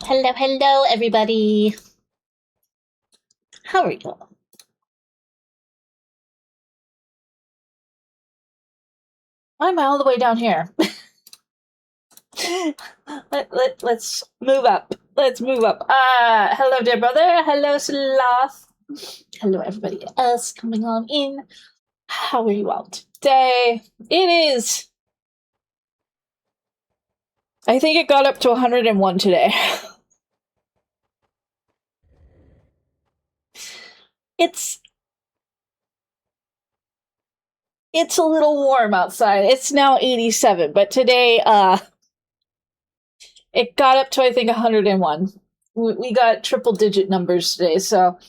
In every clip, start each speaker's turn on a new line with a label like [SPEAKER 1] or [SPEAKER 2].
[SPEAKER 1] Hello, hello, everybody. How are you? Why am I all the way down here? Let's move up. Let's move up. Hello, dear brother. Hello, Sloth. Hello, everybody else coming on in. How are you all today? It is. I think it got up to 101 today. It's a little warm outside. It's now 87, but today, it got up to, I think, 101. We got triple digit numbers today, so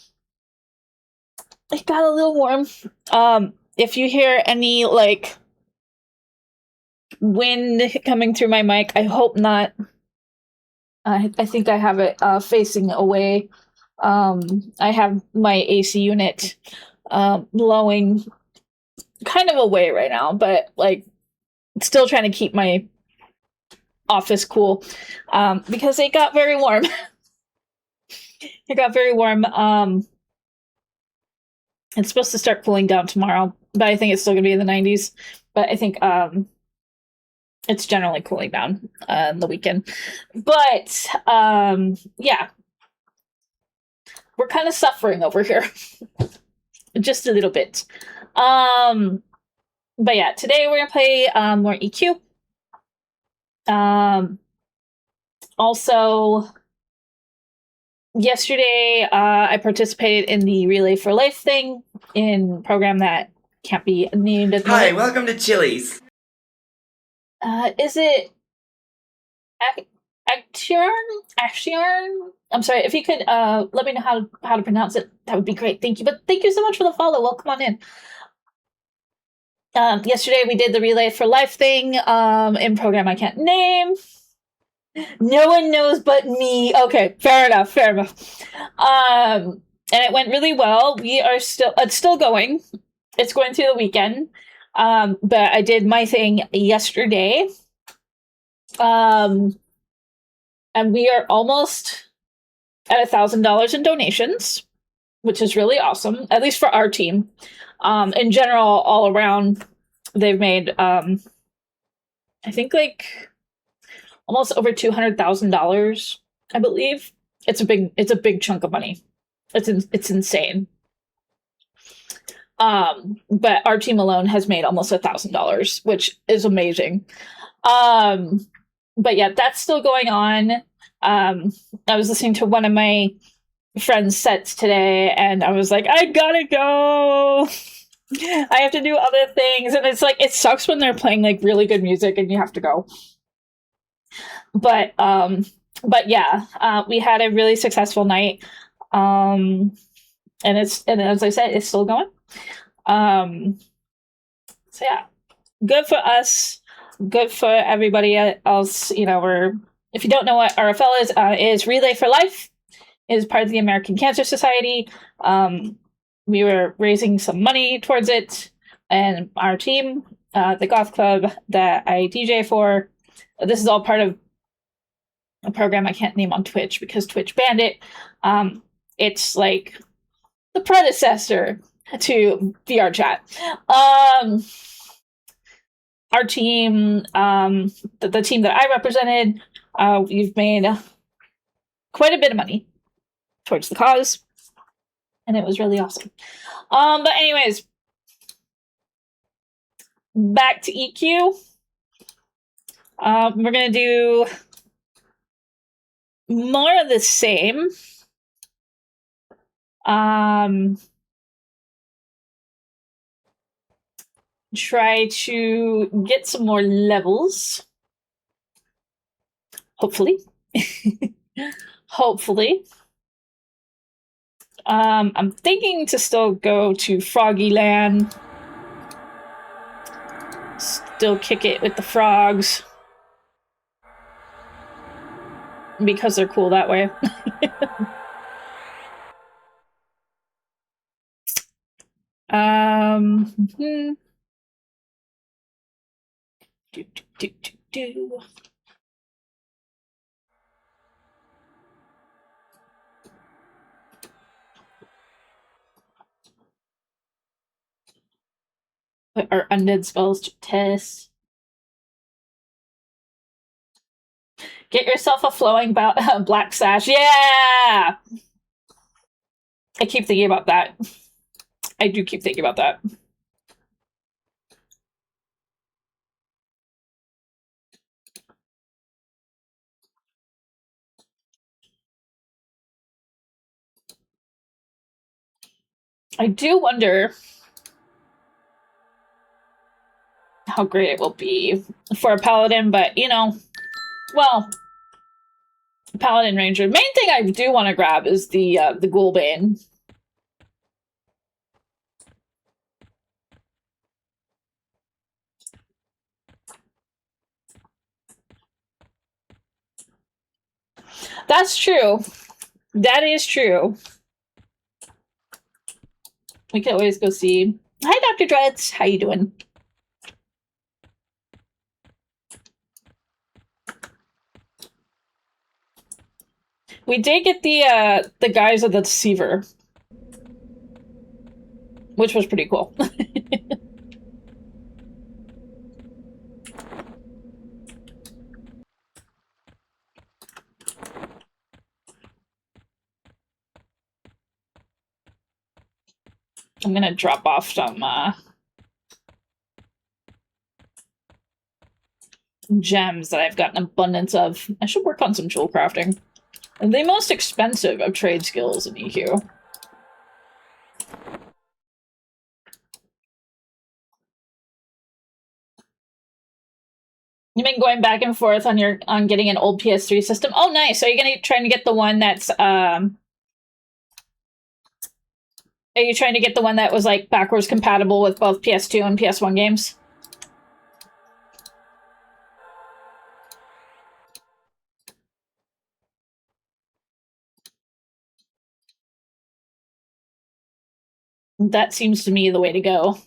[SPEAKER 1] it got a little warm. If you hear any, like, wind coming through my mic, I hope not. I think I have it facing away. I have my AC unit blowing kind of away right now, but, like, still trying to keep my office cool because it got very warm. It got very warm. It's supposed to start cooling down tomorrow, but I think it's still going to be in the 90s. But I think it's generally cooling down on the weekend. But yeah, we're kind of suffering over here. Just a little bit. But yeah, today we're going to play more EQ. Also, yesterday, I participated in the Relay for Life thing in a program that can't be named at the
[SPEAKER 2] Hi,
[SPEAKER 1] moment.
[SPEAKER 2] welcome to Chili's.
[SPEAKER 1] Is it Action? I'm sorry, if you could let me know how to pronounce it, that would be great. Thank you. But thank you so much for the follow. Welcome on in. Yesterday we did the Relay for Life thing in program I can't name. No one knows but me. Okay, fair enough. And it went really well. It's still going. It's going through the weekend. But I did my thing yesterday. And we are almost at $1,000 in donations, which is really awesome, at least for our team. In general, all around, they've made, I think, like, almost over $200,000, I believe. It's a big chunk of money. It's insane. But our team alone has made almost $1,000, which is amazing. But yeah, that's still going on. I was listening to one of my friends' sets today, and I was like, I gotta go. I have to do other things, and it's like, it sucks when they're playing, like, really good music and you have to go. But yeah, we had a really successful night. And as I said, it's still going. So yeah, good for us, good for everybody else. You know, if you don't know what RFL is Relay for Life. It is part of the American Cancer Society. We were raising some money towards it, and our team, the goth club that I DJ for, this is all part of a program I can't name on Twitch because Twitch banned it. It's like the predecessor to VR chat. Our team, the team that I represented, we've made quite a bit of money towards the cause, and it was really awesome. But anyways, back to EQ. We're gonna do more of the same. Try to get some more levels. Hopefully. Hopefully. I'm thinking to still go to Froggyland. Still kick it with the frogs. Because they're cool that way. Put our undead spells to test. Get yourself a flowing black sash. Yeah! I keep thinking about that. I do keep thinking about that. I do wonder how great it will be for a paladin, but you know, well, paladin ranger. Main thing I do want to grab is the Ghoulbane. That's true. That is true. We can always go see. Hi, Dr. Dreads. How you doing? We did get the guys of the Deceiver, which was pretty cool. I'm gonna drop off some gems that I've got an abundance of. I should work on some jewel crafting. The most expensive of trade skills in EQ. You've been going back and forth on getting an old PS3 system. Oh, nice. So you're trying to get the one that's Are you trying to get the one that was like backwards compatible with both PS2 and PS1 games? That seems to me the way to go.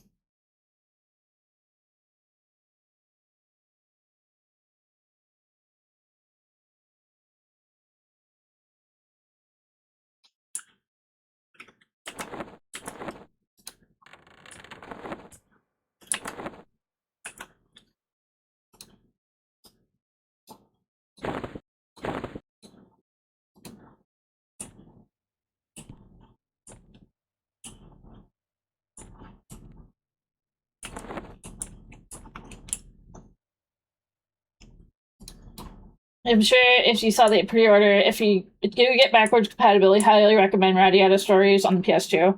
[SPEAKER 1] I'm sure if you saw the pre-order, if you do get backwards compatibility, highly recommend Radiata Stories on the PS2.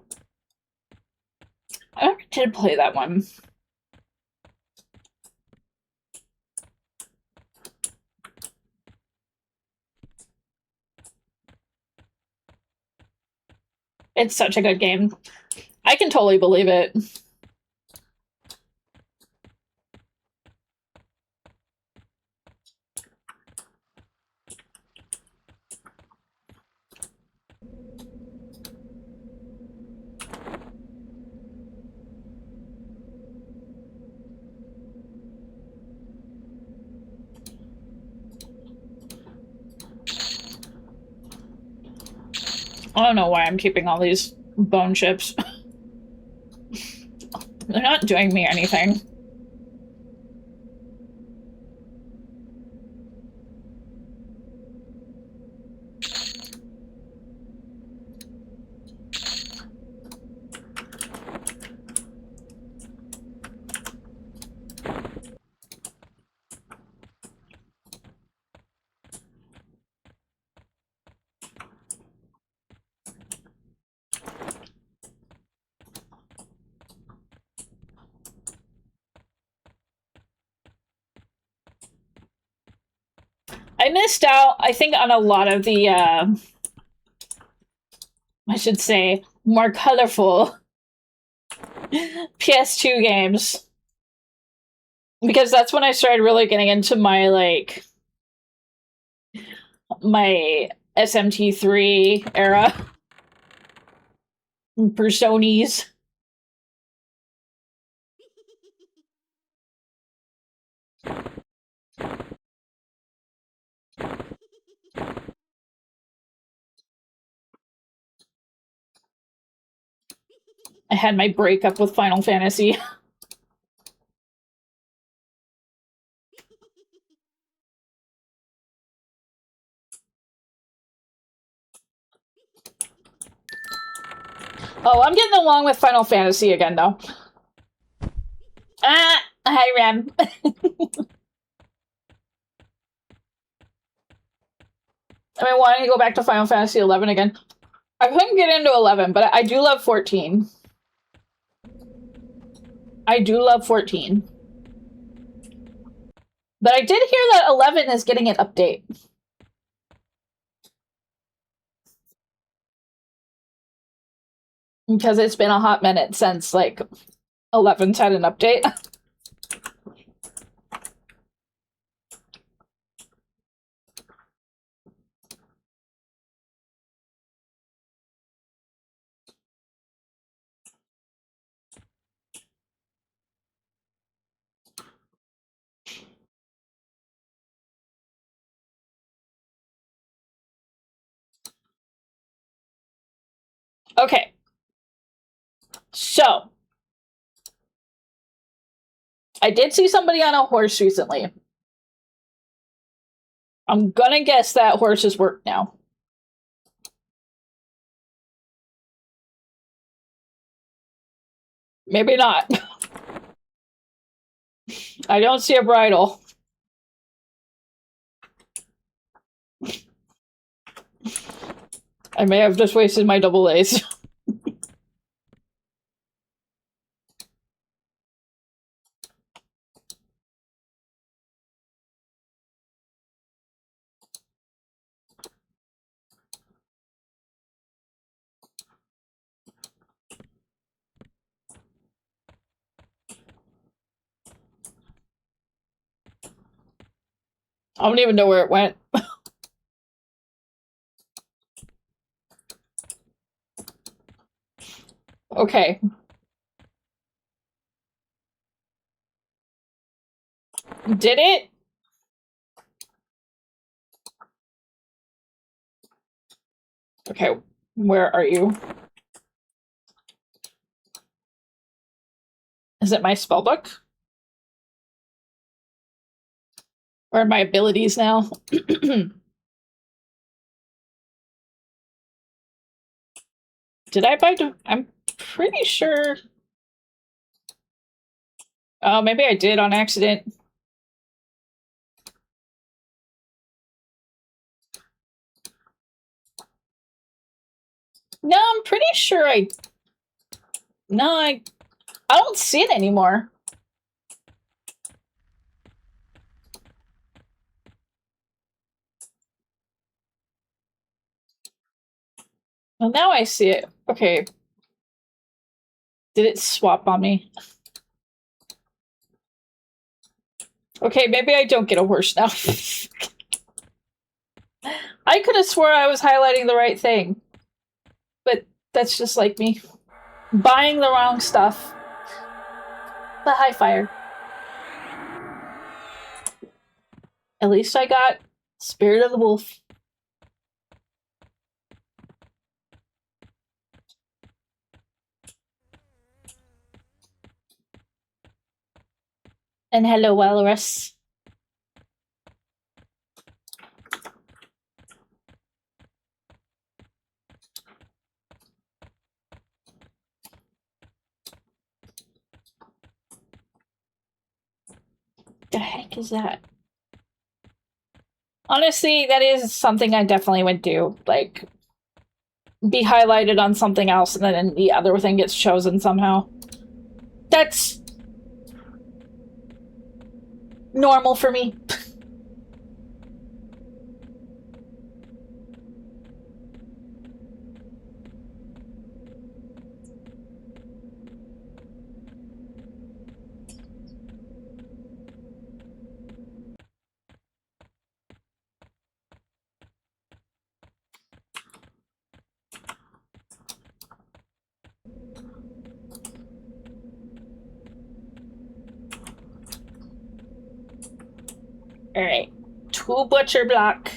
[SPEAKER 1] I never did play that one. It's such a good game. I can totally believe it. I don't know why I'm keeping all these bone chips. They're not doing me anything. I missed out, I think, on a lot of the, I should say, more colorful PS2 games. Because that's when I started really getting into my, like, my SMT3 era. Personies. I had my breakup with Final Fantasy. Oh, I'm getting along with Final Fantasy again, though. Ah! Hi, Rem. I've been wanting to go back to Final Fantasy 11 again. I couldn't get into 11, but I do love 14. I do love 14. But I did hear that 11 is getting an update. Because it's been a hot minute since, like, 11's had an update. Okay. So, I did see somebody on a horse recently. I'm gonna guess that horses work now. Maybe not. I don't see a bridle. I may have just wasted my double A's. I don't even know where it went. Okay. Did it? Okay, where are you? Is it my spellbook? Or my abilities now? Did I buy? I'm pretty sure. Oh, maybe I did on accident. No, I'm pretty sure I. No, I don't see it anymore. Well, now I see it. Okay. Did it swap on me? Okay, maybe I don't get a horse now. I could have swore I was highlighting the right thing. But that's just like me. Buying the wrong stuff. The high fire. At least I got Spirit of the Wolf. And hello, Walrus. The heck is that? Honestly, that is something I definitely would do. Like, be highlighted on something else and then the other thing gets chosen somehow. That's normal for me. Alright. 2 butcher block.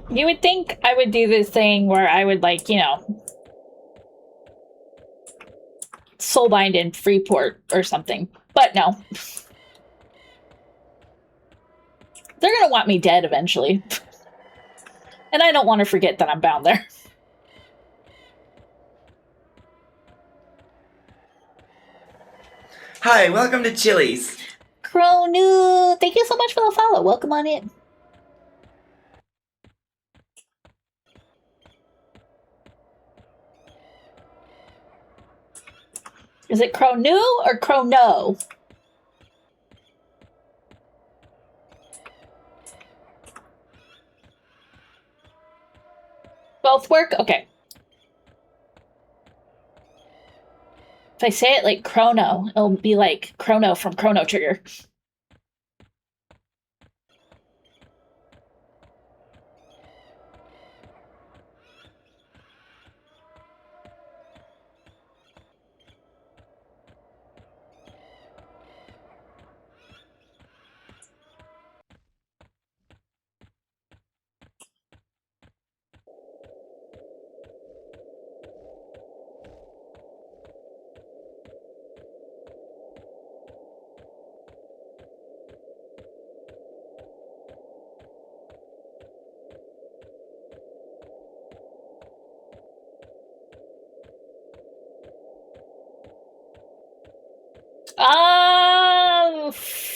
[SPEAKER 1] You would think I would do this thing where I would, like, you know, soulbind in Freeport or something. But no. They're gonna want me dead eventually. And I don't want to forget that I'm bound there.
[SPEAKER 2] Hi, welcome to Chili's.
[SPEAKER 1] Cronu, thank you so much for the follow. Welcome on in. Is it Cronu or Chrono? Both work? Okay. If I say it like Chrono, it'll be like Chrono from Chrono Trigger.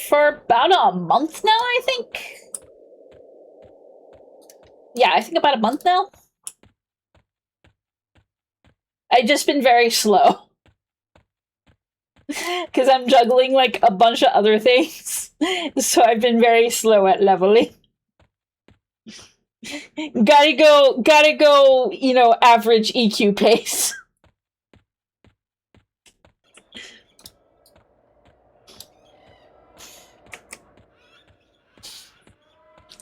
[SPEAKER 1] For about a month now, I think. Yeah, I think about a month now. I've just been very slow. Because I'm juggling, like, a bunch of other things. So I've been very slow at leveling. Gotta go, you know, average EQ pace.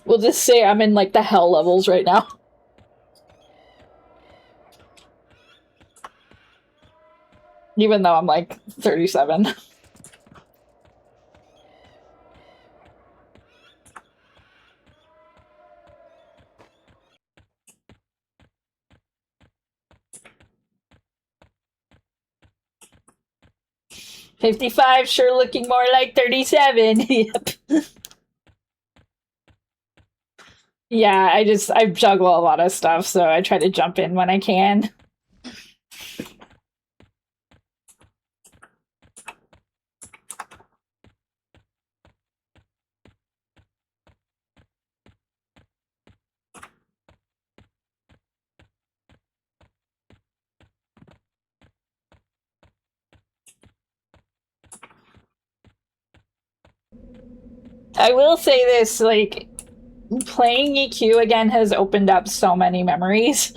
[SPEAKER 1] We'll just say I'm in, like, the hell levels right now. Even though I'm, like, 37. $55 sure looking more like 37. Yep. Yeah, I juggle a lot of stuff, so I try to jump in when I can. I will say this, like, playing EQ again has opened up so many memories.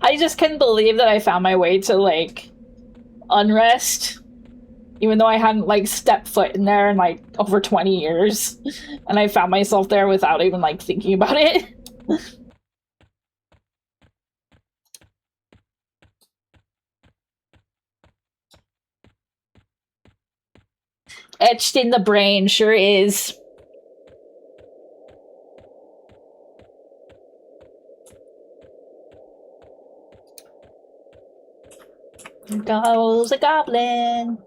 [SPEAKER 1] I just couldn't believe that I found my way to, like, Unrest, even though I hadn't, like, stepped foot in there in, like, over 20 years. And I found myself there without even, like, thinking about it. Etched in the brain, sure is. Goes a goblin.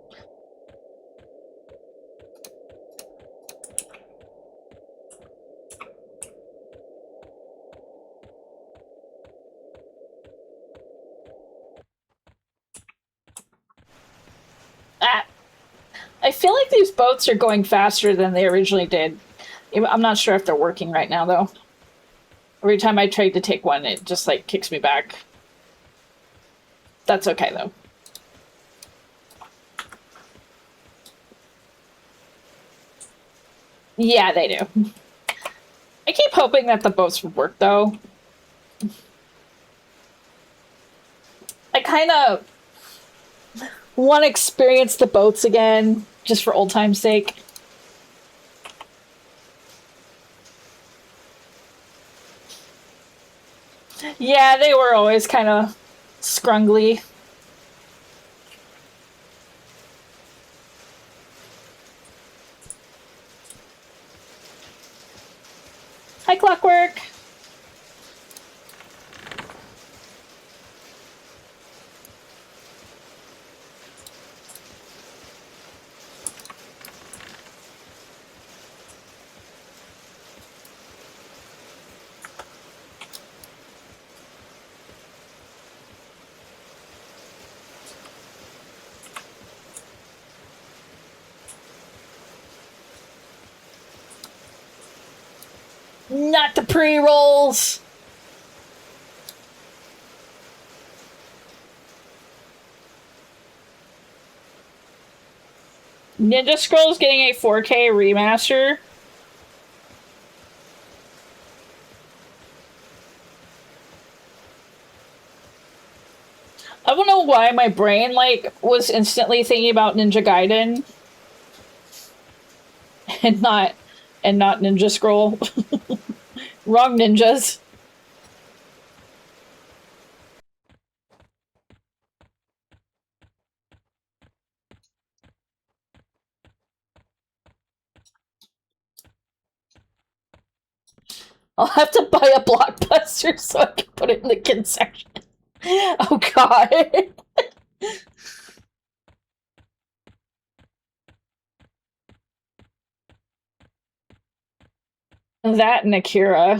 [SPEAKER 1] Ah. I feel like these boats are going faster than they originally did. I'm not sure if they're working right now, though. Every time I try to take one, it just, like, kicks me back. That's okay, though. Yeah, they do. I keep hoping that the boats would work, though. I kind of want to experience the boats again, just for old time's sake. Yeah, they were always kind of scrungly. Hi, Clockwork. Not the pre-rolls. Ninja Scroll's getting a 4K remaster. I don't know why my brain like was instantly thinking about Ninja Gaiden and not Ninja Scroll. Wrong ninjas. I'll have to buy a Blockbuster so I can put it in the kids section. Oh god. That and Akira.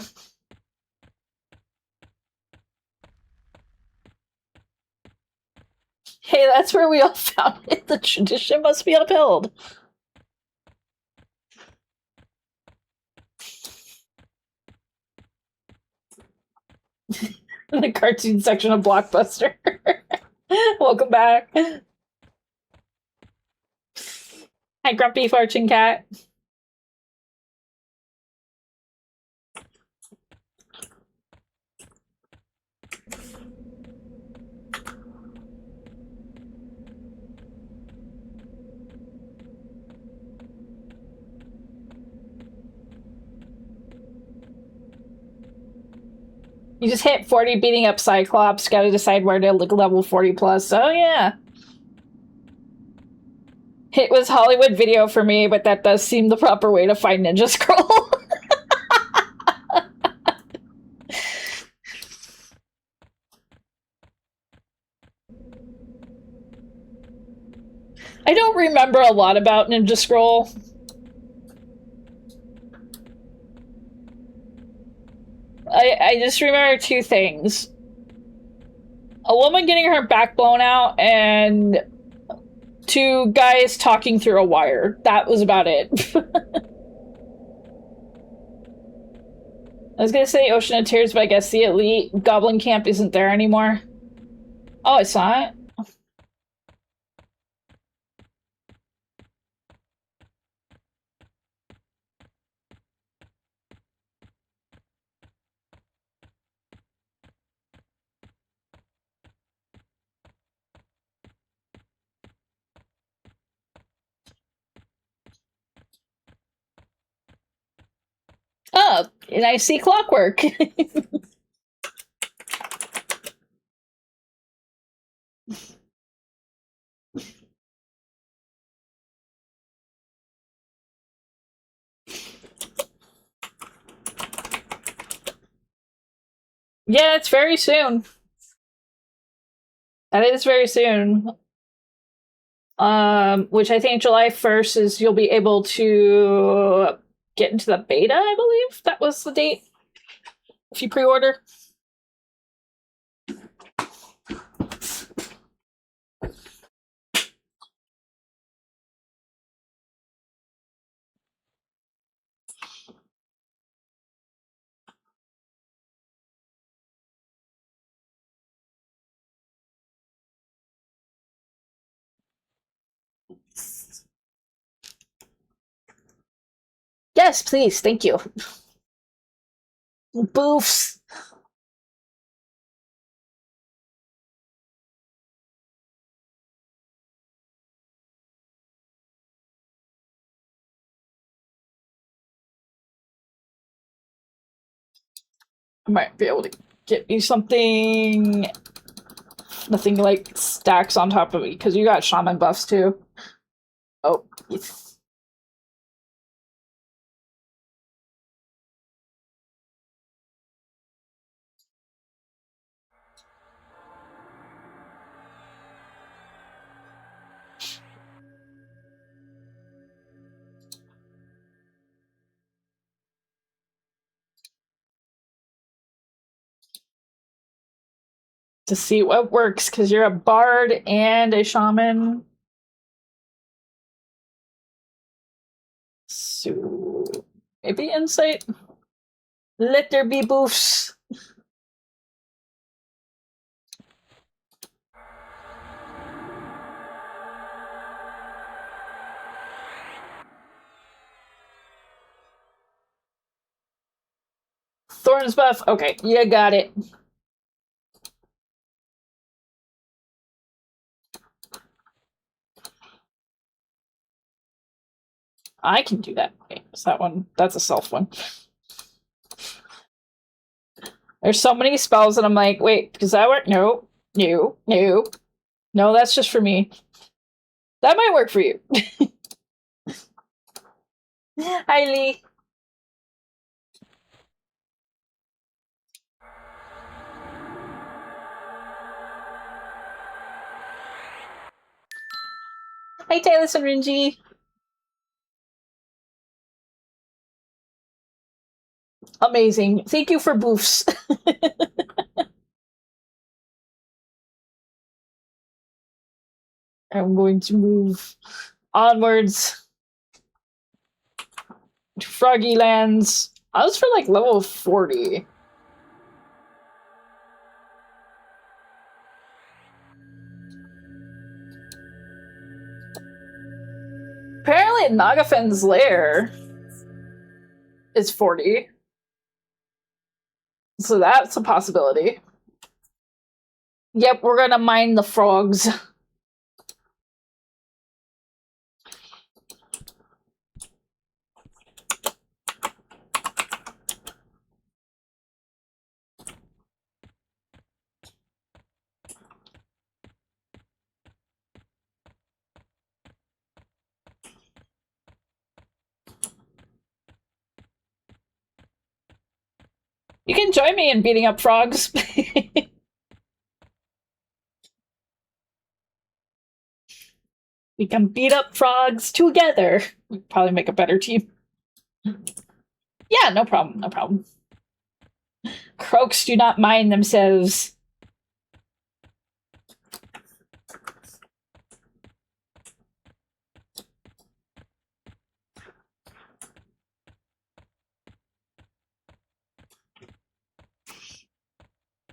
[SPEAKER 1] Hey, that's where we all found it. The tradition must be upheld. The cartoon section of Blockbuster. Welcome back. Hi, Grumpy Fortune Cat. You just hit 40 beating up Cyclops, gotta decide where to look level 40 plus. Oh yeah. It was Hollywood Video for me, but that does seem the proper way to find Ninja Scroll. I don't remember a lot about Ninja Scroll. I just remember two things. A woman getting her back blown out and two guys talking through a wire. That was about it. I was gonna say Ocean of Tears, but I guess the Elite Goblin Camp isn't there anymore. Oh, it's not? Oh, and I see Clockwork. Yeah, it's very soon. That is very soon. Which I think July 1st is you'll be able to get into the beta, I believe. That was the date. If you pre-order. Yes, please. Thank you. Boofs. I might be able to Get me something. Nothing like stacks on top of me because you got shaman buffs too. Oh, yes. To see what works because you're a bard and a shaman. So maybe insight. Let there be boofs. Thorns buff. Okay, you got it. I can do that. Okay, is that one? That's a self one. There's so many spells that I'm like, wait, does that work? No, no, no. No, that's just for me. That might work for you. Hi, Lee. Hi, Taylor Syringy. Amazing. Thank you for boofs. I'm going to move onwards to Froggy Lands. I was for like level 40. Apparently Nagafen's lair is 40. So that's a possibility. Yep, we're gonna mine the frogs. You can join me in beating up frogs. We can beat up frogs together. We'd probably make a better team. Yeah, no problem, no problem. Croaks do not mind themselves.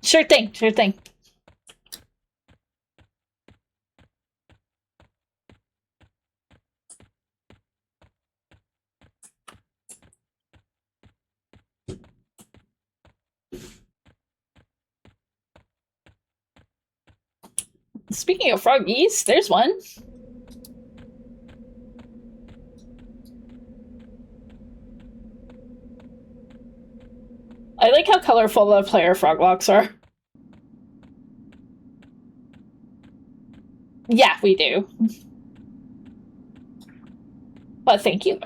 [SPEAKER 1] Sure thing, sure thing. Speaking of froggies, there's one. I like how colorful the player frog locks are. Yeah, we do. But thank you.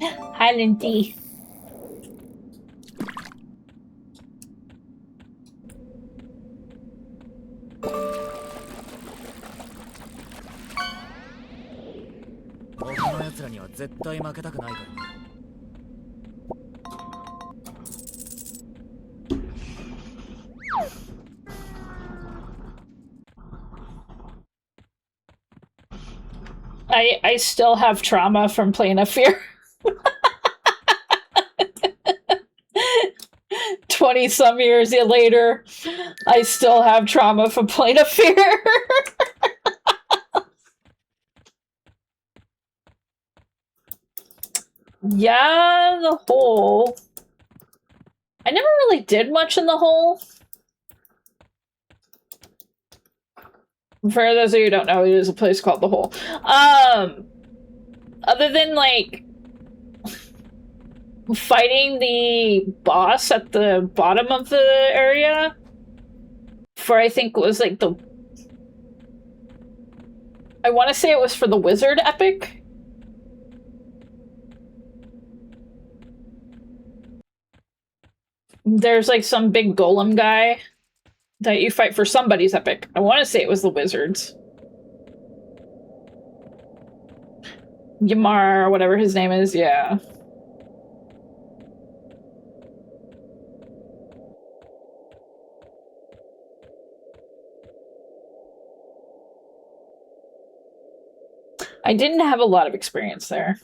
[SPEAKER 1] Hi, Lindy. I still have trauma from playing a fear. 20 some years later, I still have trauma from playing a fear. Yeah, the hole. I never really did much in the hole. For those of you who don't know, it is a place called the Hole. Other than like fighting the boss at the bottom of the area for, I think, was like the... I want to say it was for the wizard epic. There's like some big golem guy that you fight for somebody's epic. I want to say it was the wizards. Yamar, or whatever his name is, yeah. I didn't have a lot of experience there.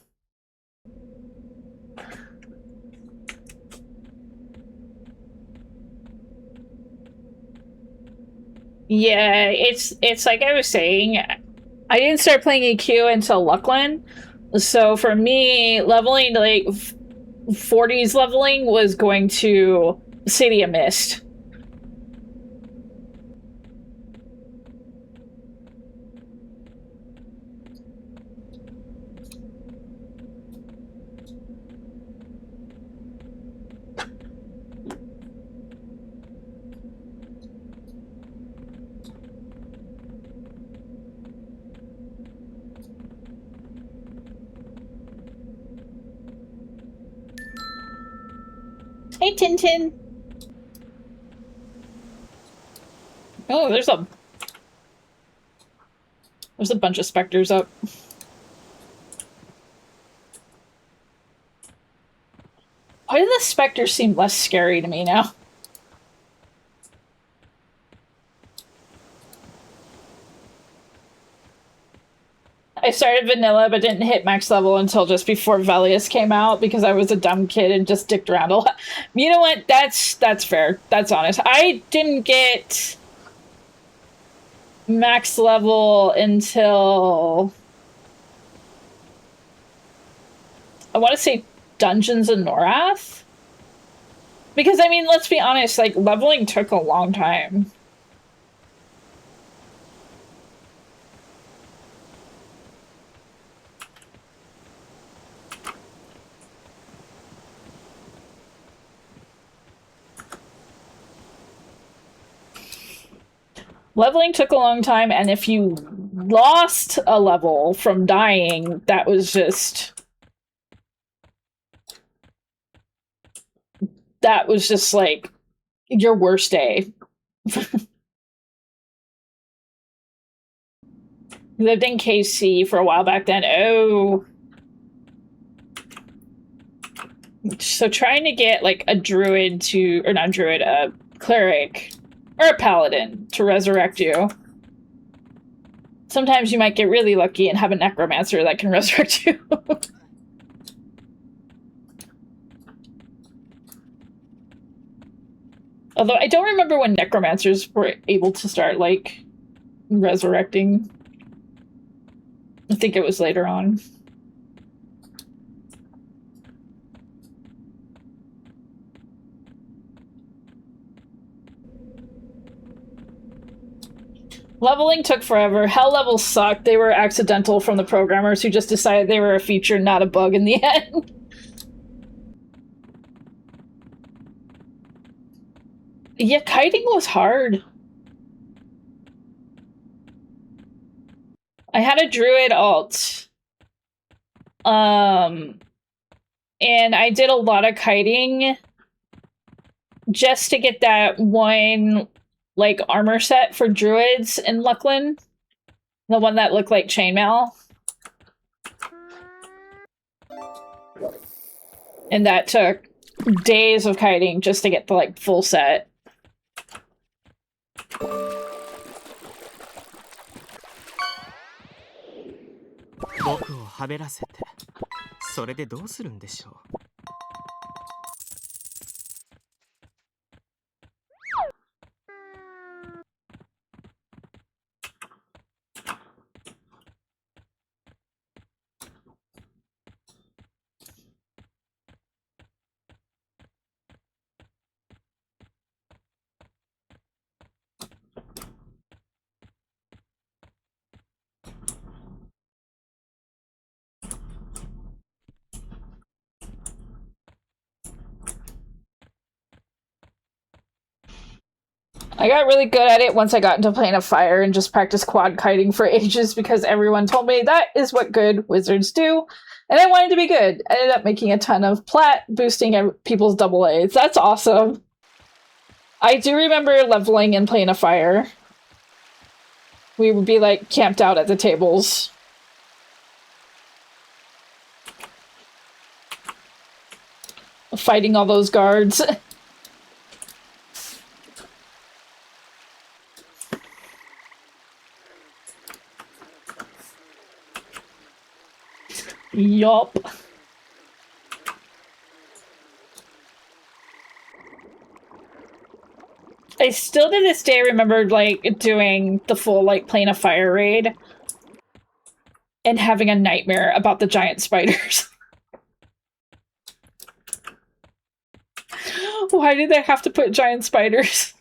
[SPEAKER 1] Yeah, it's like I was saying, I didn't start playing EQ until Luckland. So for me, leveling to like 40s leveling was going to City of Mist. Hey, Tintin. Oh, there's a bunch of specters up. Why do the specters seem less scary to me now? I started vanilla but didn't hit max level until just before Velius came out because I was a dumb kid and just dicked around a lot. You know what? That's fair. That's honest. I didn't get max level until I want to say Dungeons of Norath. Because I mean, let's be honest, like leveling took a long time. Leveling took a long time, and if you lost a level from dying, that was just... That was just, like, your worst day. Lived in KC for a while back then. Oh. So trying to get, like, a druid to... Or not druid, a cleric. Or a paladin to resurrect you. Sometimes you might get really lucky and have a necromancer that can resurrect you. Although I don't remember when necromancers were able to start, like, resurrecting. I think it was later on. Leveling took forever. Hell levels sucked. They were accidental from the programmers who just decided they were a feature, not a bug in the end. Yeah, kiting was hard. I had a druid alt. And I did a lot of kiting just to get that one, like, armor set for druids in Luckland. The one that looked like chainmail. And that took days of kiting just to get the, like, full set.
[SPEAKER 3] 僕をはべらせてそれでどうするんでしょう。
[SPEAKER 1] I got really good at it once I got into Plane of Fire and just practiced quad kiting for ages because everyone told me that is what good wizards do. And I wanted to be good. I ended up making a ton of plat, boosting people's double A's. That's awesome. I do remember leveling in Plane of Fire. We would be like camped out at the tables. Fighting all those guards. Yup. I still to this day remember like doing the full like Plane of Fire raid and having a nightmare about the giant spiders. Why did they have to put giant spiders?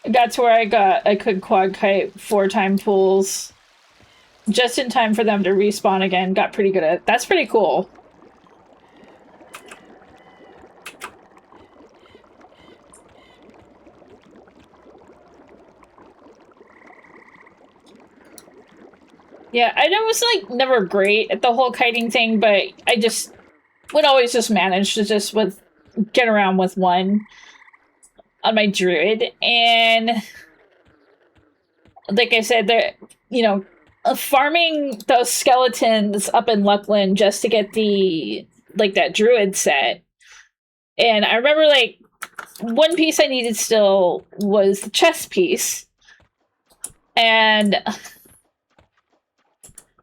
[SPEAKER 1] That's where I could quad kite 4-time pools. Just in time for them to respawn again. Got pretty good at it. That's pretty cool. Yeah, I was like never great at the whole kiting thing, but I just would always just manage to just get around with one on my druid. And like I said, farming those skeletons up in Luckland just to get that druid set. And I remember like one piece I needed still was the chest piece. And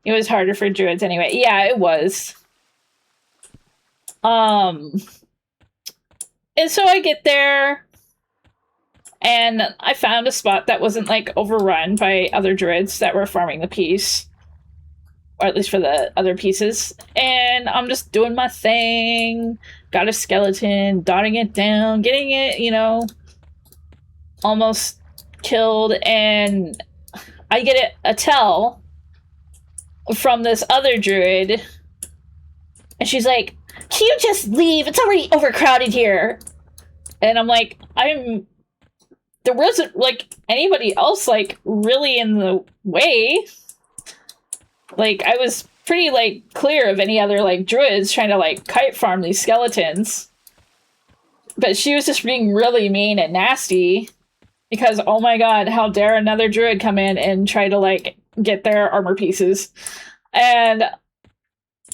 [SPEAKER 1] it was harder for druids anyway. Yeah, it was. And so I get there and I found a spot that wasn't like overrun by other druids that were farming the piece. Or at least for the other pieces. And I'm just doing my thing. Got a skeleton, dotting it down, getting it, almost killed. And I get a tell from this other druid. And she's like, can you just leave? It's already overcrowded here. And I'm like, there wasn't like anybody else like really in the way. Like, I was pretty, like, clear of any other, like, druids trying to, like, kite farm these skeletons. But she was just being really mean and nasty. Because, oh my god, how dare another druid come in and try to, like, get their armor pieces. And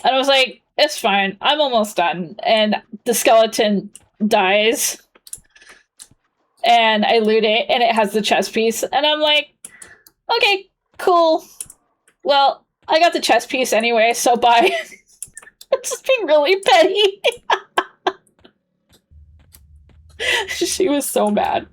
[SPEAKER 1] I was like, it's fine. I'm almost done. And the skeleton dies. And I loot it, and it has the chest piece. And I'm like, okay, cool. Well, I got the chest piece anyway, so bye. I'm just being really petty. She was so mad.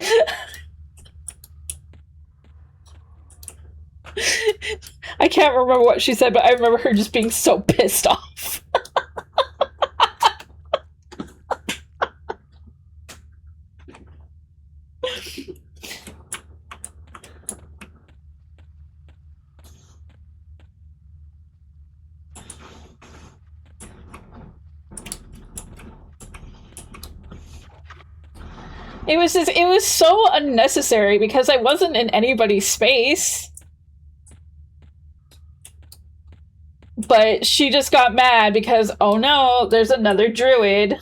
[SPEAKER 1] I can't remember what she said, but I remember her just being so pissed off. It was so unnecessary because I wasn't in anybody's space. But she just got mad because, oh no, there's another druid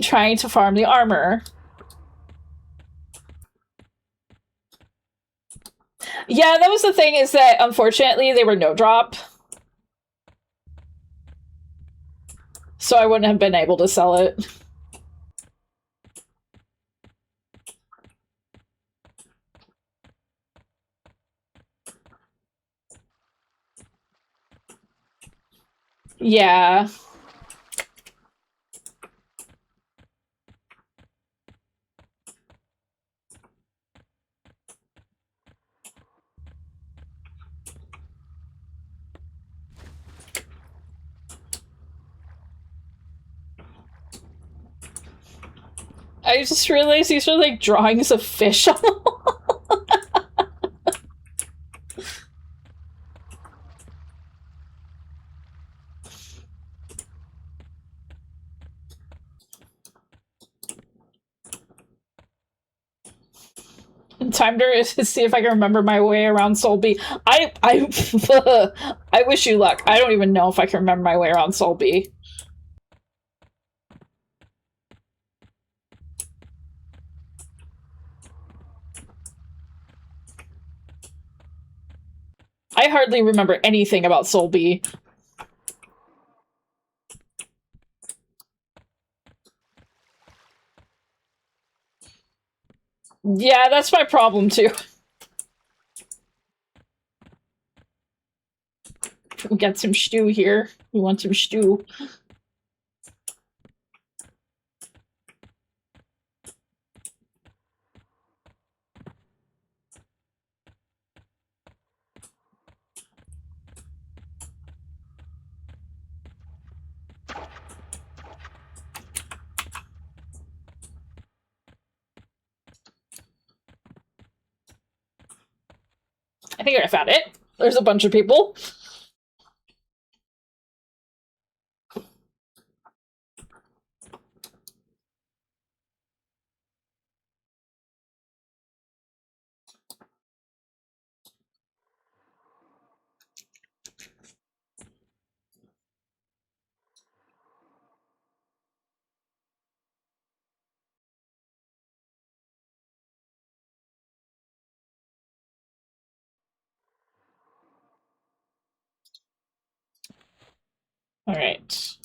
[SPEAKER 1] trying to farm the armor. Yeah, that was the thing, is that unfortunately they were no drop. So I wouldn't have been able to sell it. Yeah. I just realized these are like drawings of fish. Time to see if I can remember my way around Solby. I wish you luck. I don't even know if I can remember my way around Solby. I hardly remember anything about Solby. Yeah, that's my problem too. We got some stew here. We want some stew. I think I found it. There's a bunch of people. All right.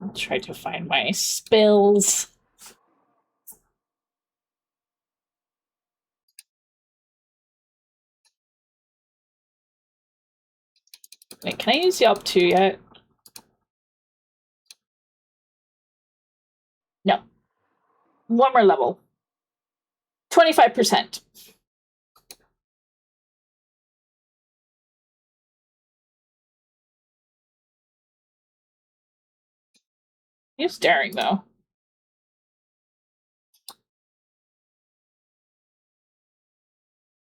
[SPEAKER 1] I'll try to find my spills. Wait, can I use Yelp 2 yet? No. One more level. 25%. He's staring, though.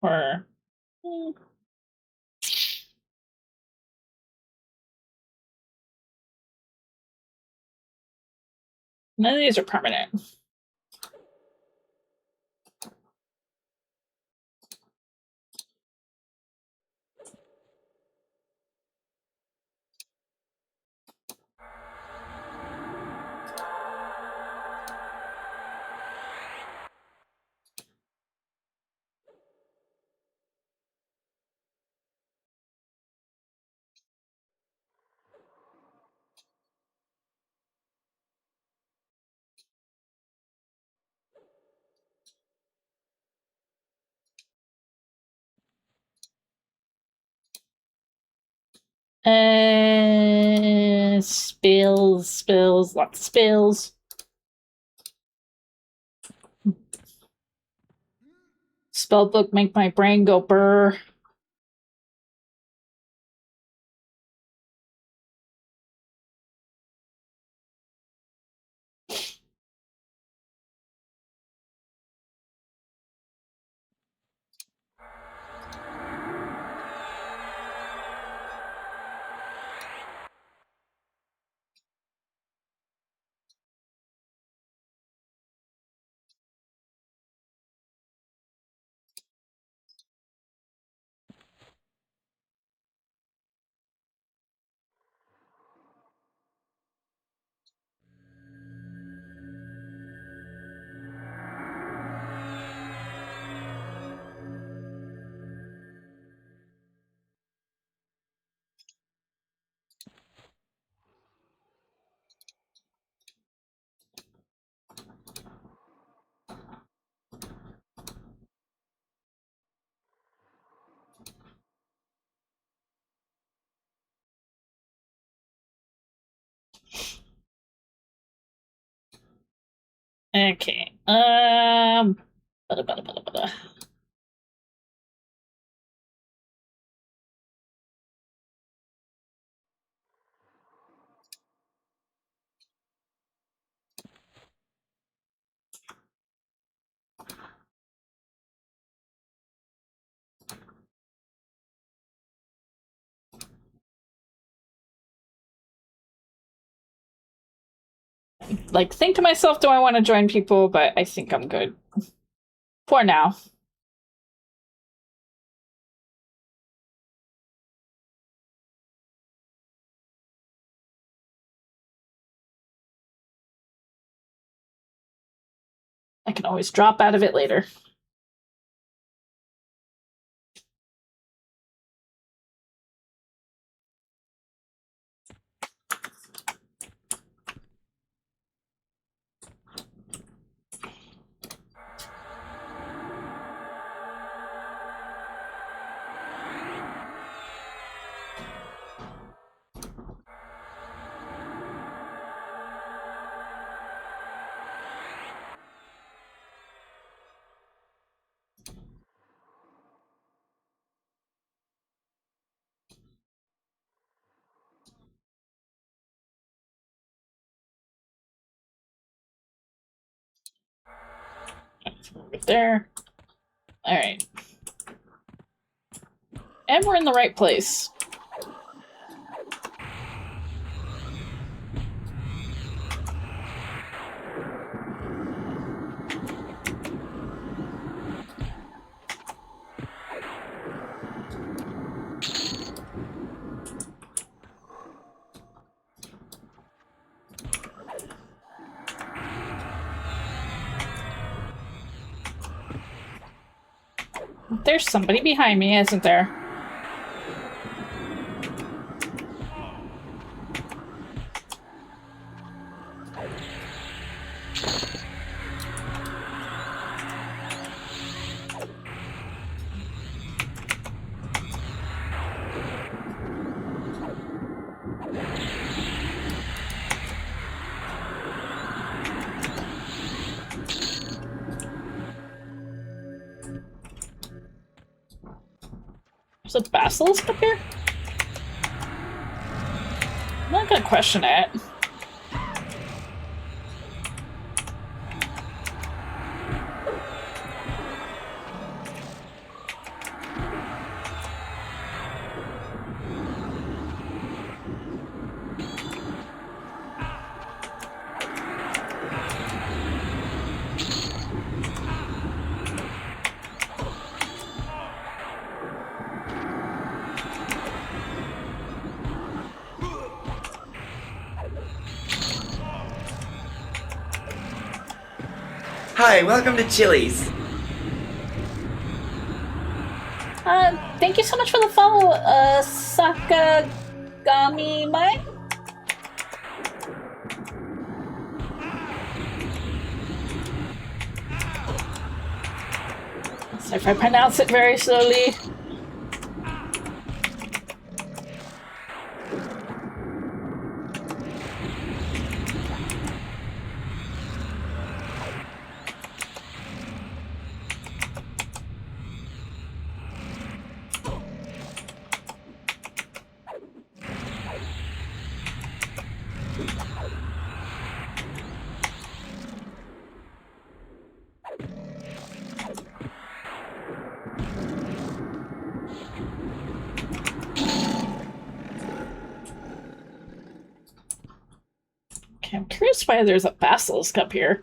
[SPEAKER 1] Or... None of these are permanent. Spills, lots of spills. Spellbook make my brain go burr. Okay. like think to myself, do I want to join people? But I think I'm good for now. I can always drop out of it later. Right there. All right. And we're in the right place. There's somebody behind me, isn't there? There's a basilisk up here? I'm not gonna question it.
[SPEAKER 2] Hi, welcome to Chili's.
[SPEAKER 1] Thank you so much for the follow, Sakagami Mai. So if I pronounce it very slowly. I'm curious why there's a basilisk up here.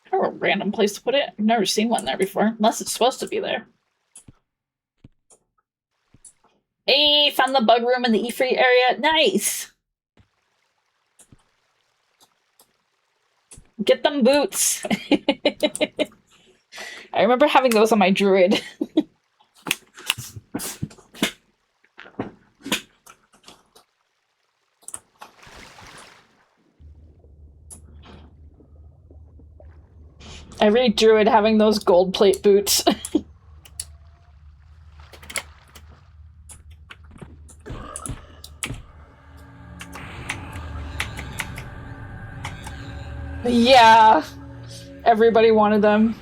[SPEAKER 1] Kind of a random place to put it. I've never seen one there before, unless it's supposed to be there. Hey, found the bug room in the E-Free area. Nice! Get them boots! I remember having those on my druid. Every druid having those gold plate boots. Yeah, everybody wanted them.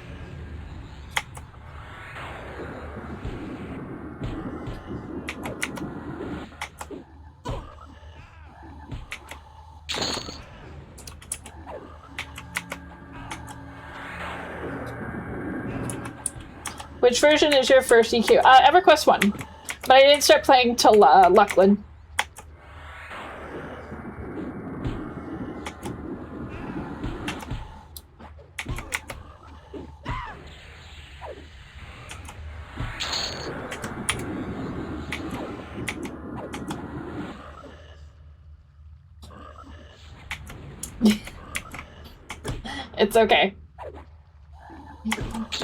[SPEAKER 1] Which version is your first EQ? Everquest 1. But I didn't start playing till Luckland. It's okay.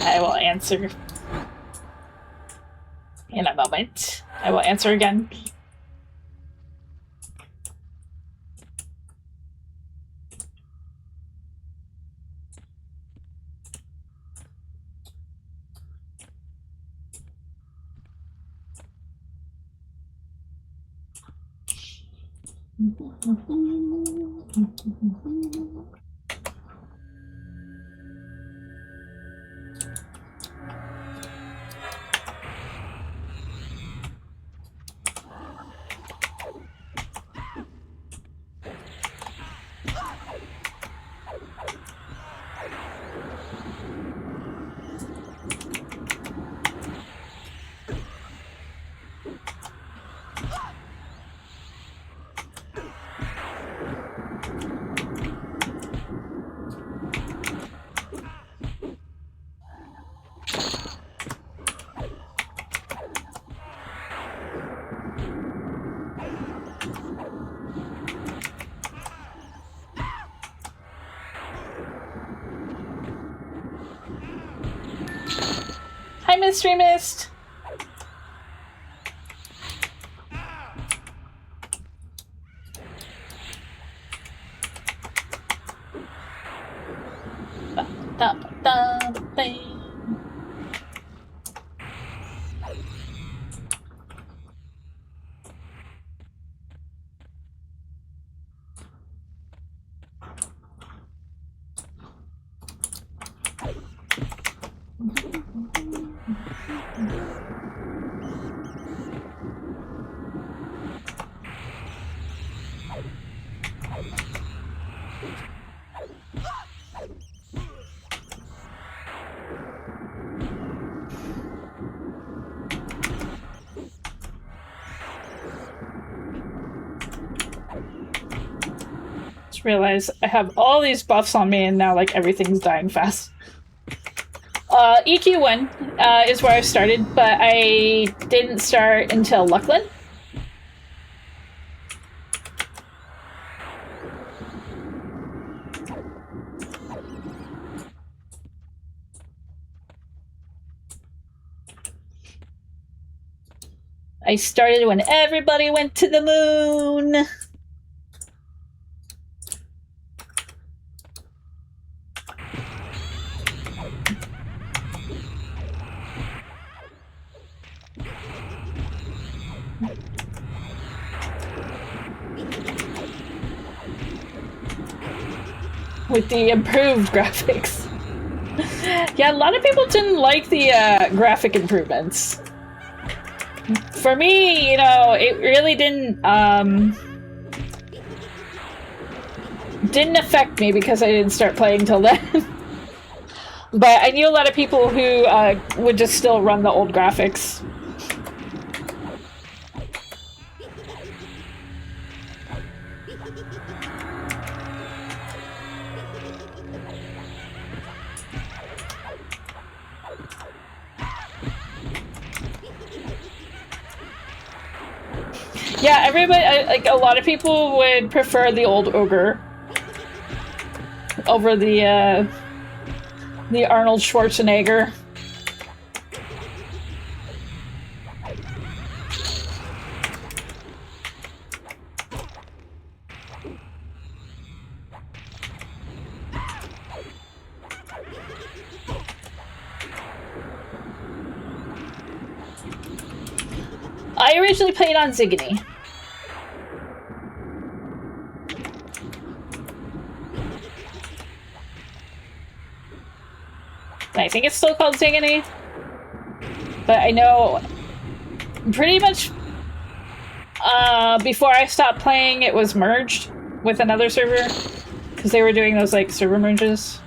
[SPEAKER 1] I will answer in a moment. I will answer again. Hi, Mystery Mist. Realize I have all these buffs on me and now like everything's dying fast. EQ1 is where I started, but I didn't start until Luckland. I started when everybody went to the moon. With the improved graphics. Yeah, a lot of people didn't like the graphic improvements. For me, you know, it really didn't affect me because I didn't start playing till then. But I knew a lot of people who would just still run the old graphics. Yeah, everybody, like a lot of people would prefer the old ogre over the Arnold Schwarzenegger. I originally played on Ziggy. I think it's still called Zingany. But I know pretty much before I stopped playing, it was merged with another server. Because they were doing those like server merges.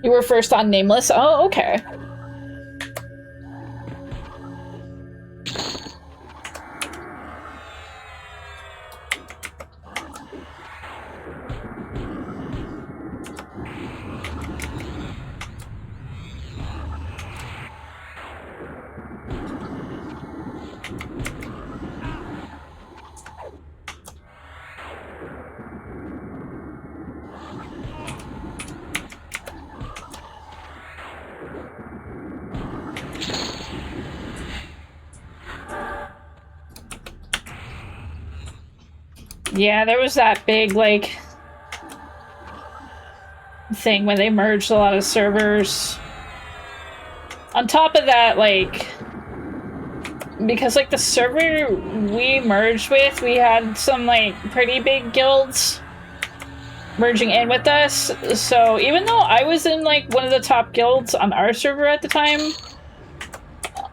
[SPEAKER 1] You were first on Nameless? Oh, okay. Yeah, there was that big, like, thing when they merged a lot of servers. On top of that, like, because, like, the server we merged with, we had some, like, pretty big guilds merging in with us. So even though I was in, like, one of the top guilds on our server at the time,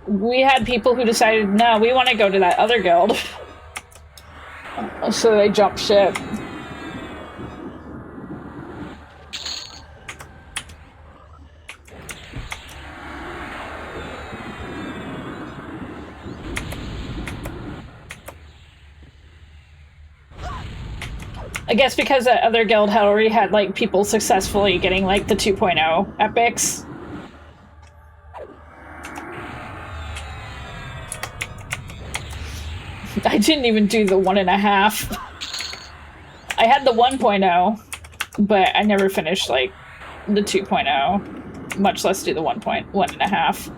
[SPEAKER 1] we had people who decided, no, we want to go to that other guild. So they jumped ship. I guess because that other guild had already had, like, people successfully getting, like, the 2.0 epics. I didn't even do the 1.5. I had the 1.0, but I never finished, like, the 2.0, much less do the 1.1.5.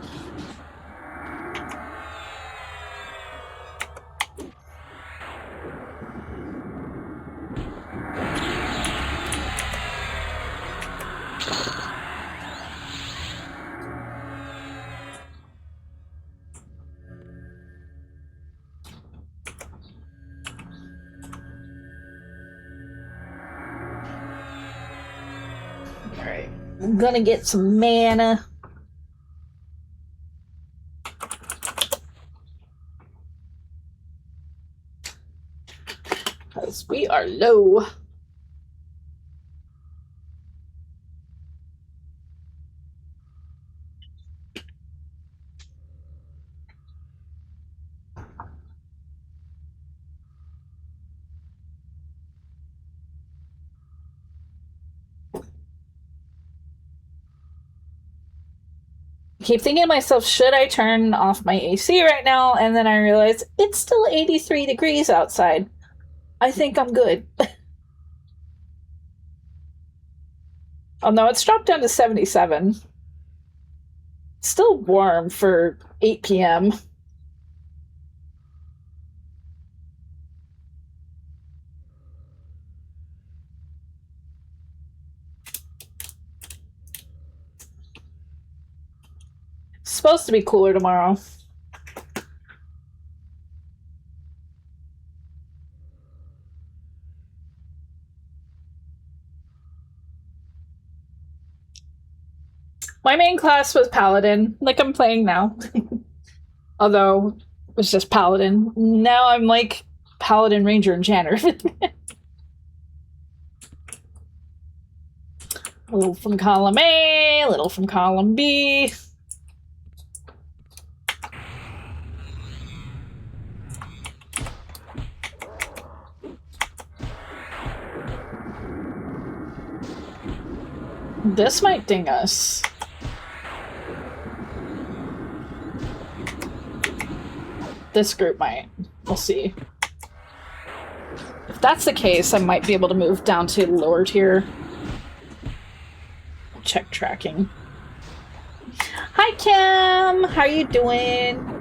[SPEAKER 1] Alright, I'm gonna get some mana. Because we are low. I keep thinking to myself, should I turn off my AC right now? And then I realize it's still 83 degrees outside. I think I'm good. Oh no, it's dropped down to 77. Still warm for 8 p.m. It's supposed to be cooler tomorrow. My main class was Paladin, like I'm playing now. Although it was just Paladin. Now I'm like Paladin, Ranger, and Janner. A little from column A, a little from column B. This might ding us. This group might. We'll see. If that's the case, I might be able to move down to lower tier. Check tracking. Hi, Kim! How you doing?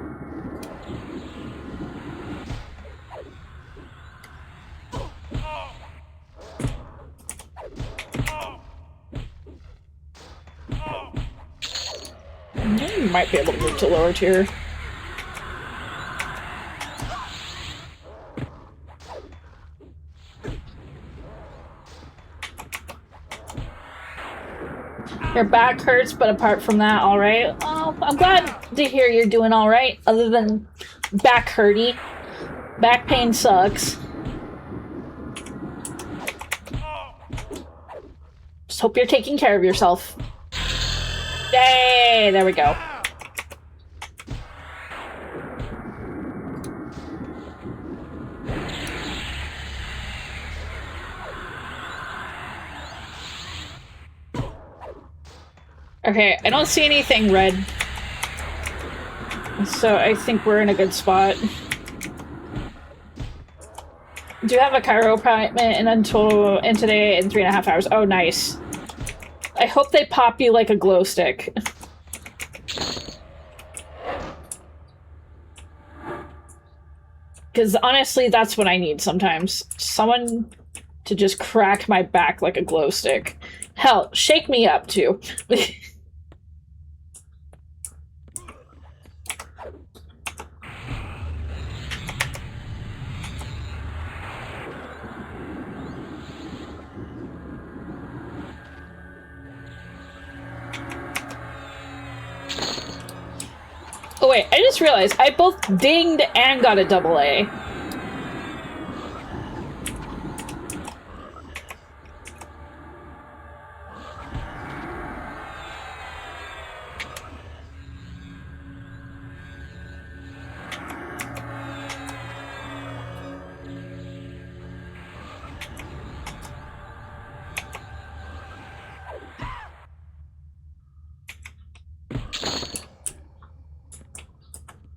[SPEAKER 1] You might be able to move to lower tier. Your back hurts, but apart from that, all right. Oh, I'm glad to hear you're doing all right. Other than back hurty, back pain sucks. Just hope you're taking care of yourself. Yay! There we go. Okay, I don't see anything red. So I think we're in a good spot. Do you have a Cairo appointment and today in 3.5 hours? Oh, nice. I hope they pop you like a glow stick. Because honestly, that's what I need sometimes. Someone to just crack my back like a glow stick. Hell, shake me up too. Oh wait, I just realized I both dinged and got a AA.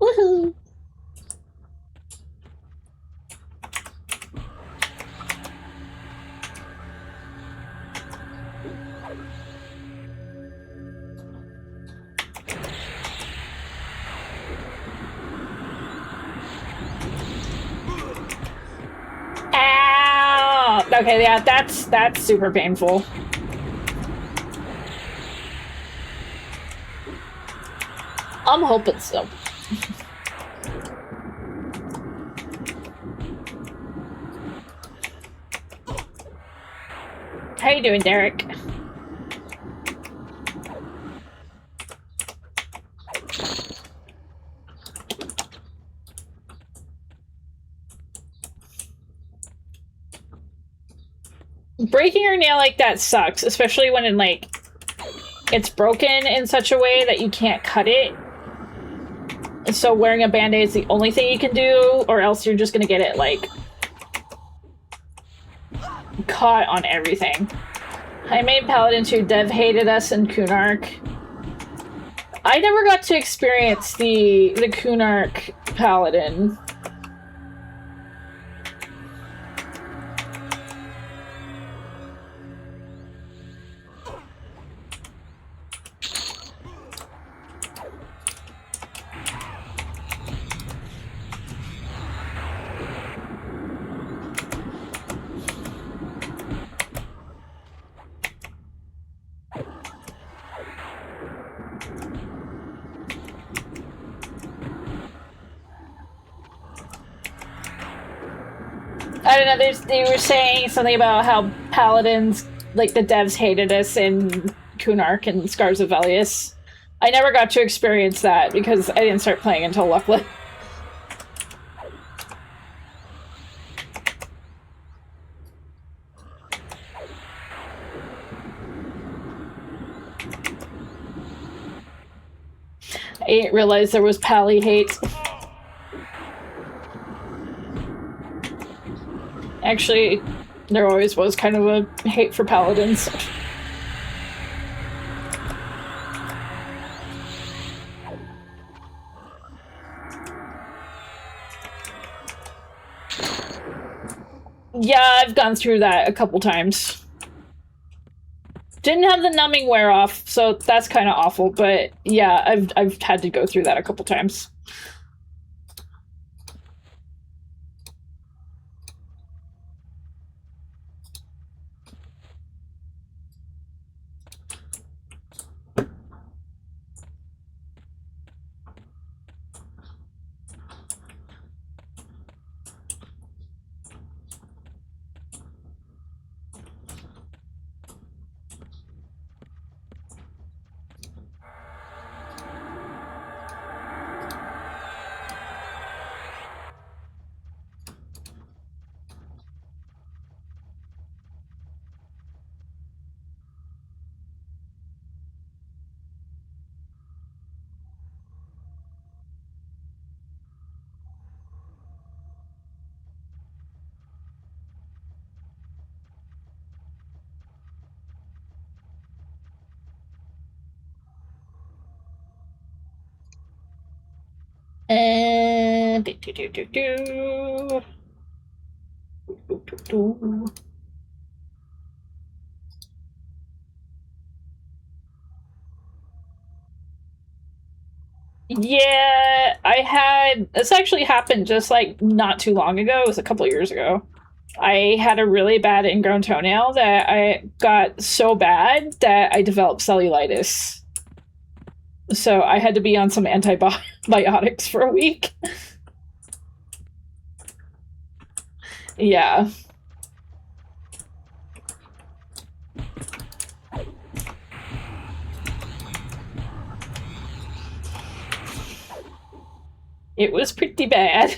[SPEAKER 1] Woohoo! Ow! Okay, yeah, that's super painful. I'm hoping so. How you doing, Derek? Breaking your nail like that sucks, especially when it's broken in such a way that you can't cut it. So wearing a band-aid is the only thing you can do, or else you're just gonna get it, like, caught on everything. I made Paladin 2. Dev hated us in Kunark. I never got to experience the Kunark Paladin. I don't know, they were saying something about how Paladins, like, the devs hated us in Kunark and Scars of Velius. I never got to experience that because I didn't start playing until Luckless. I didn't realize there was Pally hate. Actually, there always was kind of a hate for Paladins. Yeah, I've gone through that a couple times. Didn't have the numbing wear off, so that's kind of awful, but yeah, I've had to go through that a couple times. Yeah, this actually happened just like not too long ago. It was a couple years ago. I had a really bad ingrown toenail that I got so bad that I developed cellulitis. So I had to be on some antibiotics for a week. Yeah. It was pretty bad.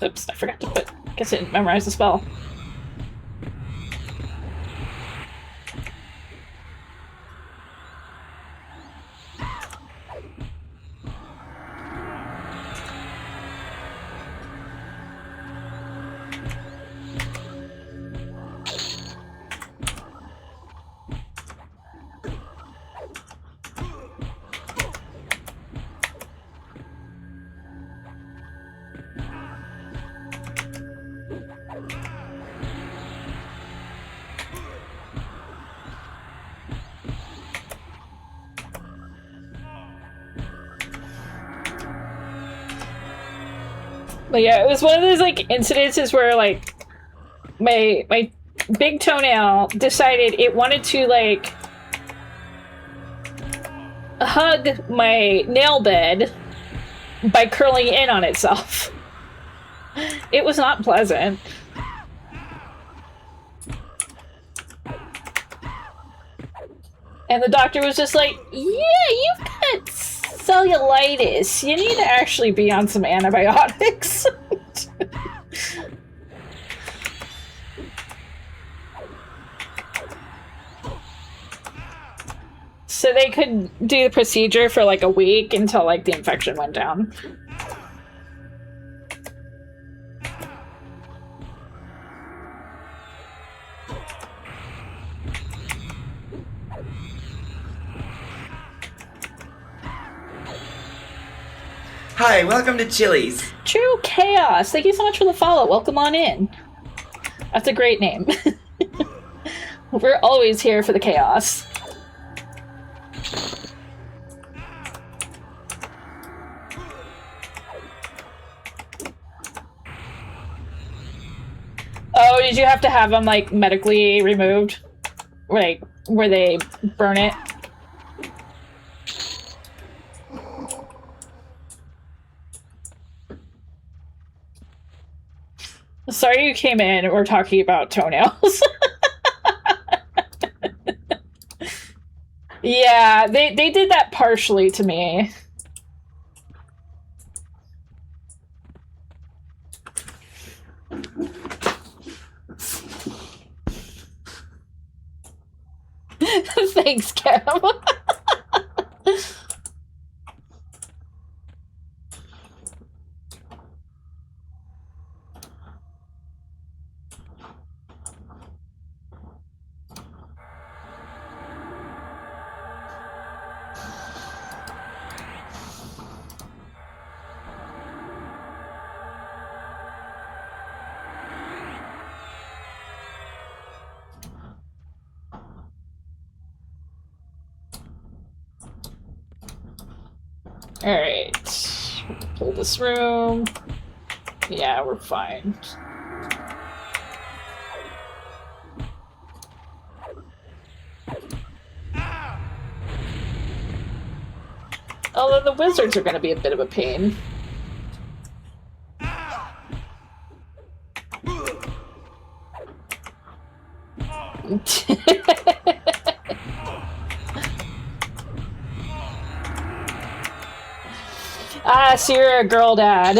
[SPEAKER 1] Oops, I forgot to put... I guess I didn't memorize the spell. But yeah, it was one of those like incidences where like my big toenail decided it wanted to like hug my nail bed by curling in on itself. It was not pleasant. And the doctor was just like, yeah, you've got cellulitis. You need to actually be on some antibiotics. So they could do the procedure for like a week until like the infection went down.
[SPEAKER 2] Hi, welcome to Chili's.
[SPEAKER 1] True Chaos. Thank you so much for the follow. Welcome on in. That's a great name. We're always here for the chaos. Oh, did you have to have them like medically removed? Like where they burn it? Sorry you came in. We're talking about toenails. Yeah, they did that partially to me. Thanks, Cam. Alright. Pull this room. Yeah, we're fine. Although the wizards are going to be a bit of a pain. Ah, so you're a girl dad.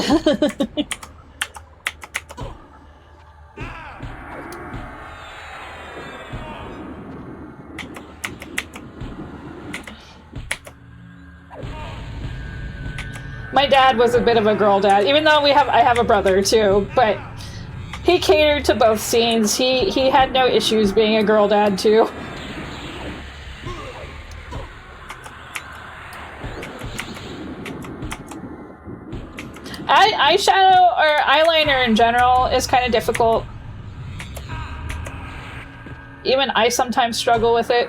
[SPEAKER 1] My dad was a bit of a girl dad, even though I have a brother too, but he catered to both scenes. He had no issues being a girl dad too. eyeshadow or eyeliner in general is kind of difficult. Even I sometimes struggle with it.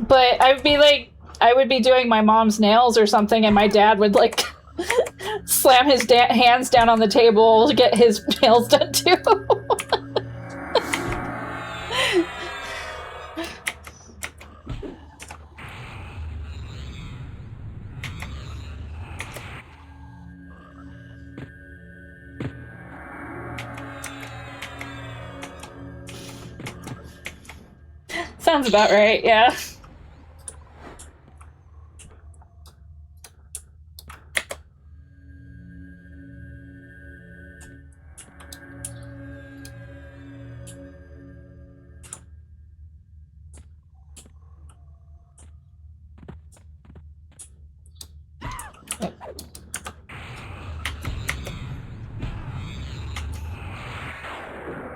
[SPEAKER 1] But I would be doing my mom's nails or something, and my dad would like slam his hands down on the table to get his nails done too. Sounds about right, yeah.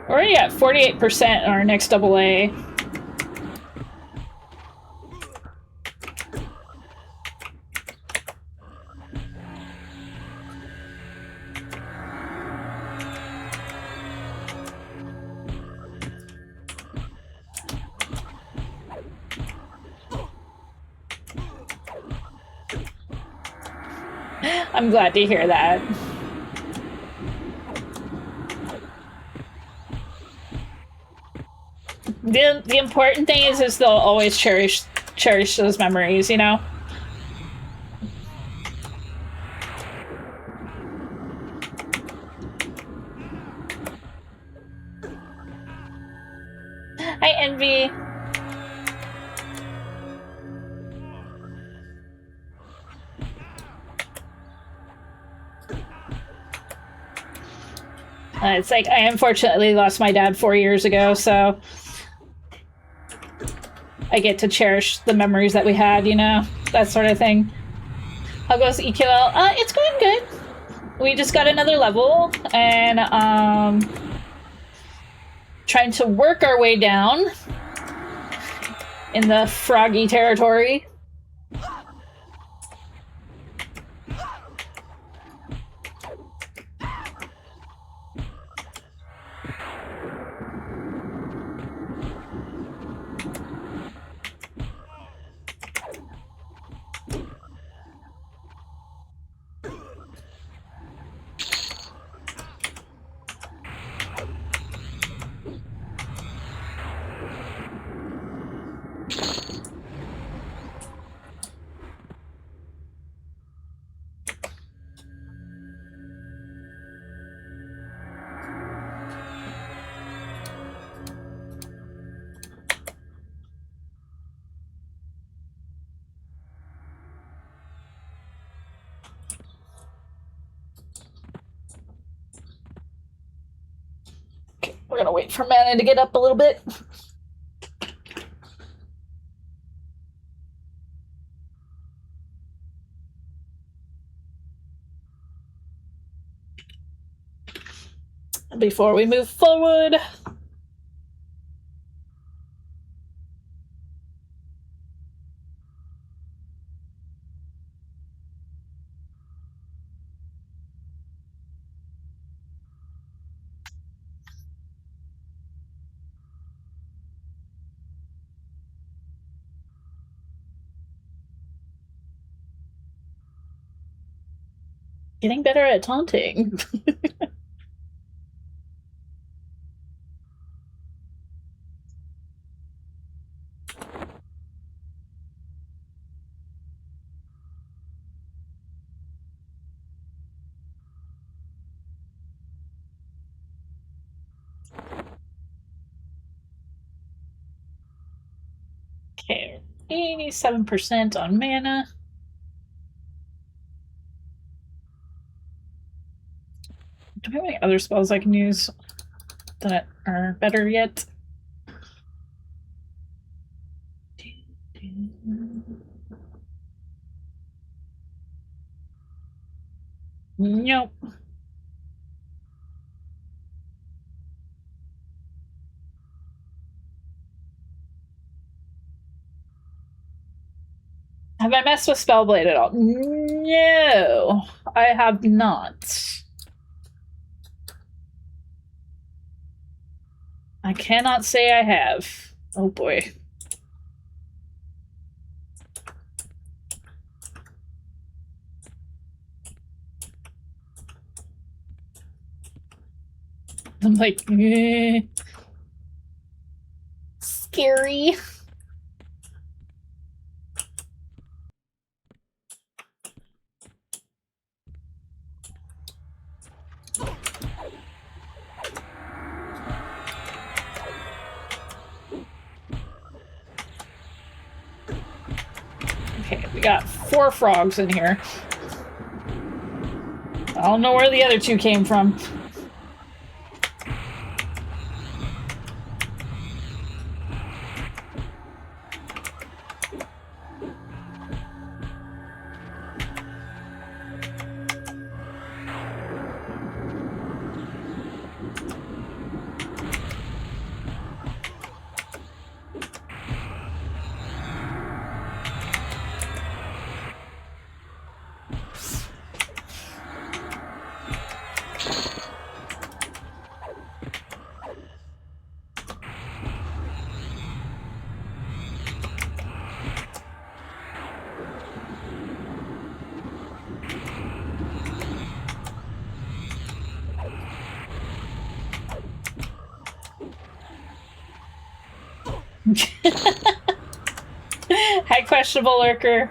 [SPEAKER 1] We're already at 48% on our next double A. I'm glad to hear that. The important thing is they'll always cherish those memories, you know? Hi, Envy. It's like I unfortunately lost my dad 4 years ago, so I get to cherish the memories that we had, you know? That sort of thing. How goes EQL? It's going good. We just got another level, and trying to work our way down in the froggy territory. We're gonna wait for mana to get up a little bit. Before we move forward. Getting better at taunting. Okay, 87% on mana. Do I have any other spells I can use that are better yet? Nope. Have I messed with Spellblade at all? No, I have not. I cannot say I have. Oh boy. I'm like, scary. Okay, we got 4 frogs in here. I don't know where the other 2 came from. Hi, questionable lurker.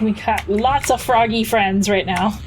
[SPEAKER 1] We got lots of froggy friends right now.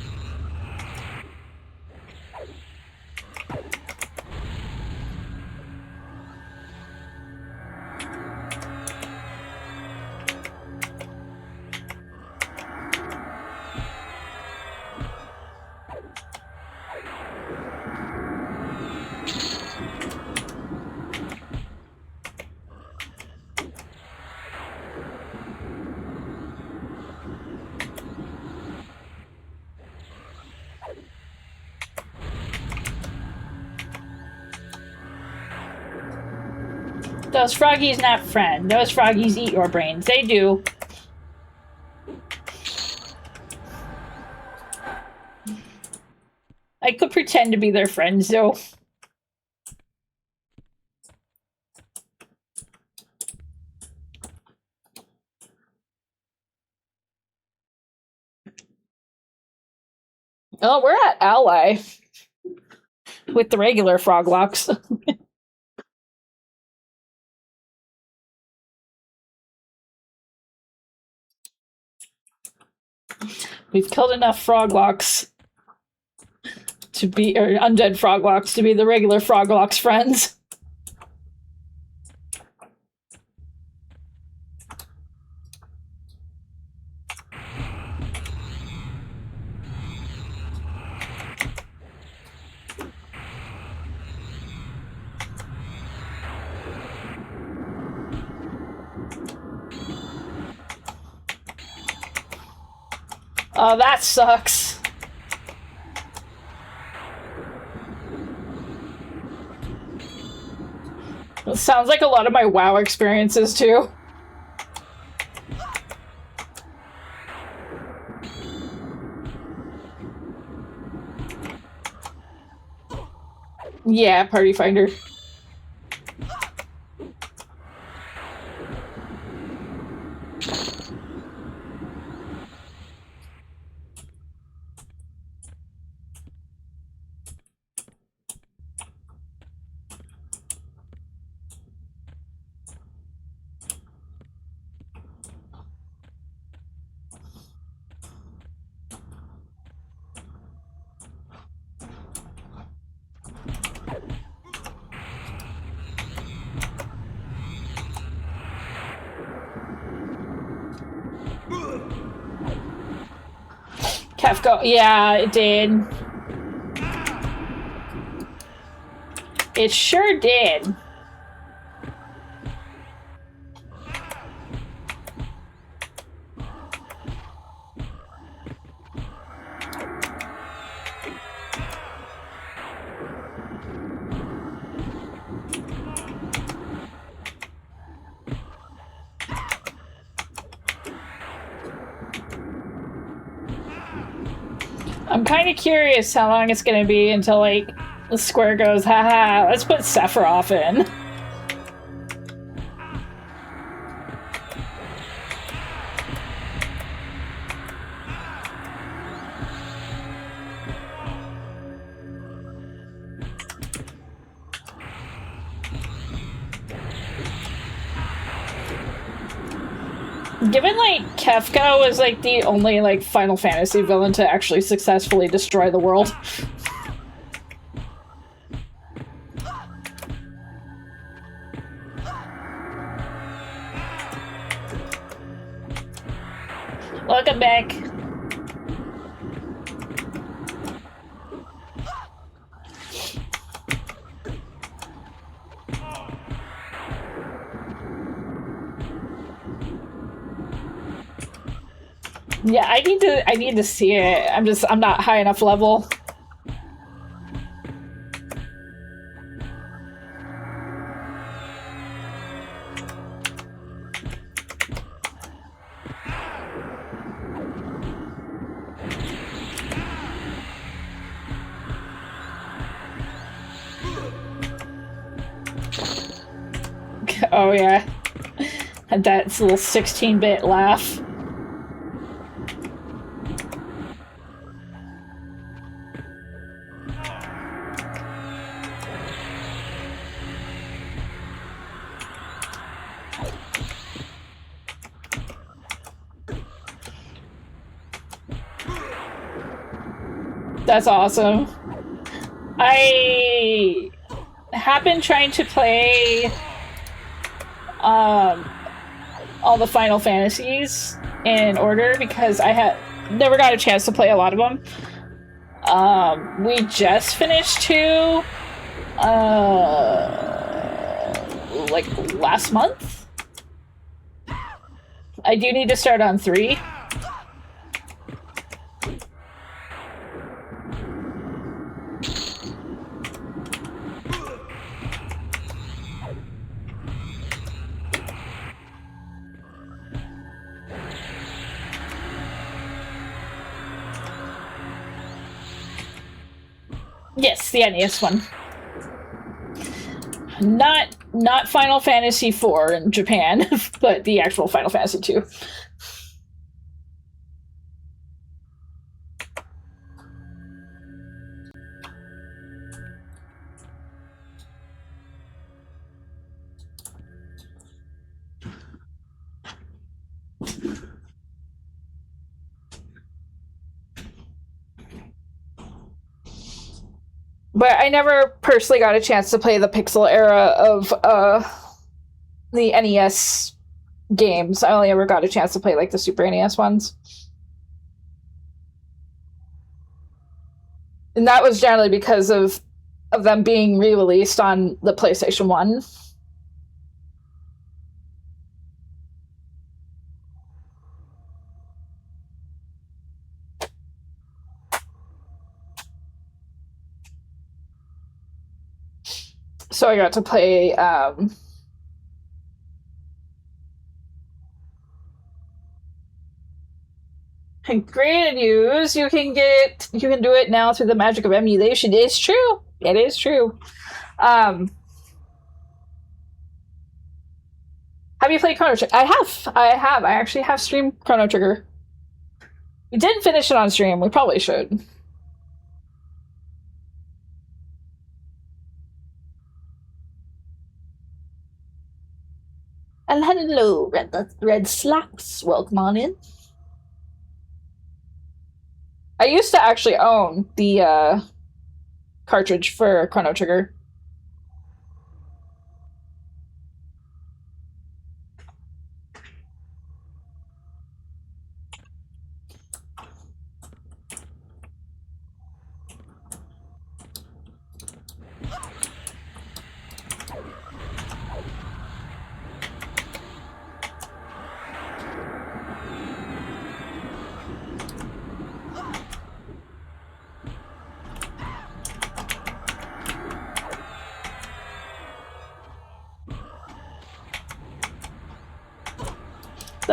[SPEAKER 1] Those froggies not friend. Those froggies eat your brains. They do. I could pretend to be their friends, though. Oh, we're at ally with the regular froglocks. We've killed enough froglocks to be, or undead froglocks to be the regular froglocks friends. Oh, that sucks. It sounds like a lot of my WoW experiences, too. Yeah, Party Finder. Kefko. Yeah, it did. It sure did. I'm kind of curious how long it's going to be until, like, the square goes, haha, let's put Sephiroth in. Given, like, Kefka was, like, the only, like, Final Fantasy villain to actually successfully destroy the world. Welcome back. Yeah, I need to see it. I'm not high enough level. Oh yeah. And that's a little 16-bit laugh. That's awesome. I have been trying to play all the Final Fantasies in order because I had never got a chance to play a lot of them. We just finished 2 like last month. I do need to start on 3. Yes, the NES one. Not Final Fantasy IV in Japan, but the actual Final Fantasy 2. But I never personally got a chance to play the pixel era of the NES games. I only ever got a chance to play like the Super NES ones. And that was generally because of them being re-released on the PlayStation 1. So I got to play great news. You can do it now through the magic of emulation. It's true. It is true. Have you played Chrono Trigger? I have. I actually have streamed Chrono Trigger. We didn't finish it on stream. We probably should. And hello, Red Slacks. Welcome on in. I used to actually own the cartridge for Chrono Trigger.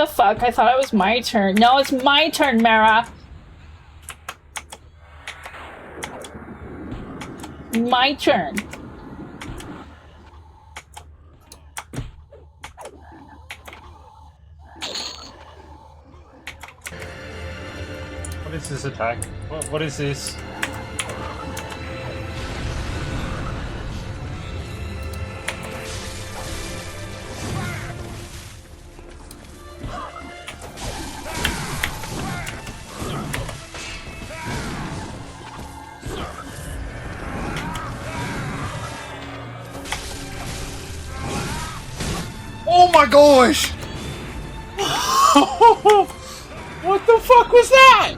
[SPEAKER 1] The fuck? I thought it was my turn. No, it's my turn, Mara. My turn.
[SPEAKER 4] What is this attack? What is this? Oh my gosh! What the fuck was that?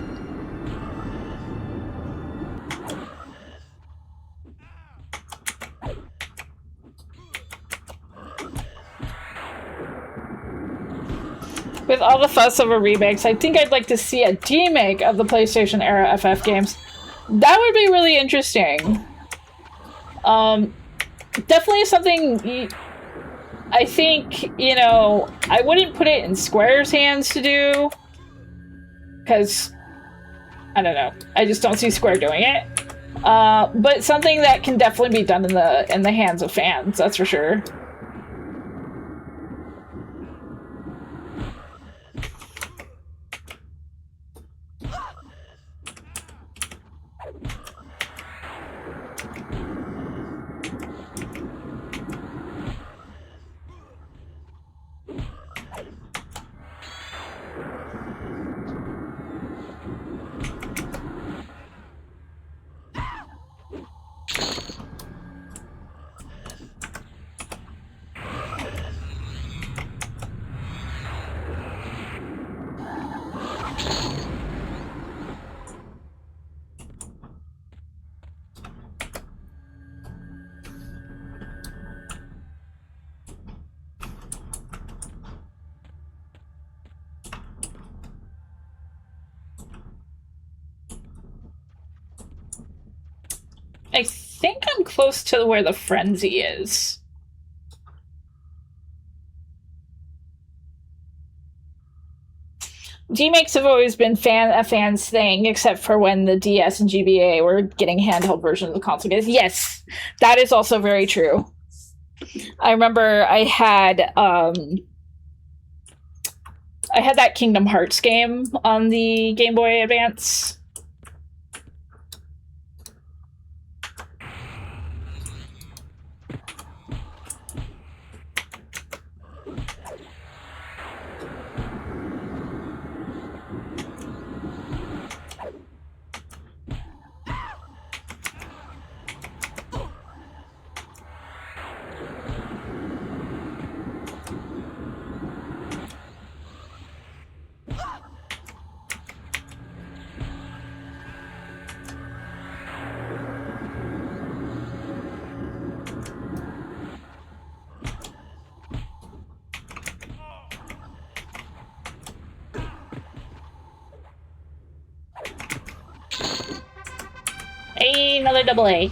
[SPEAKER 1] With all the fuss over remakes, I think I'd like to see a remake of the PlayStation era FF games. That would be really interesting. Definitely something I think, you know, I wouldn't put it in Square's hands to do. Because, I don't know. I just don't see Square doing it. But something that can definitely be done in the hands of fans, that's for sure. I think I'm close to where the frenzy is. Remakes have always been a fan's thing, except for when the DS and GBA were getting handheld versions of the console games. Yes, that is also very true. I remember I had that Kingdom Hearts game on the Game Boy Advance. Another double A.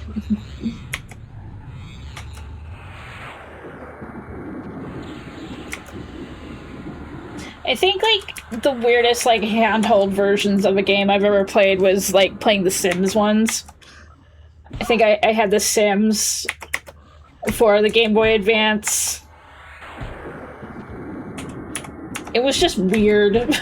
[SPEAKER 1] I think, like, the weirdest, like, handheld versions of a game I've ever played was, like, playing the Sims ones. I think I had the Sims for the Game Boy Advance. It was just weird.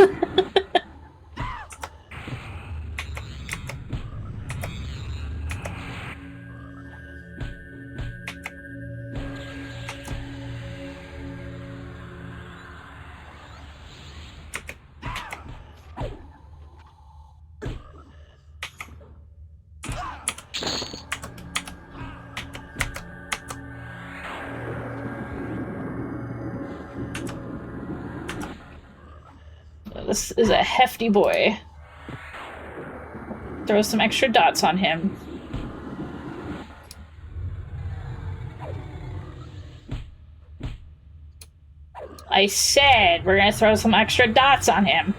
[SPEAKER 1] This is a hefty boy. Throw some extra dots on him. I said we're gonna throw some extra dots on him.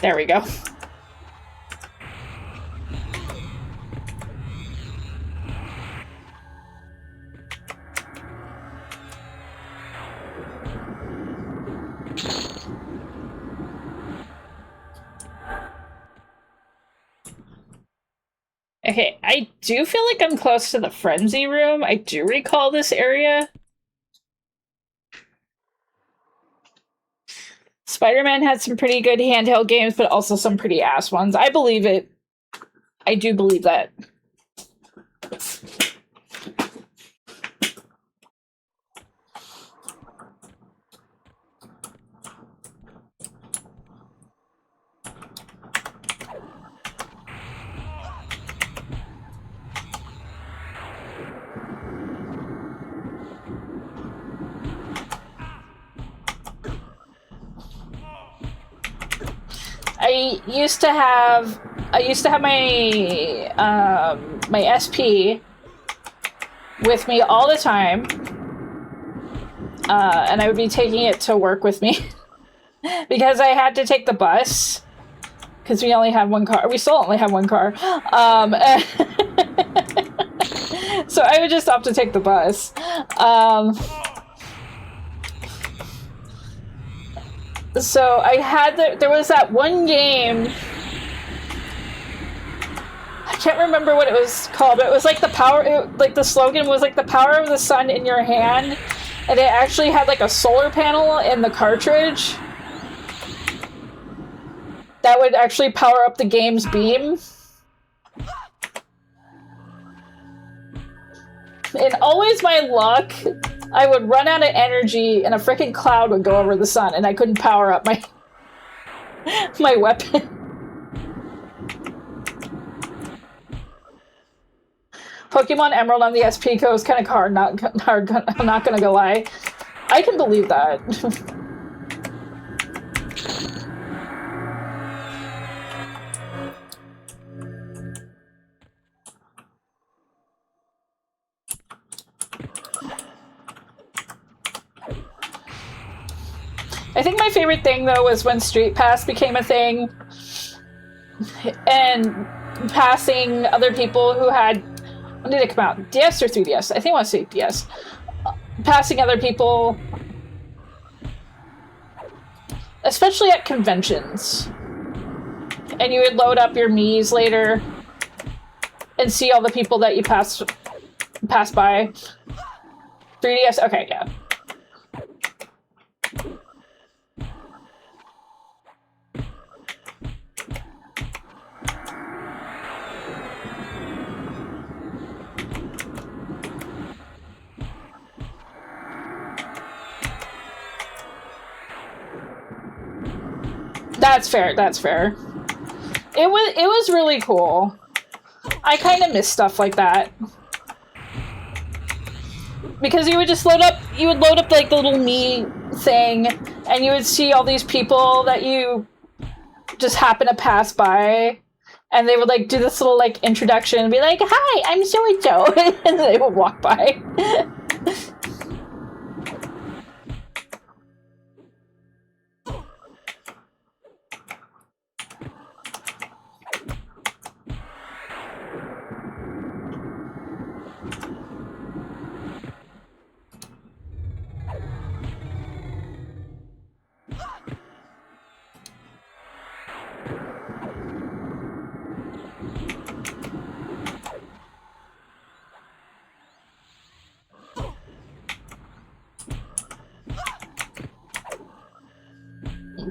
[SPEAKER 1] There we go. Okay, I do feel like I'm close to the frenzy room. I do recall this area. Spider-Man had some pretty good handheld games, but also some pretty ass ones. I believe it. I do believe that. I used to have my my SP with me all the time, and I would be taking it to work with me because I had to take the bus because we only had one car. We still only have one car, so I would just opt to take the bus. So I had there was that one game. I can't remember what it was called, but it was like like the slogan was like the power of the sun in your hand, and it actually had like a solar panel in the cartridge that would actually power up the game's beam. And always my luck, I would run out of energy and a freaking cloud would go over the sun and I couldn't power up my my weapon. Pokemon Emerald on the SP code is kind of hard. I'm not gonna go lie. I can believe that. I think my favorite thing though was when Street Pass became a thing, and passing other people who had, when did it come out? DS or 3DS? I think I want to say DS. Passing other people, especially at conventions, and you would load up your Miis later and see all the people that you pass by. 3DS, okay, yeah. That's fair, that's fair. It was really cool. I kind of miss stuff like that. Because you would just load up like the little me thing, and you would see all these people that you just happen to pass by, and they would like do this little like introduction and be like, "Hi, I'm so and so," and they would walk by.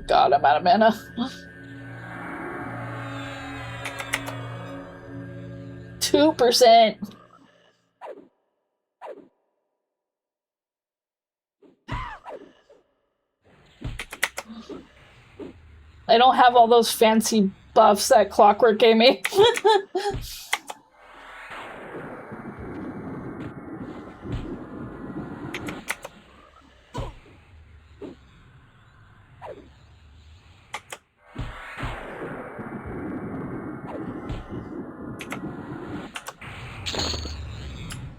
[SPEAKER 1] God, I'm out of mana. %. I don't have all those fancy buffs that Clockwork gave me.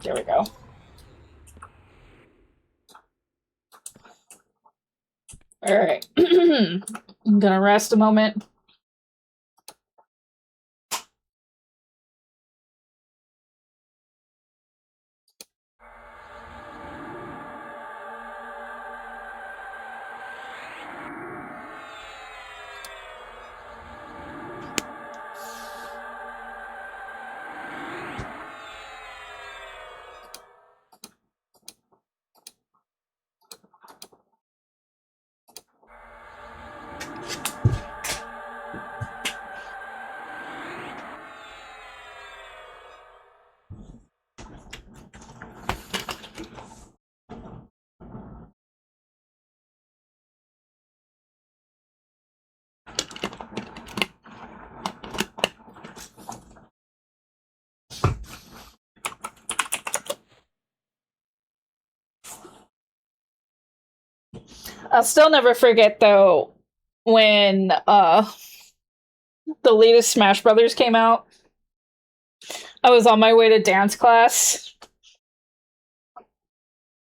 [SPEAKER 1] There we go. All right. I'm gonna rest a moment. I'll still never forget though when the latest Smash Brothers came out. I was on my way to dance class,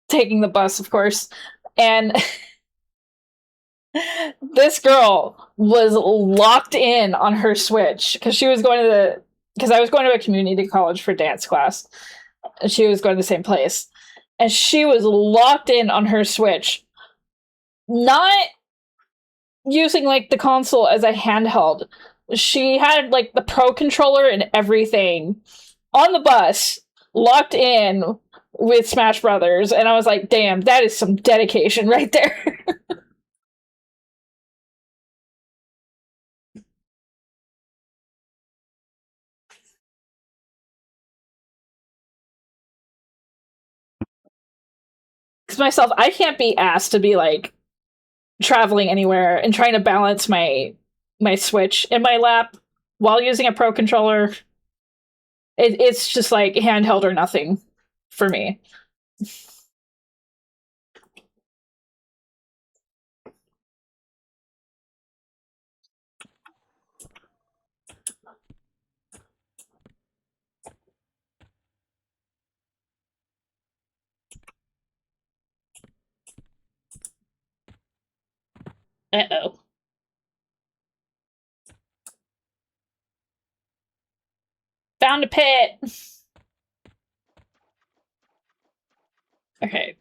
[SPEAKER 1] taking the bus, of course, and this girl was locked in on her Switch because she was going to because I was going to a community college for dance class. And she was going to the same place. And she was locked in on her Switch, not using like the console as a handheld. She had like the Pro controller and everything on the bus, locked in with Smash Brothers, and I was like, damn, that is some dedication right there. Because myself, I can't be asked to be like traveling anywhere and trying to balance my Switch in my lap while using a Pro controller. It's just like handheld or nothing for me. Uh-oh. Found a pit. Okay.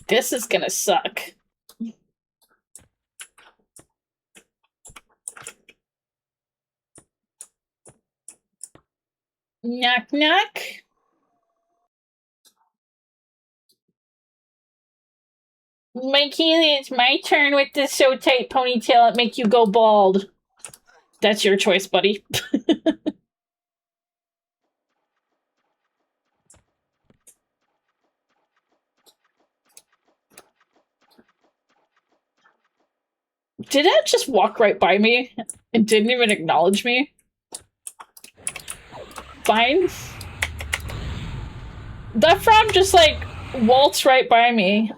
[SPEAKER 1] This is gonna suck. Knock, knock. My Keelie, it's my turn with this so tight ponytail. It make you go bald. That's your choice, buddy. Did it just walk right by me and didn't even acknowledge me? Fine. That frog just like waltzed right by me.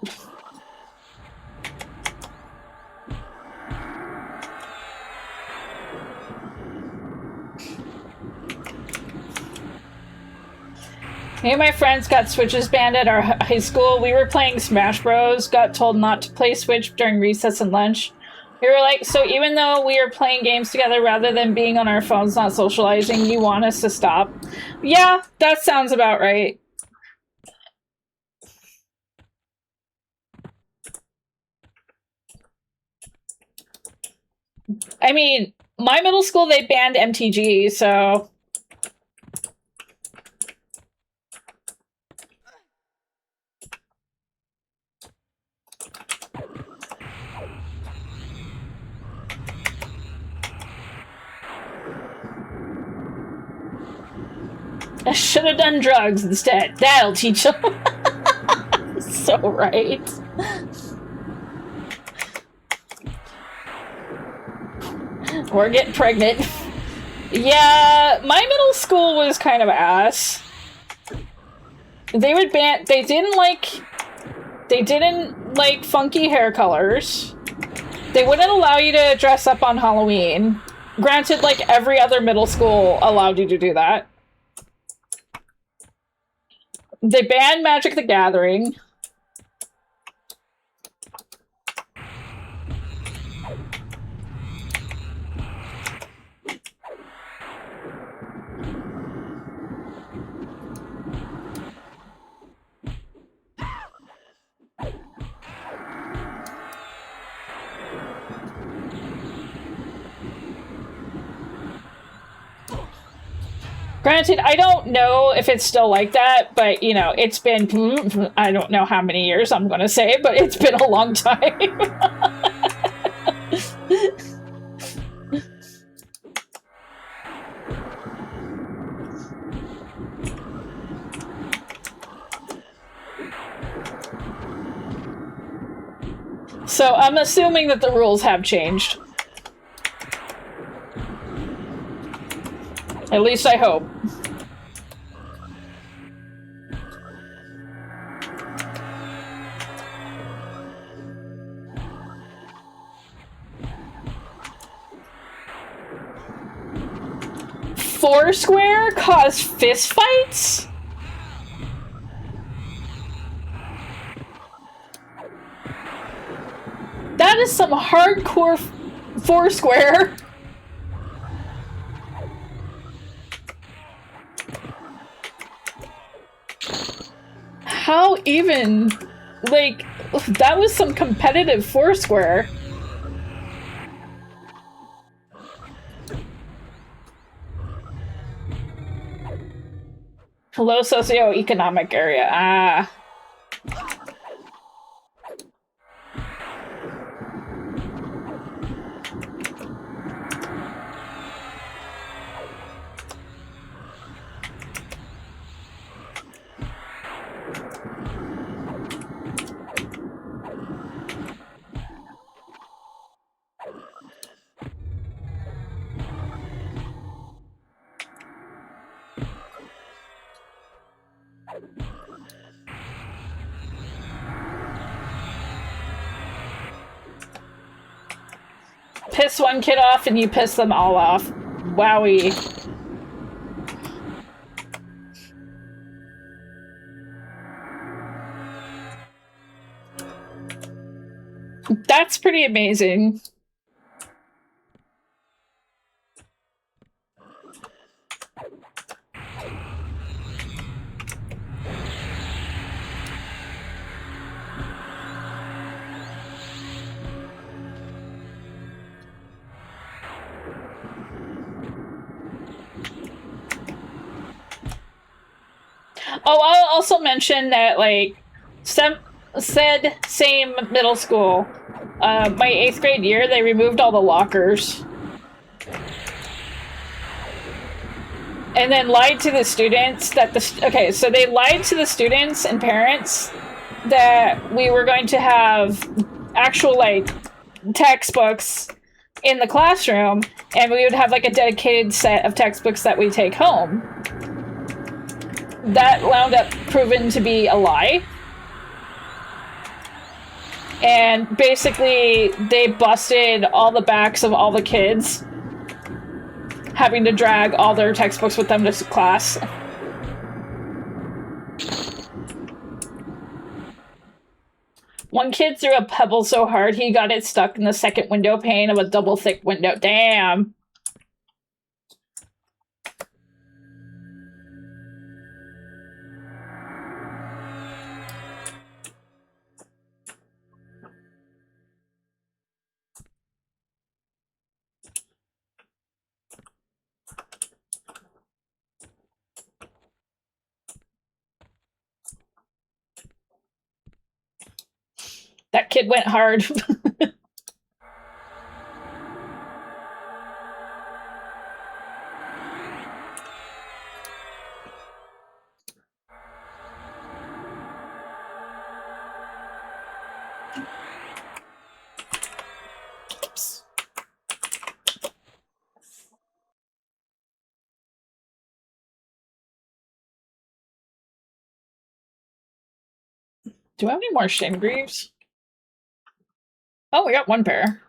[SPEAKER 1] Me and my friends got Switches banned at our high school. We were playing Smash Bros. Got told not to play Switch during recess and lunch. We were like, so even though we are playing games together rather than being on our phones not socializing, you want us to stop? Yeah, that sounds about right. I mean, my middle school, they banned MTG, so... I should have done drugs instead. That'll teach them. So right. Or get pregnant. Yeah, my middle school was kind of ass. They would ban- they didn't like funky hair colors. They wouldn't allow you to dress up on Halloween. Granted, like every other middle school allowed you to do that. They banned Magic the Gathering. Granted, I don't know if it's still like that, but, you know, it's been, I don't know how many years I'm gonna say, but it's been a long time. So I'm assuming that the rules have changed. At least I hope. Foursquare cause fistfights? That is some hardcore Foursquare. How even? Like, that was some competitive Foursquare. Low socioeconomic area. Ah. Piss one kid off and you piss them all off. Wowie. That's pretty amazing. Oh, I'll also mention that, like, said same middle school, my 8th grade year, they removed all the lockers. And then lied to the students that okay, so they lied to the students and parents that we were going to have actual, like, textbooks in the classroom, and we would have, like, a dedicated set of textbooks that we take home. That wound up proven to be a lie. And basically, they busted all the backs of all the kids, having to drag all their textbooks with them to class. One kid threw a pebble so hard he got it stuck in the second window pane of a double thick window. Damn. That kid went hard. Oops. Do I have any more shin greaves? Oh, we got one pair.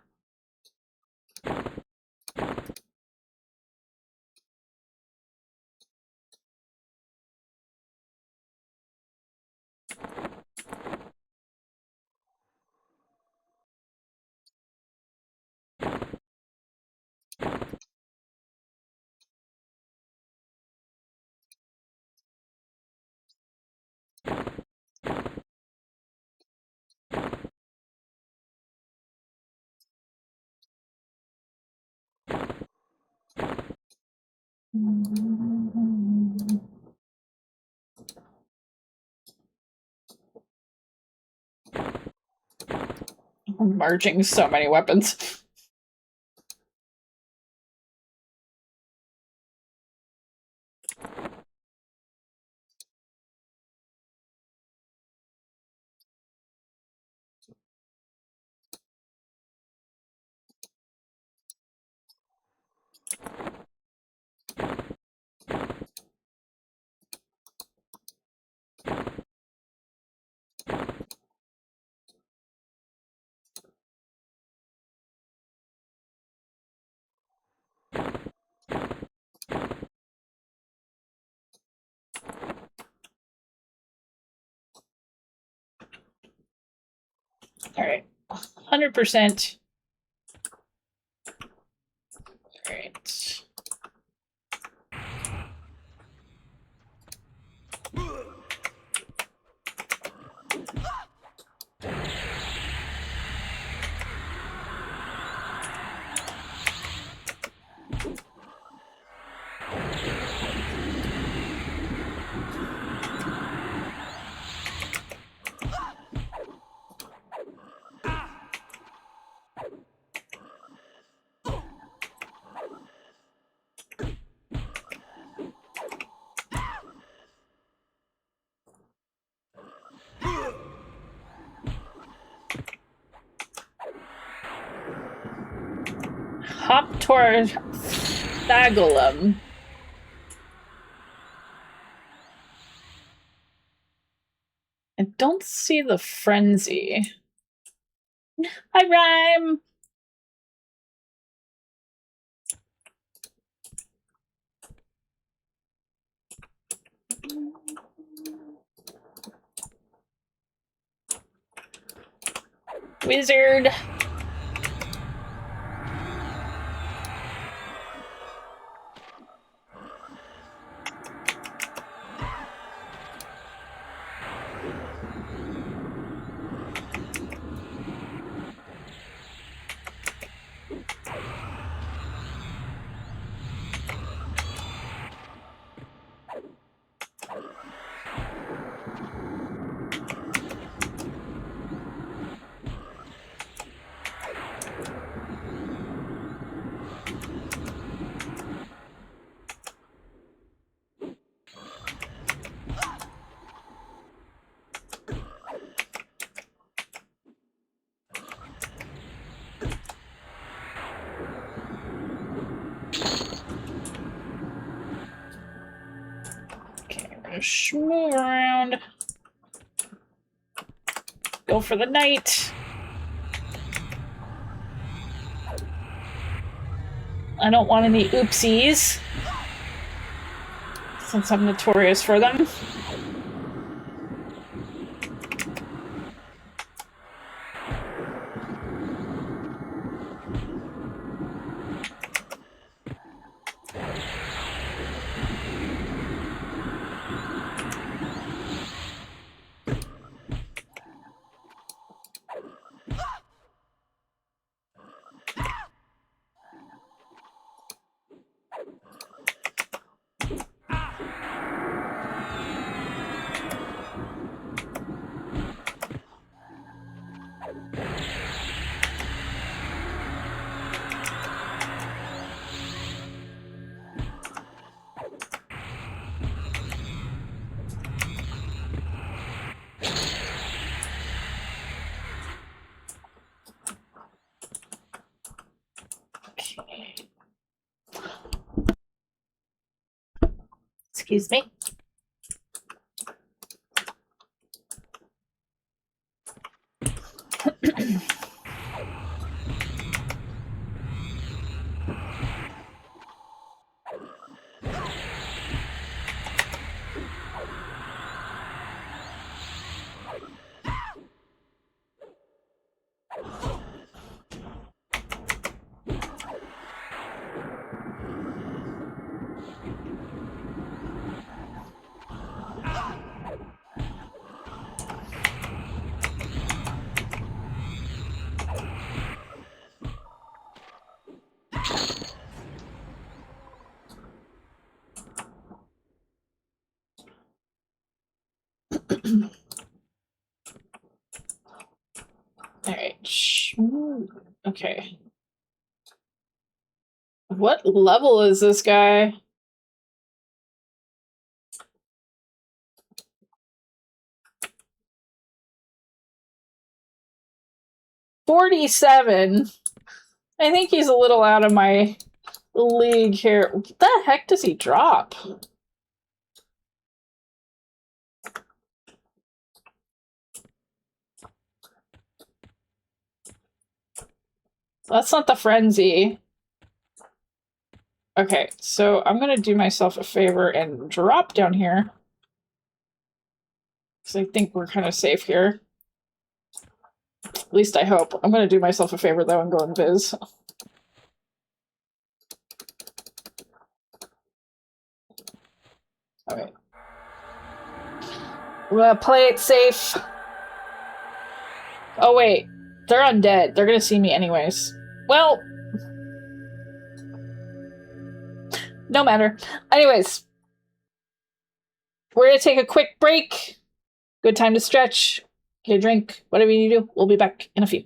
[SPEAKER 1] I'm merging so many weapons. Alright. 100%. Alright. Hop toward Thagolum. I don't see the frenzy. Hi, Rhyme! Wizard. Move around. Go for the night. I don't want any oopsies, since I'm notorious for them. Excuse me. Alright. Okay. What level is this guy? $47. I think he's a little out of my league here. What the heck does he drop? That's not the frenzy. Okay, so I'm gonna do myself a favor and drop down here. Because I think we're kind of safe here. At least I hope. I'm gonna do myself a favor though and go in Viz. Alright. I'm gonna play it safe. Oh wait. They're undead. They're gonna see me anyways. Well... no matter. Anyways. We're gonna take a quick break. Good time to stretch. Get a drink. Whatever you need to do. We'll be back in a few.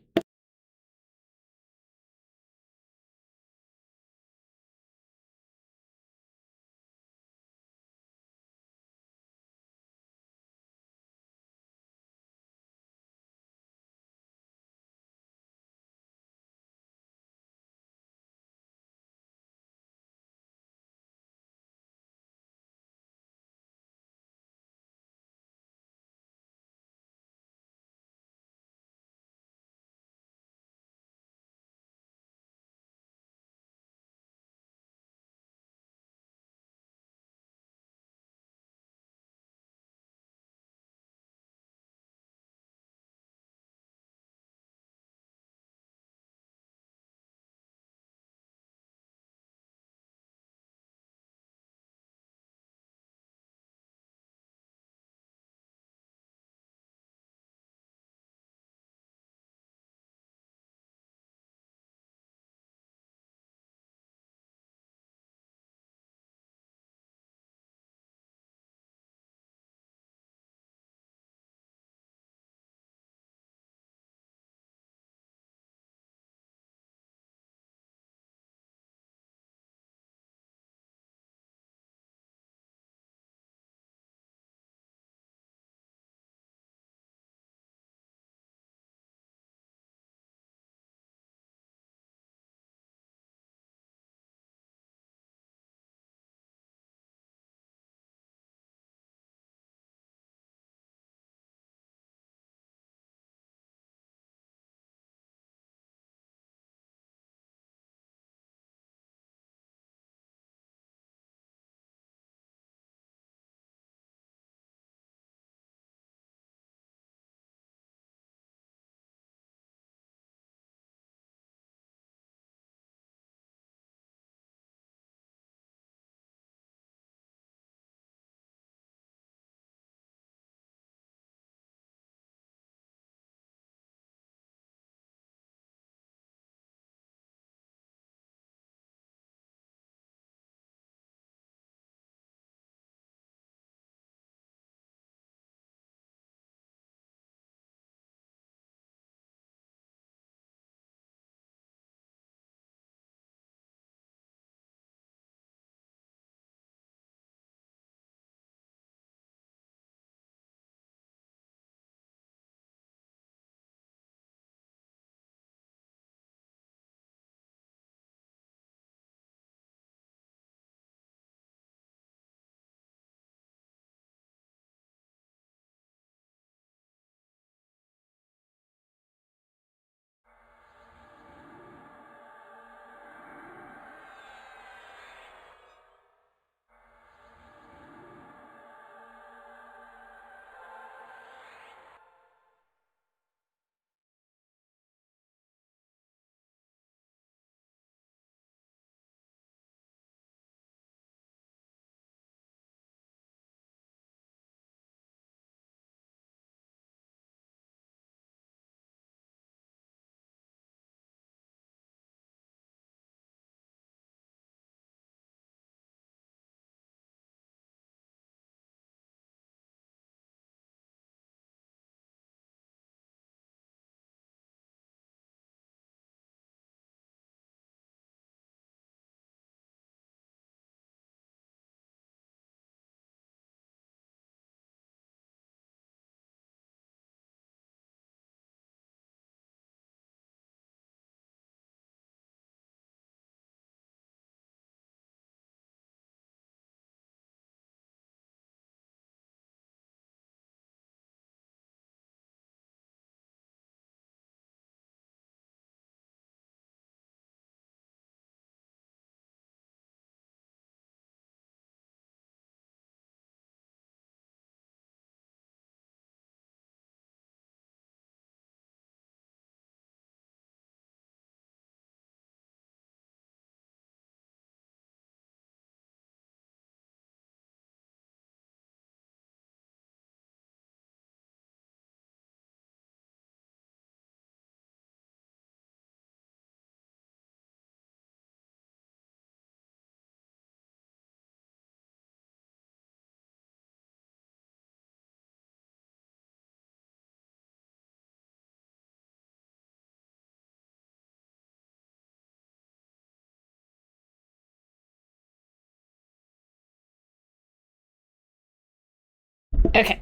[SPEAKER 1] Okay.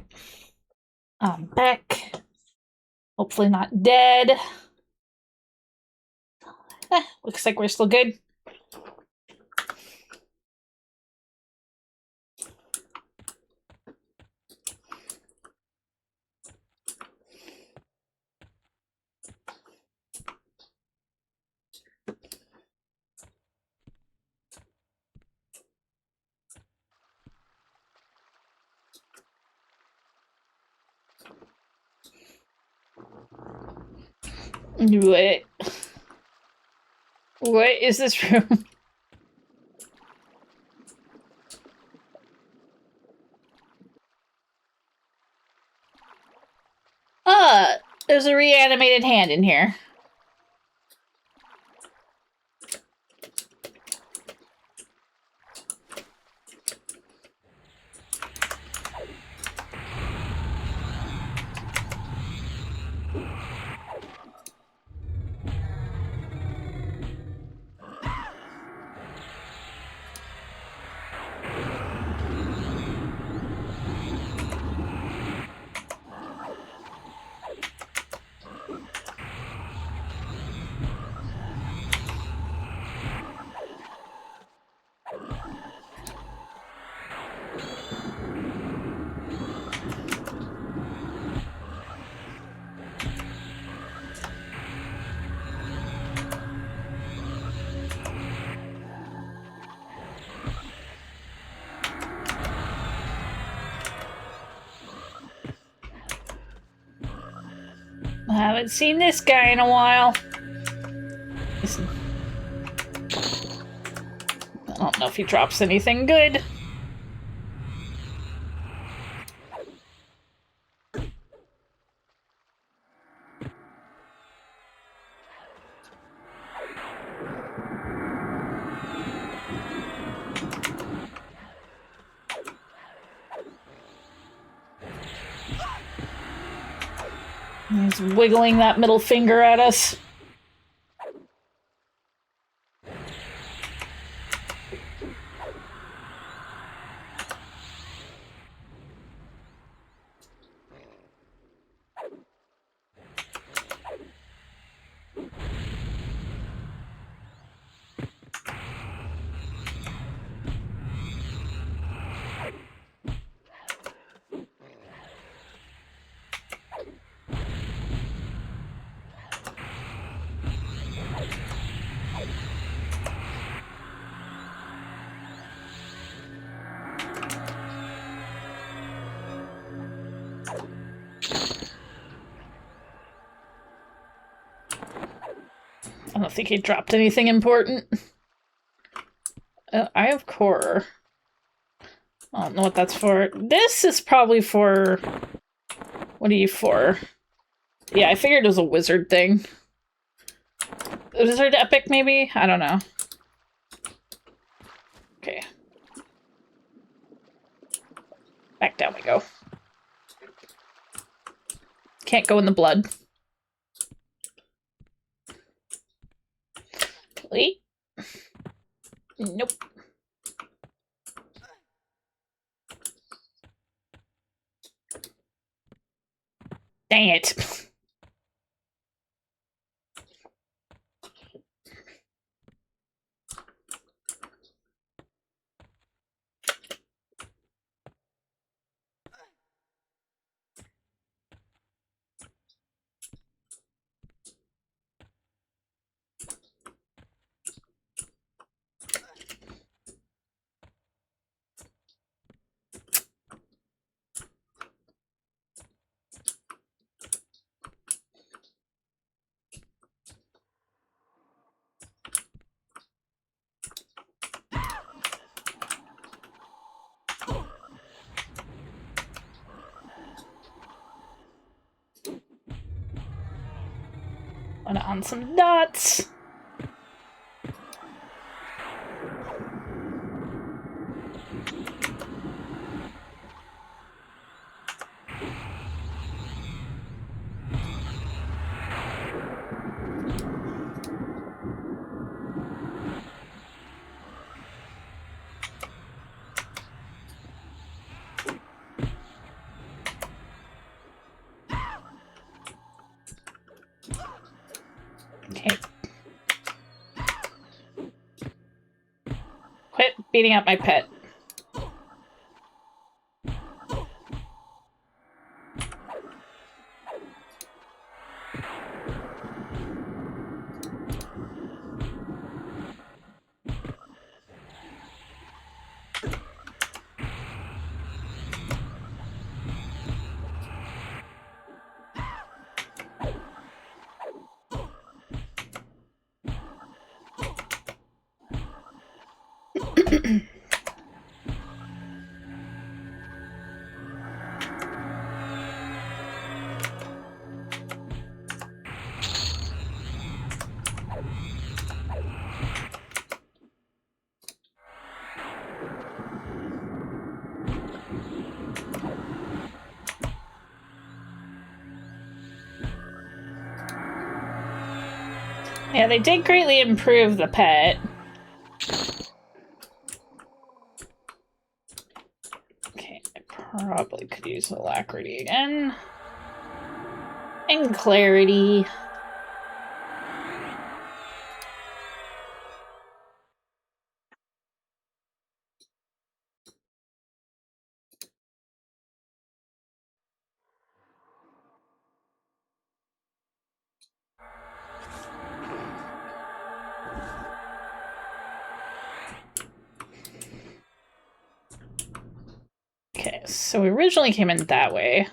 [SPEAKER 1] I'm back. Hopefully not dead. Looks like we're still good. What is this room? There's a reanimated hand in here. I haven't seen this guy in a while. Listen. I don't know if he drops anything good. He's wiggling that middle finger at us. I don't think he dropped anything important. Eye of Core. I don't know what that's for. This is probably for... What are you for? Yeah, I figured it was a wizard thing. Wizard epic, maybe? I don't know. Okay. Back down we go. Can't go in the blood. Wait. Nope. Dang it. Wanna on some dots. Okay. Quit beating up my pet. Yeah, they did greatly improve the pet. Okay, I probably could use alacrity again. And clarity. Okay, so we originally came in that way.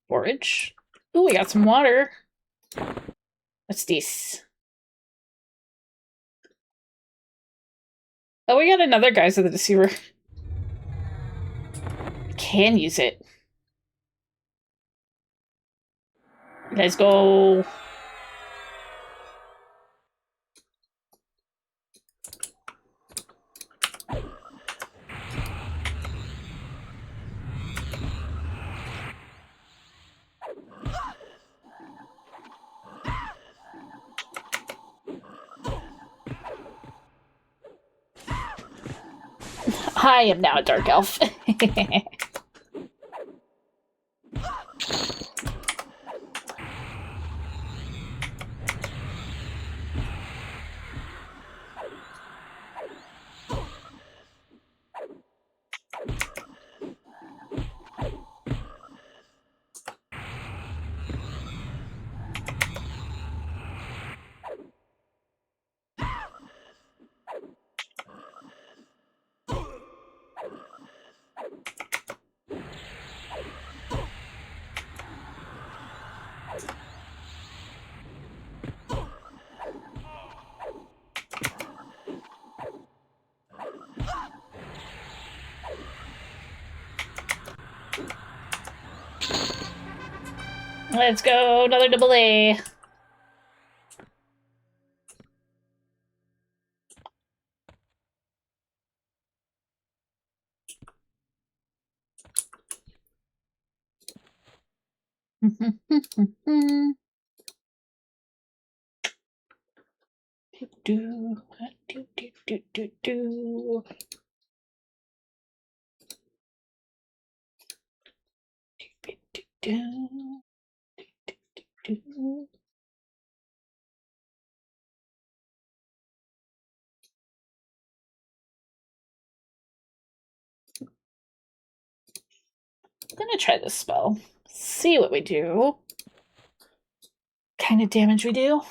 [SPEAKER 1] Forage. Ooh, we got some water. What's this? Oh, we got another Guys of the Deceiver. Can use it. Let's go. I am now a dark elf. Let's go, another double A. do do do do do do. I'm gonna try this spell. See what we do. Kind of damage we do.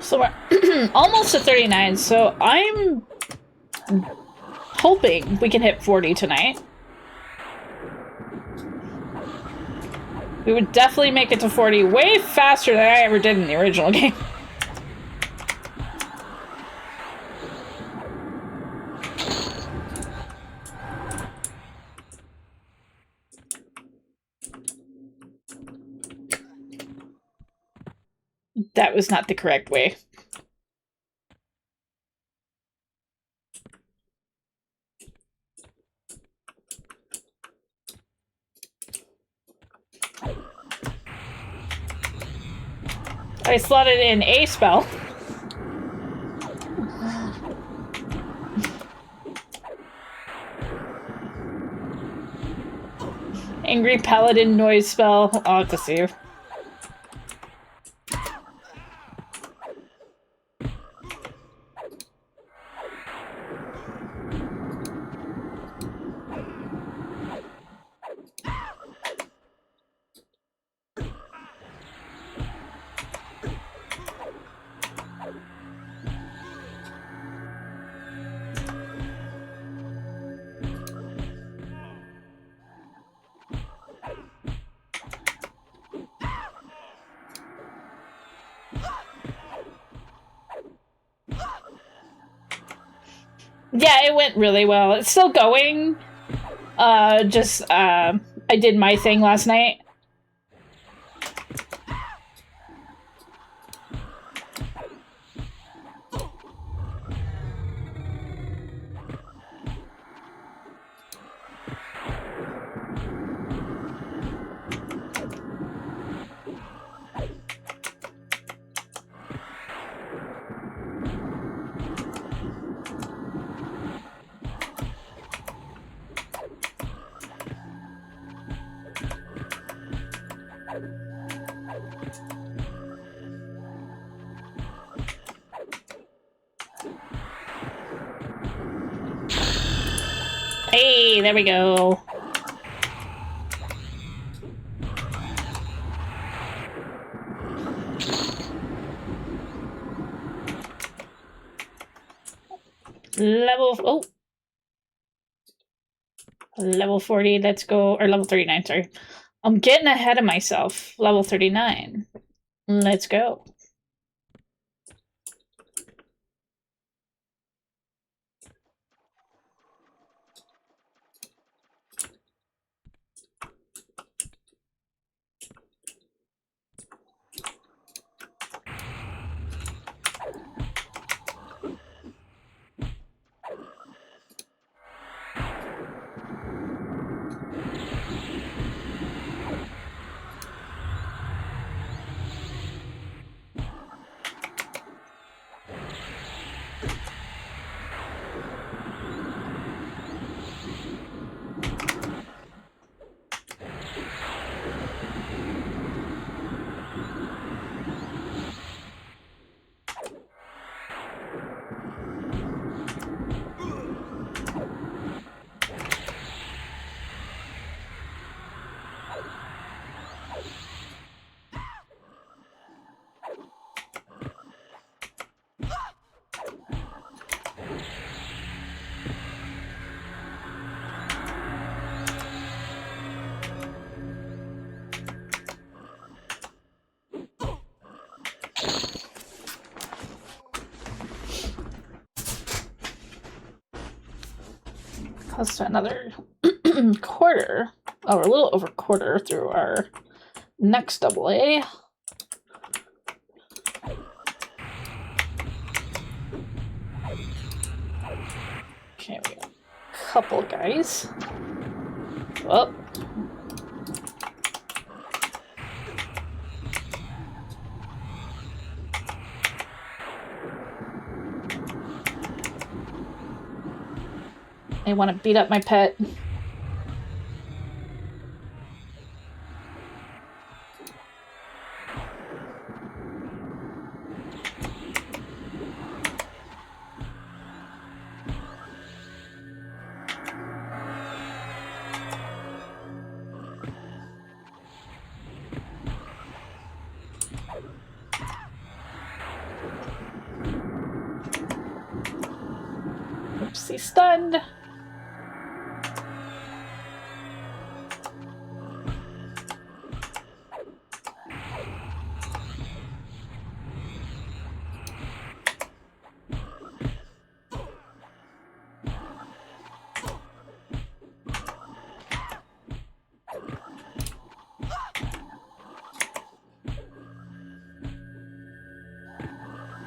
[SPEAKER 1] So we're almost to 39, so I'm hoping we can hit 40 tonight. We would definitely make it to 40 way faster than I ever did in the original game. That was not the correct way. I slotted in a spell. Angry Paladin noise spell. I'll have to see. Yeah, it went really well. It's still going. I did my thing last night. Hey, there we go. Level 40, let's go, or level 39, sorry. I'm getting ahead of myself. Level 39. Let's go. Close to another quarter, or a little over quarter through our next double A. Okay, we got a couple guys. Well. They want to beat up my pet. he's stunned.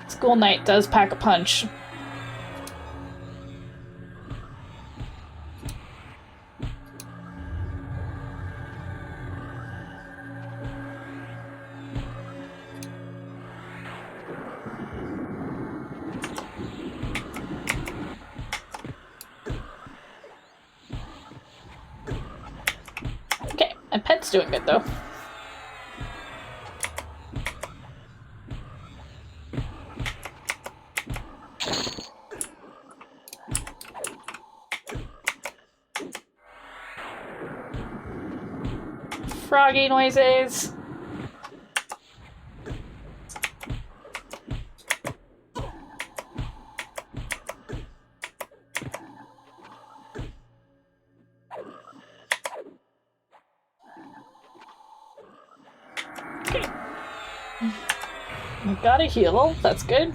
[SPEAKER 1] School night does pack a punch. Okay, my pet's doing good though. Froggy noises. Okay. We got a heal. That's good.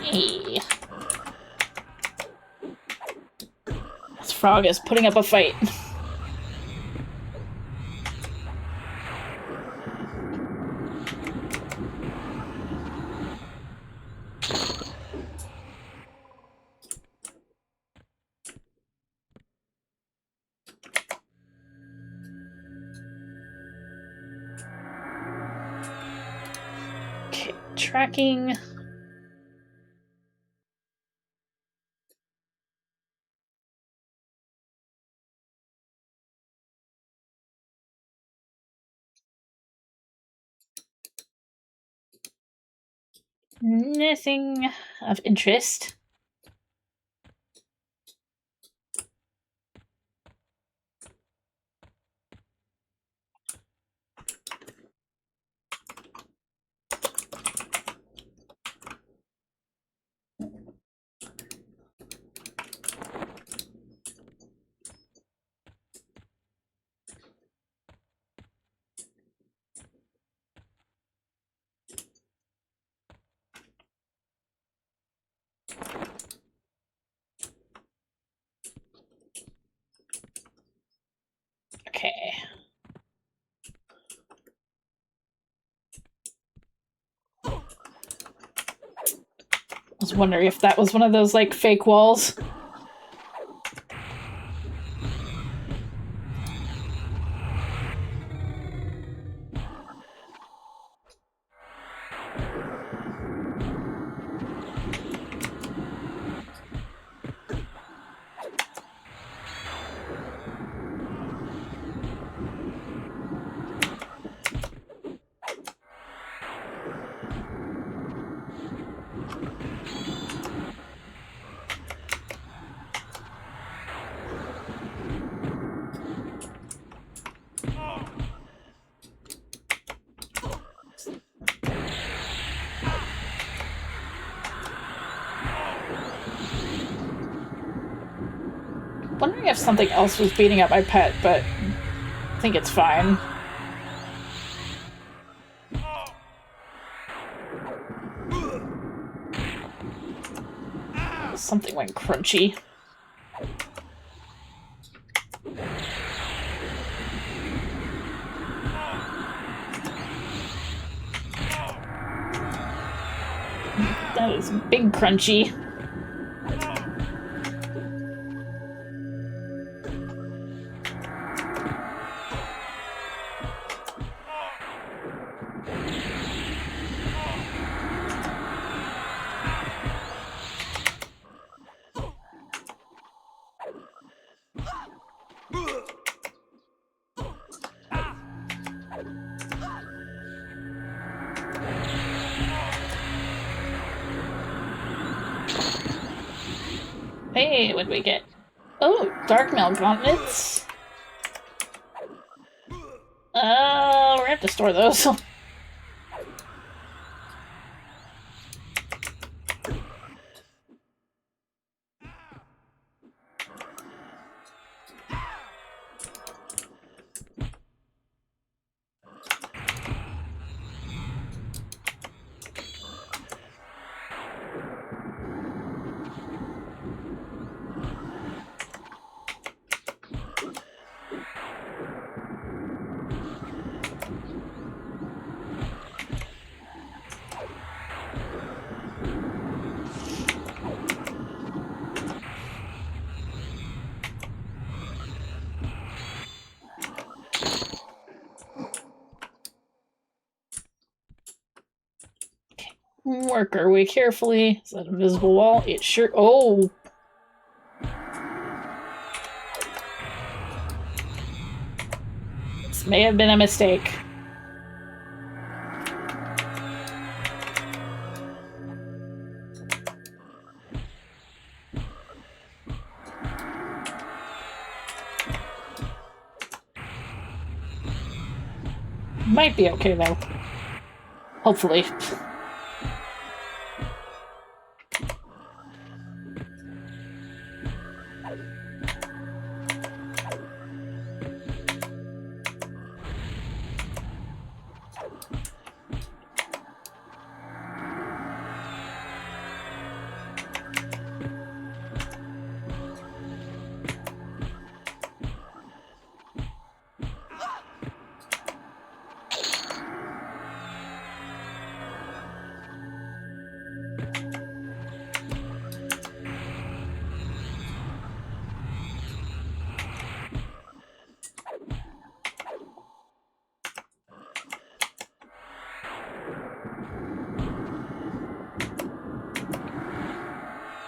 [SPEAKER 1] Hey. This frog is putting up a fight. Okay, tracking. Nothing of interest. Okay. I was wondering if that was one of those, like, fake walls. Wondering if something else was beating up my pet, but I think it's fine. Something went crunchy. That is big crunchy. Hey, what do we get? Oh, dark mail gauntlets. We're gonna have to store those. Work our way carefully. Is that an invisible wall? It sure. Oh! This may have been a mistake. Might be okay, though. Hopefully.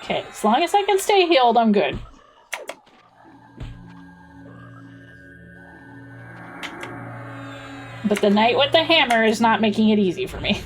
[SPEAKER 1] Okay, as long as I can stay healed, I'm good. But the knight with the hammer is not making it easy for me.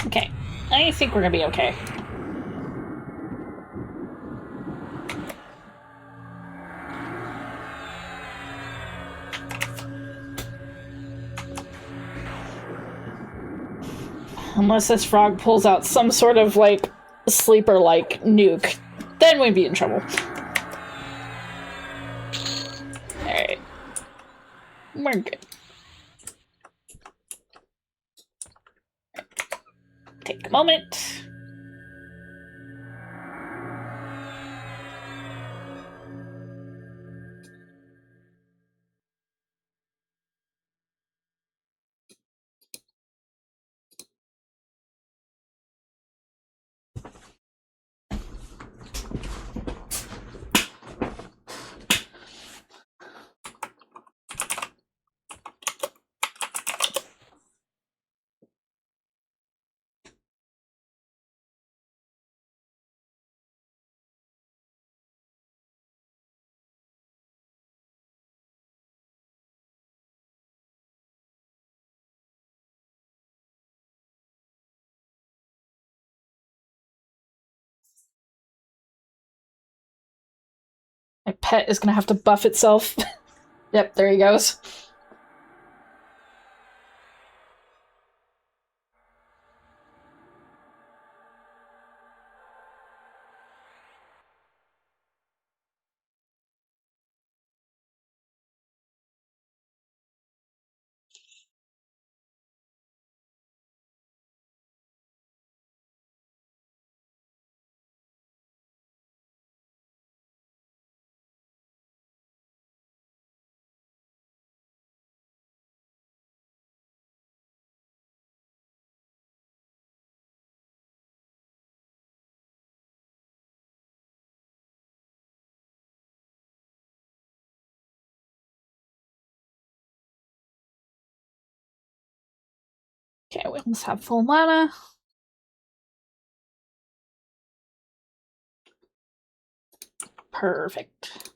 [SPEAKER 1] Okay, I think we're gonna be okay. Unless this frog pulls out some sort of, like, sleeper-like nuke, then we'd be in trouble. Alright. We're good. Take a moment. My pet is gonna have to buff itself. Yep, there he goes. Okay, we almost have full mana. Perfect.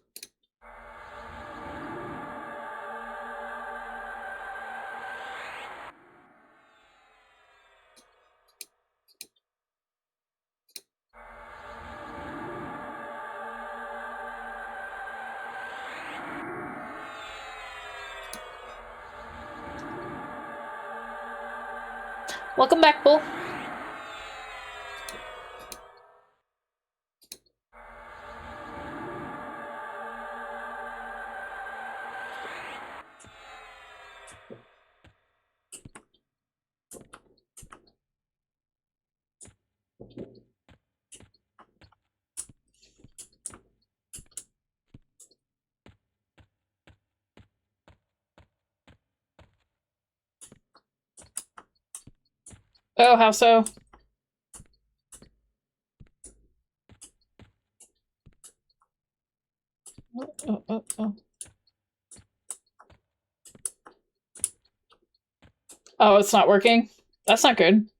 [SPEAKER 1] Welcome back, Bull. Oh, how so? Oh. Oh, it's not working? That's not good.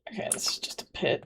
[SPEAKER 1] Okay, this is just a pit.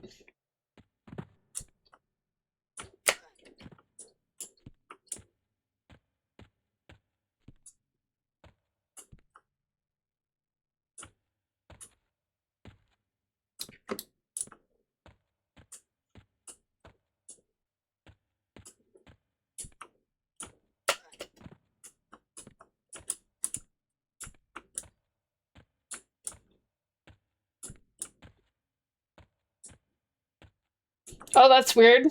[SPEAKER 1] Oh, that's weird.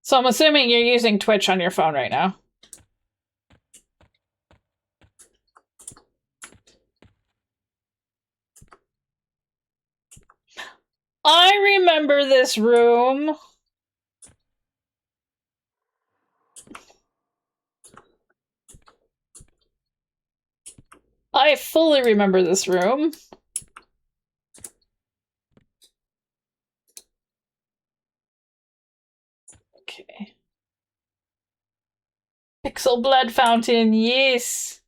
[SPEAKER 1] So I'm assuming you're using Twitch on your phone right now. I remember this room. I fully remember this room. Okay. Pixel blood fountain, yes.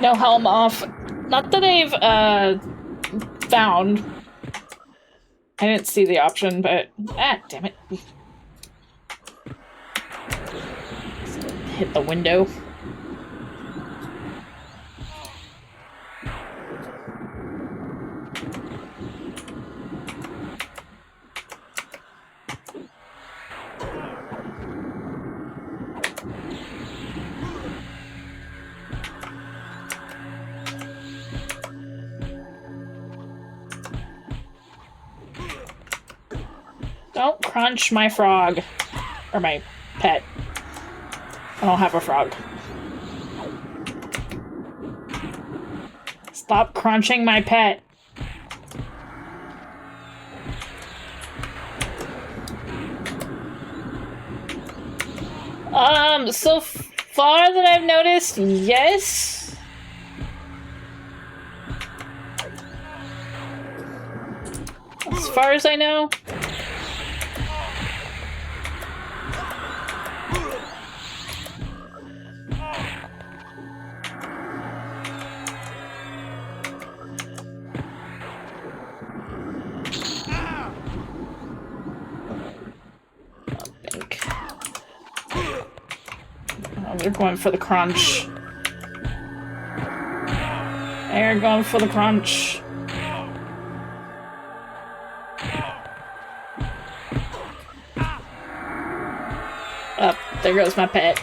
[SPEAKER 1] No helm off. Not that I've, found. I didn't see the option, but... Ah, damn it. Hit the window. Don't crunch my frog. Or my pet. I don't have a frog. Stop crunching my pet. So far that I've noticed, yes. As far as I know. They're going for the crunch. They're going for the crunch. Oh, there goes my pet.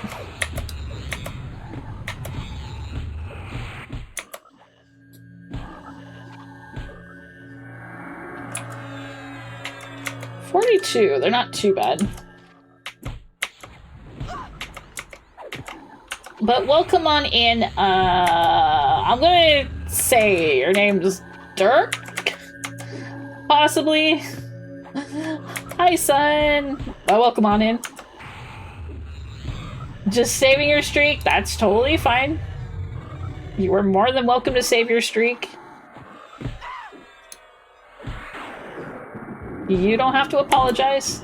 [SPEAKER 1] $42. They're not too bad. But welcome on in. I'm gonna say your name's Dirk? Possibly. Hi, son. Welcome on in. Just saving your streak? That's totally fine. You are more than welcome to save your streak. You don't have to apologize.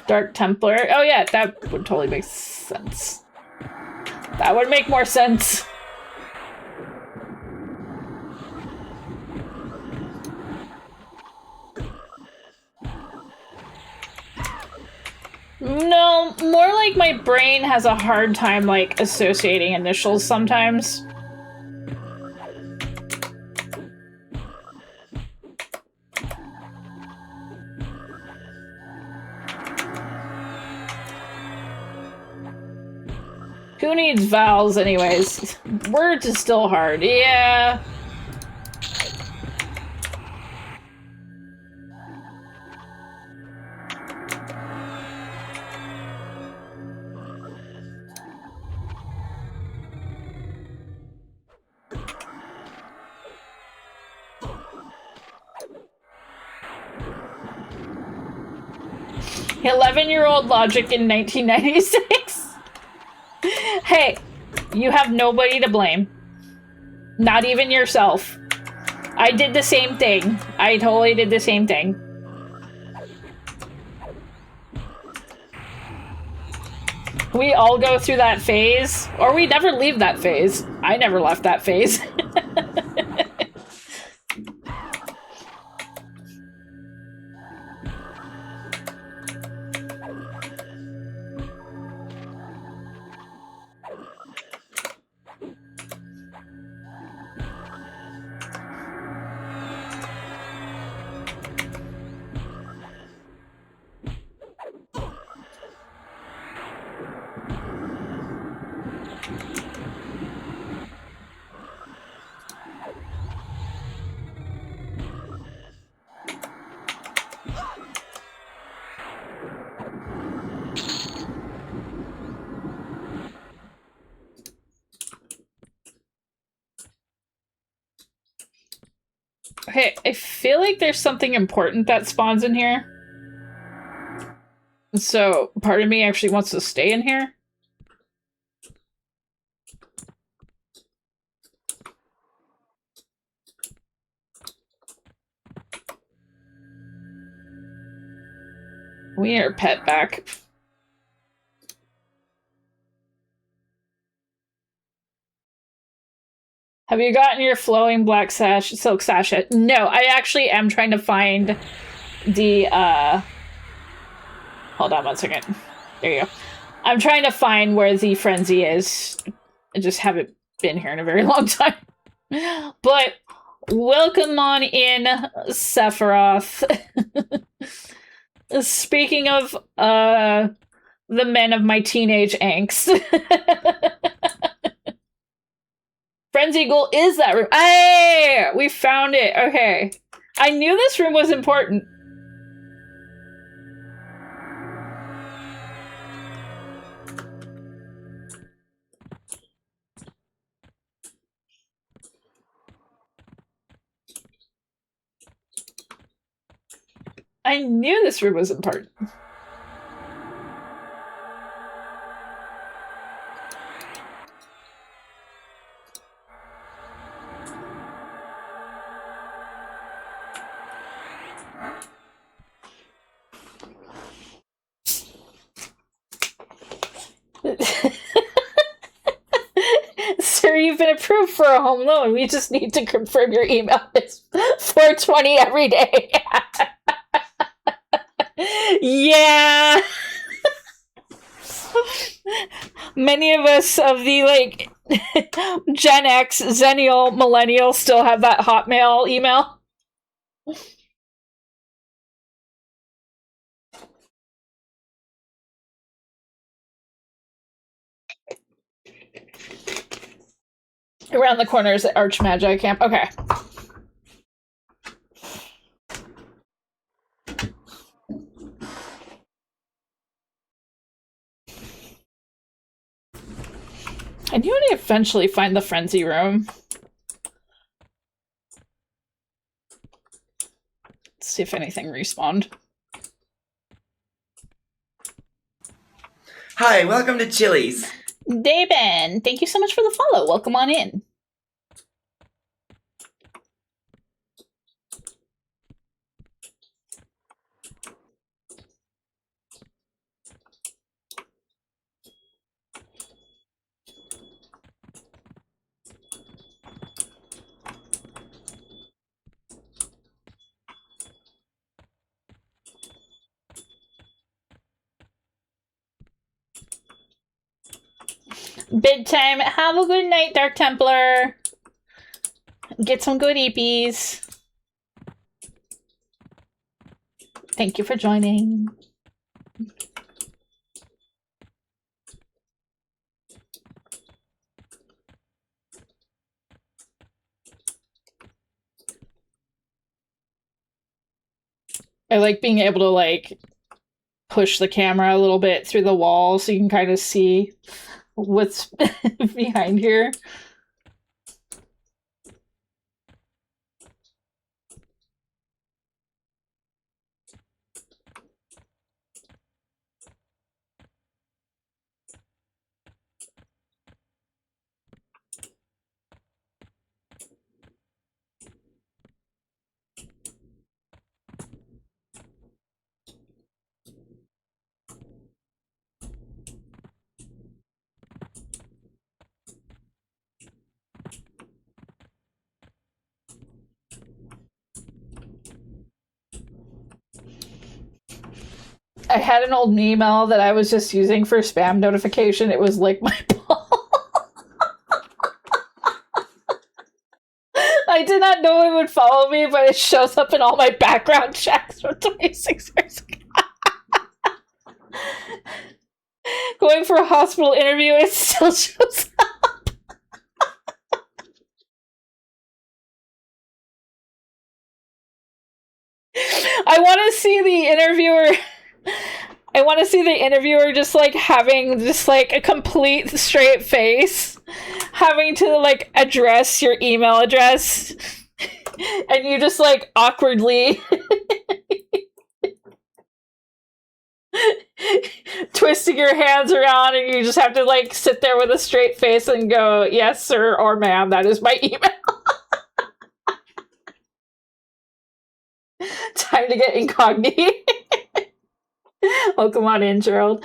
[SPEAKER 1] Dark Templar. Oh yeah, that would totally make sense. That would make more sense. No, more like my brain has a hard time, like, associating initials sometimes. Who needs vowels anyways? Words is still hard. Yeah. "11-year-old logic in 1996. Hey, you have nobody to blame. Not even yourself. I did the same thing. I totally did the same thing. We all go through that phase, or we never leave that phase. I never left that phase. Okay, I feel like there's something important that spawns in here. So, part of me actually wants to stay in here. We need our pet back. Have you gotten your flowing black silk sash yet? No, I actually am trying to find the, hold on one second. There you go. I'm trying to find where the frenzy is. I just haven't been here in a very long time. But welcome on in, Sephiroth. Speaking of, the men of my teenage angst. Frenzy Ghoul is that room. Hey! We found it. Okay. I knew this room was important. I knew this room was important. Sir, you've been approved for a home loan. We just need to confirm your email. It's 420 every day. Yeah. Many of us of the like Gen X, Zennial, Millennial still have that Hotmail email. Around the corner is the Archmagi camp. Okay. I knew I'd eventually find the frenzy room. Let's see if anything respawned.
[SPEAKER 2] Hi, welcome to Chili's.
[SPEAKER 1] Daben, thank you so much for the follow. Welcome on in. Bedtime. Have a good night, Dark Templar. Get some good EPs. Thank you for joining. I like being able to like push the camera a little bit through the wall so you can kind of see what's behind here. I had an old email that I was just using for spam notification. It was like my ball. I did not know it would follow me, but it shows up in all my background checks from 26 years ago. Going for a hospital interview, it still shows up. I want to see the interviewer. I want to see the interviewer just like having just like a complete straight face, having to like address your email address, and you just like awkwardly twisting your hands around, and you just have to like sit there with a straight face and go, "Yes, sir," or "Ma'am, that is my email." Time to get incognito. Welcome on in, Gerald.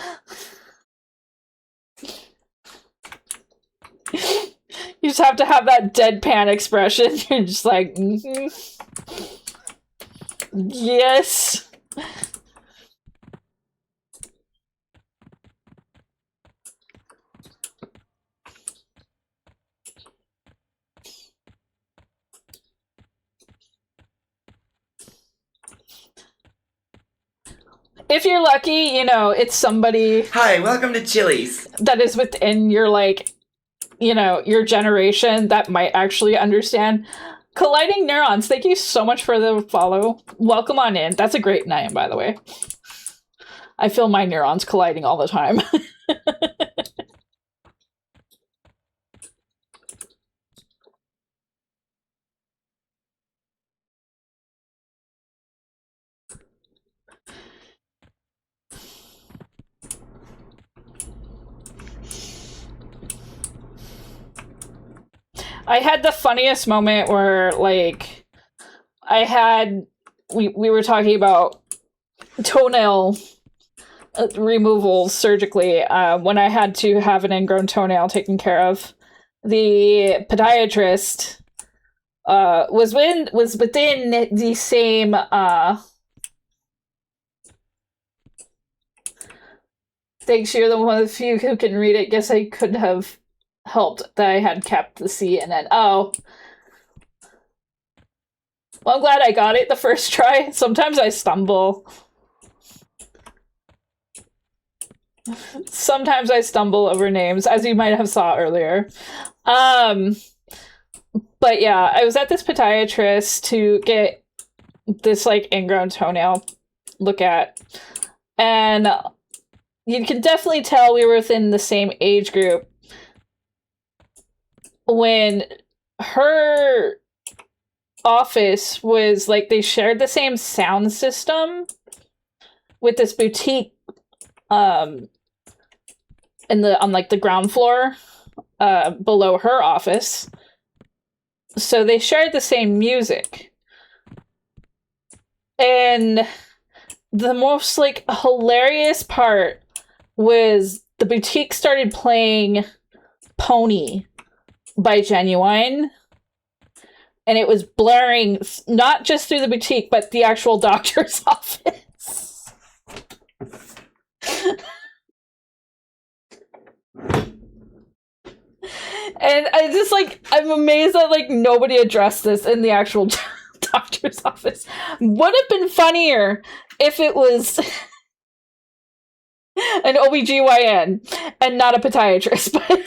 [SPEAKER 1] You just have to have that deadpan expression. You're just like, yes. If you're lucky, you know, it's somebody
[SPEAKER 2] Hi, welcome to Chili's.
[SPEAKER 1] that is within your, like, you know, your generation that might actually understand. Colliding Neurons, thank you so much for the follow. Welcome on in. That's a great name, by the way. I feel my neurons colliding all the time. I had the funniest moment where, like, we were talking about toenail removal surgically when I had to have an ingrown toenail taken care of. The podiatrist was within the same Thanks, you're the one of the few who can read it. Guess I could have helped that I had kept the C and N. Oh. Well, I'm glad I got it the first try. Sometimes I stumble. Sometimes I stumble over names, as you might have saw earlier. But yeah, I was at this podiatrist to get this, like, ingrown toenail look at. And you can definitely tell we were within the same age group when her office was, like, they shared the same sound system with this boutique on like the ground floor below her office. So they shared the same music. And the most, like, hilarious part was the boutique started playing Pony by Genuine. And it was blaring not just through the boutique, but the actual doctor's office. And I just, like, I'm amazed that, like, nobody addressed this in the actual doctor's office. Would have been funnier if it was an OBGYN and not a podiatrist, but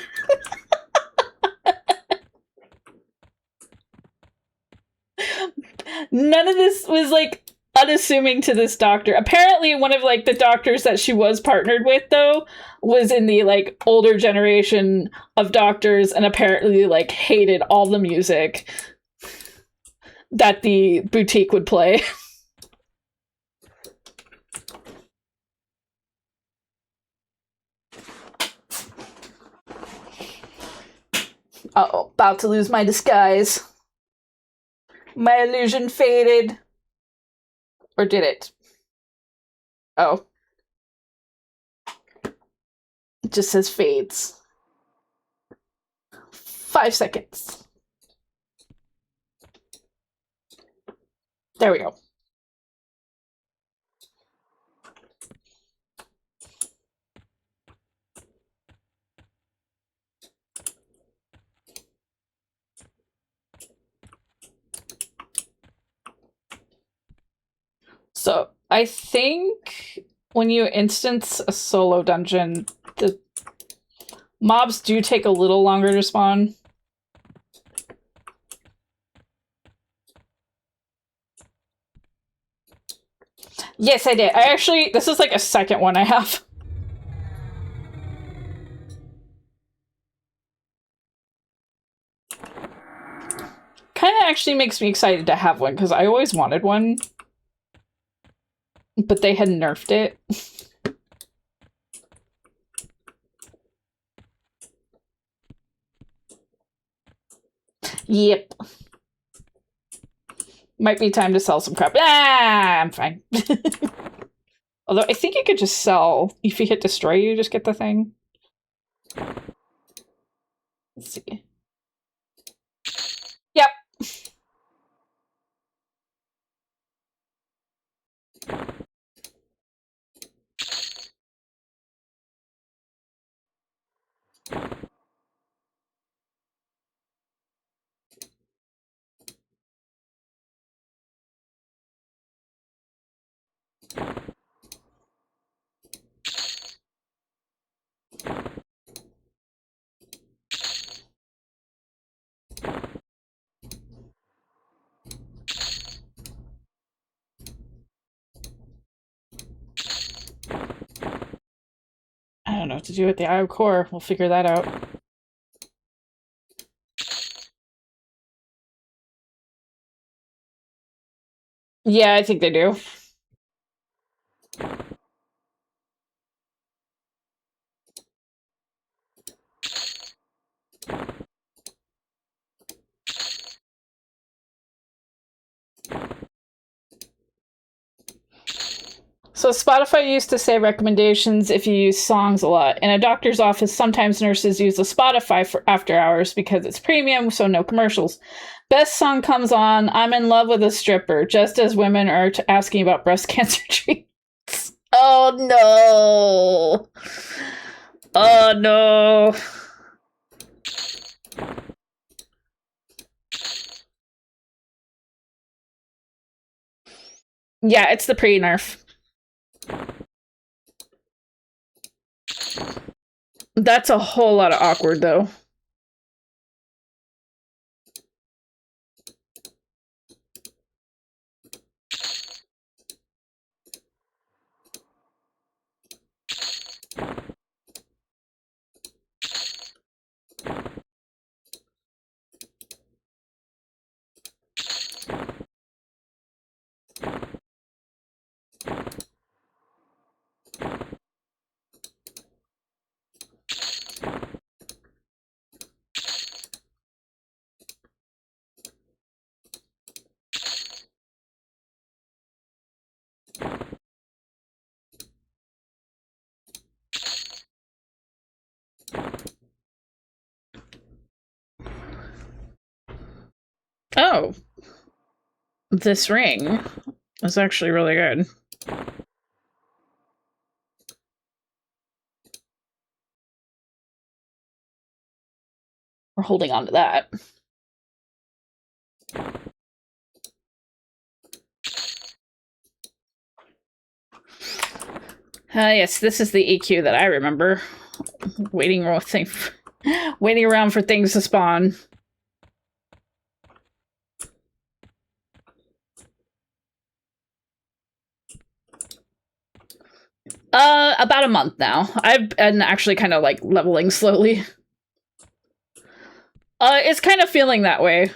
[SPEAKER 1] none of this was, like, unassuming to this doctor. Apparently one of, like, the doctors that she was partnered with, though, was in the, like, older generation of doctors and apparently, like, hated all the music that the boutique would play. Uh-oh, about to lose my disguise. My illusion faded. Or did it? Oh. It just says fades. 5 seconds. There we go. So, I think when you instance a solo dungeon, the mobs do take a little longer to spawn. Yes, I did. I actually, this is like a second one I have. Kind of actually makes me excited to have one, because I always wanted one. But they had nerfed it. Yep. Might be time to sell some crap. Ah, I'm fine. Although I think you could just sell. If you hit destroy, you just get the thing. Let's see. Yep. I don't know what to do with the Eye of Core. We'll figure that out. Yeah, I think they do. So Spotify used to say recommendations if you use songs a lot. In a doctor's office, sometimes nurses use the Spotify for after hours because it's premium, so no commercials. Best song comes on, I'm in love with a stripper, just as women are asking about breast cancer treatments. Oh no! Oh no! Yeah, it's the pre-nerf. That's a whole lot of awkward, though. Oh. This ring is actually really good. We're holding on to that. Yes, this is the EQ that I remember. Waiting around for things to spawn. About a month now. I've been actually kind of like leveling slowly. It's kind of feeling that way.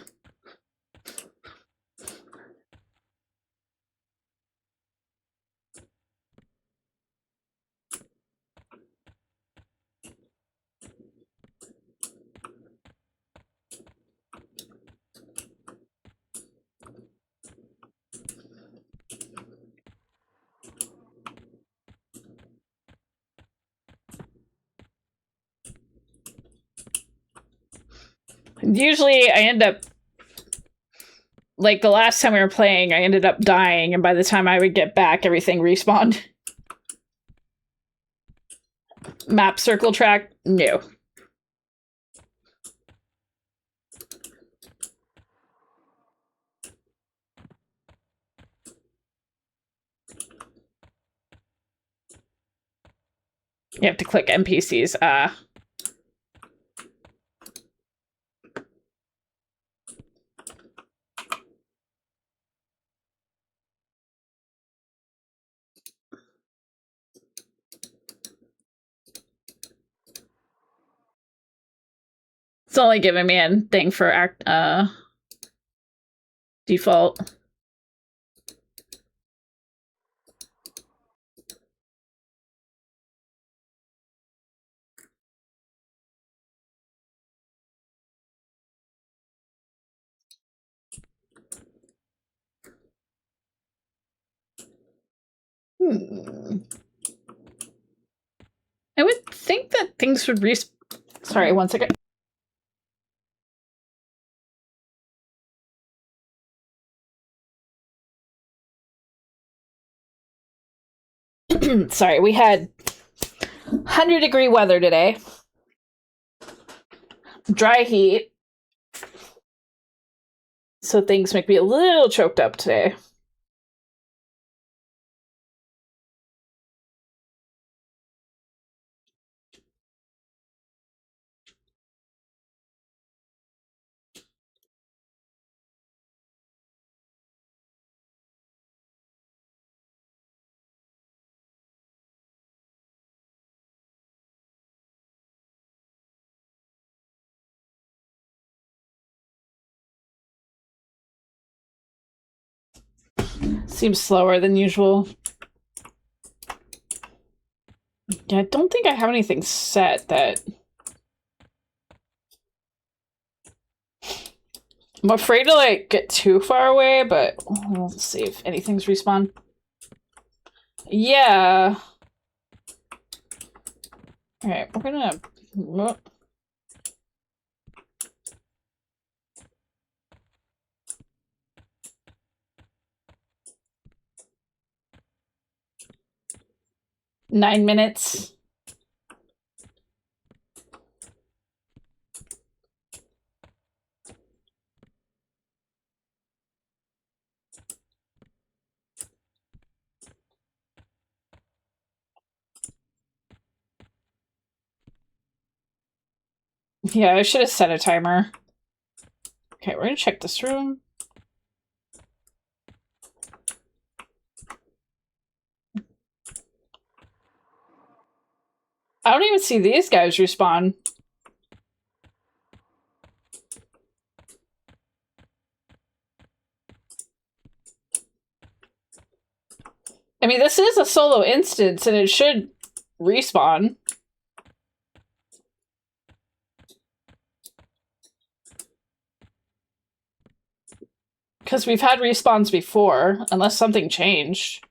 [SPEAKER 1] Usually I end up, like the last time we were playing, I ended up dying, and by the time I would get back, everything respawned. Map circle track? No. You have to click NPCs. It's only giving me a thing for default. I would think that things would Sorry, one second. Sorry, we had 100-degree weather today. Dry heat. So things make me a little choked up today. Seems slower than usual. Yeah, I don't think I have anything set that... I'm afraid to, like, get too far away, but we'll see if anything's respawn. Yeah. Alright, we're gonna... 9 minutes. Yeah, I should have set a timer. Okay, we're gonna check this room. I don't even see these guys respawn. I mean, this is a solo instance, and it should respawn. Because we've had respawns before, unless something changed.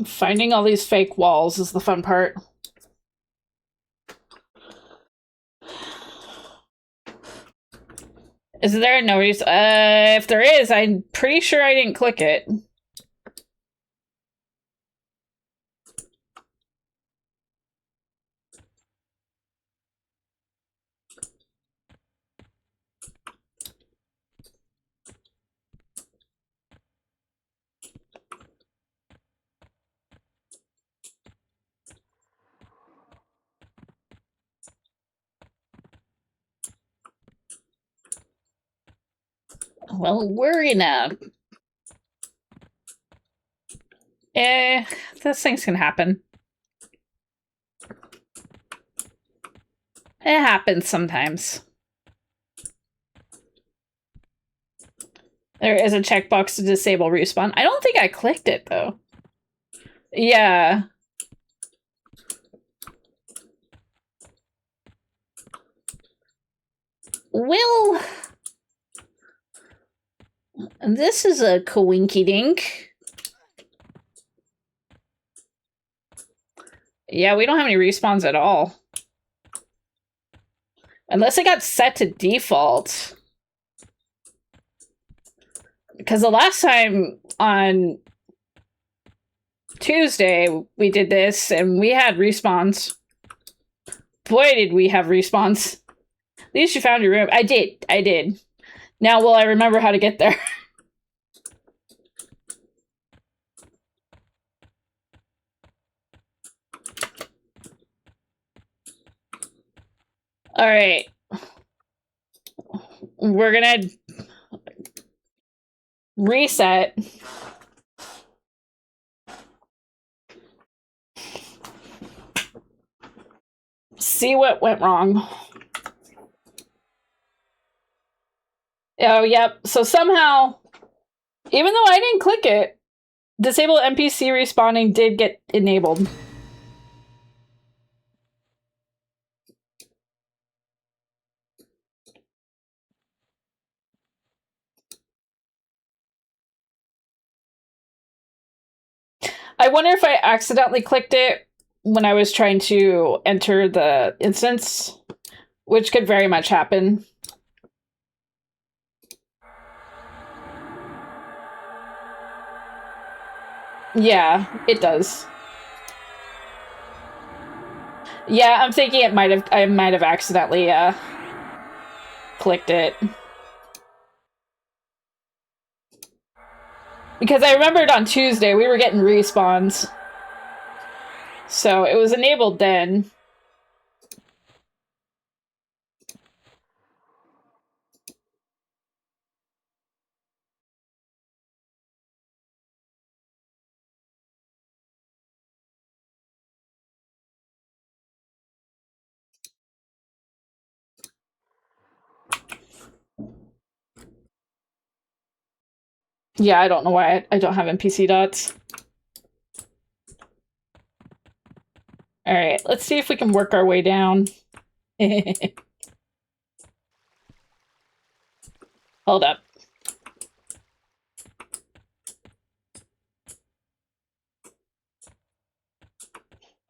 [SPEAKER 1] Finding all these fake walls is the fun part. Is there no reason? If there is, I'm pretty sure I didn't click it. Well, we're in a... those things can happen. It happens sometimes. There is a checkbox to disable respawn. I don't think I clicked it, though. Yeah. Well... This is a coinky-dink. Yeah, we don't have any respawns at all. Unless it got set to default. Because the last time on Tuesday we did this and we had respawns. Boy, did we have respawns. At least you found your room. I did. Now will I remember how to get there? Alright. We're gonna reset. See what went wrong. Oh, yep. So somehow, even though I didn't click it, disable NPC respawning did get enabled. I wonder if I accidentally clicked it when I was trying to enter the instance, which could very much happen. Yeah, it does. Yeah, I'm thinking I might have accidentally clicked it. Because I remembered on Tuesday we were getting respawns. So it was enabled then. Yeah, I don't know why I don't have NPC dots. Alright, let's see if we can work our way down. Hold up.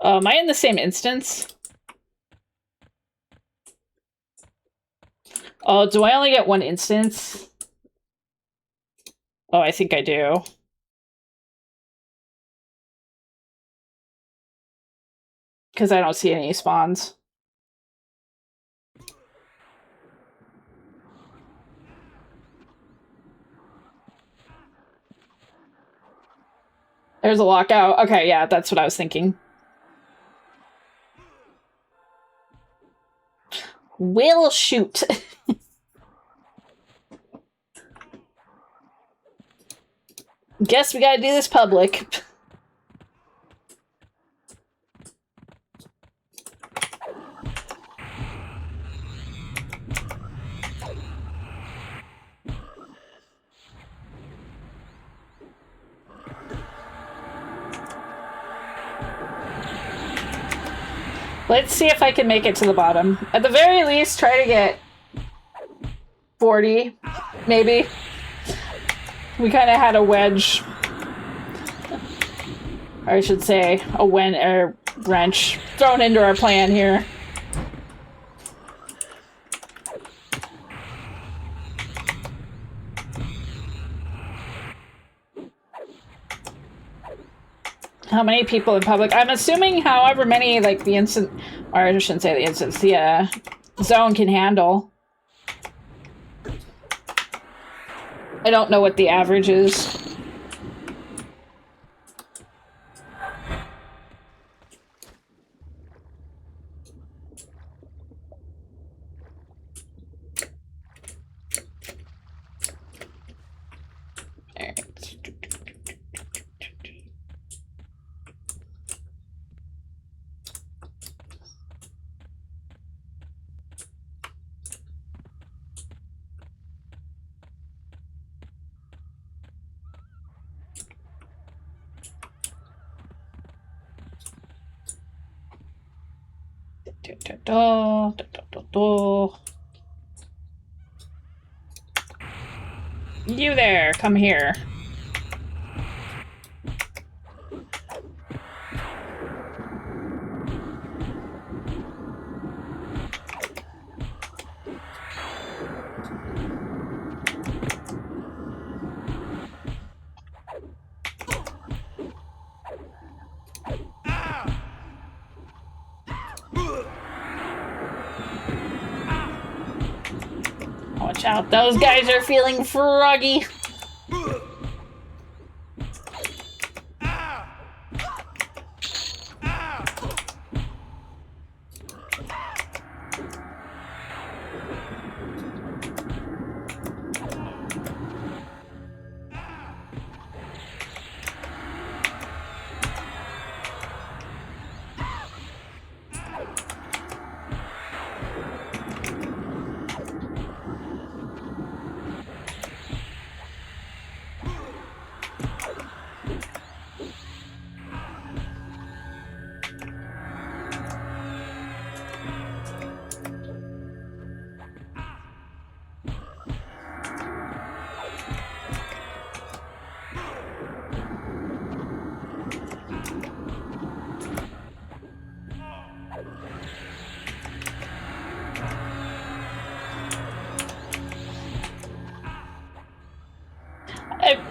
[SPEAKER 1] Am I in the same instance? Oh, do I only get one instance? Oh, I think I do. Because I don't see any spawns. There's a lockout. Okay, yeah, that's what I was thinking. Will shoot. Guess we gotta do this public. Let's see if I can make it to the bottom. At the very least, try to get 40, maybe. We kind of had a wedge. Or I should say, a wrench thrown into our plan here. How many people in public? I'm assuming however many, like, the instant... Or I shouldn't say the instance, the zone can handle. I don't know what the average is. You there, come here. Watch out, those guys are feeling froggy.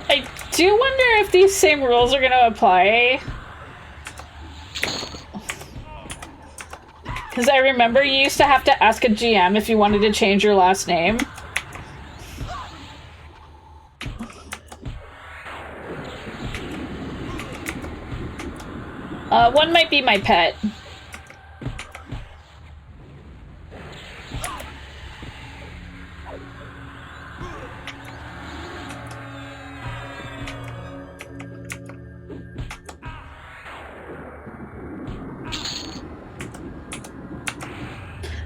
[SPEAKER 1] I do wonder if these same rules are going to apply. Because I remember you used to have to ask a GM if you wanted to change your last name. One might be my pet.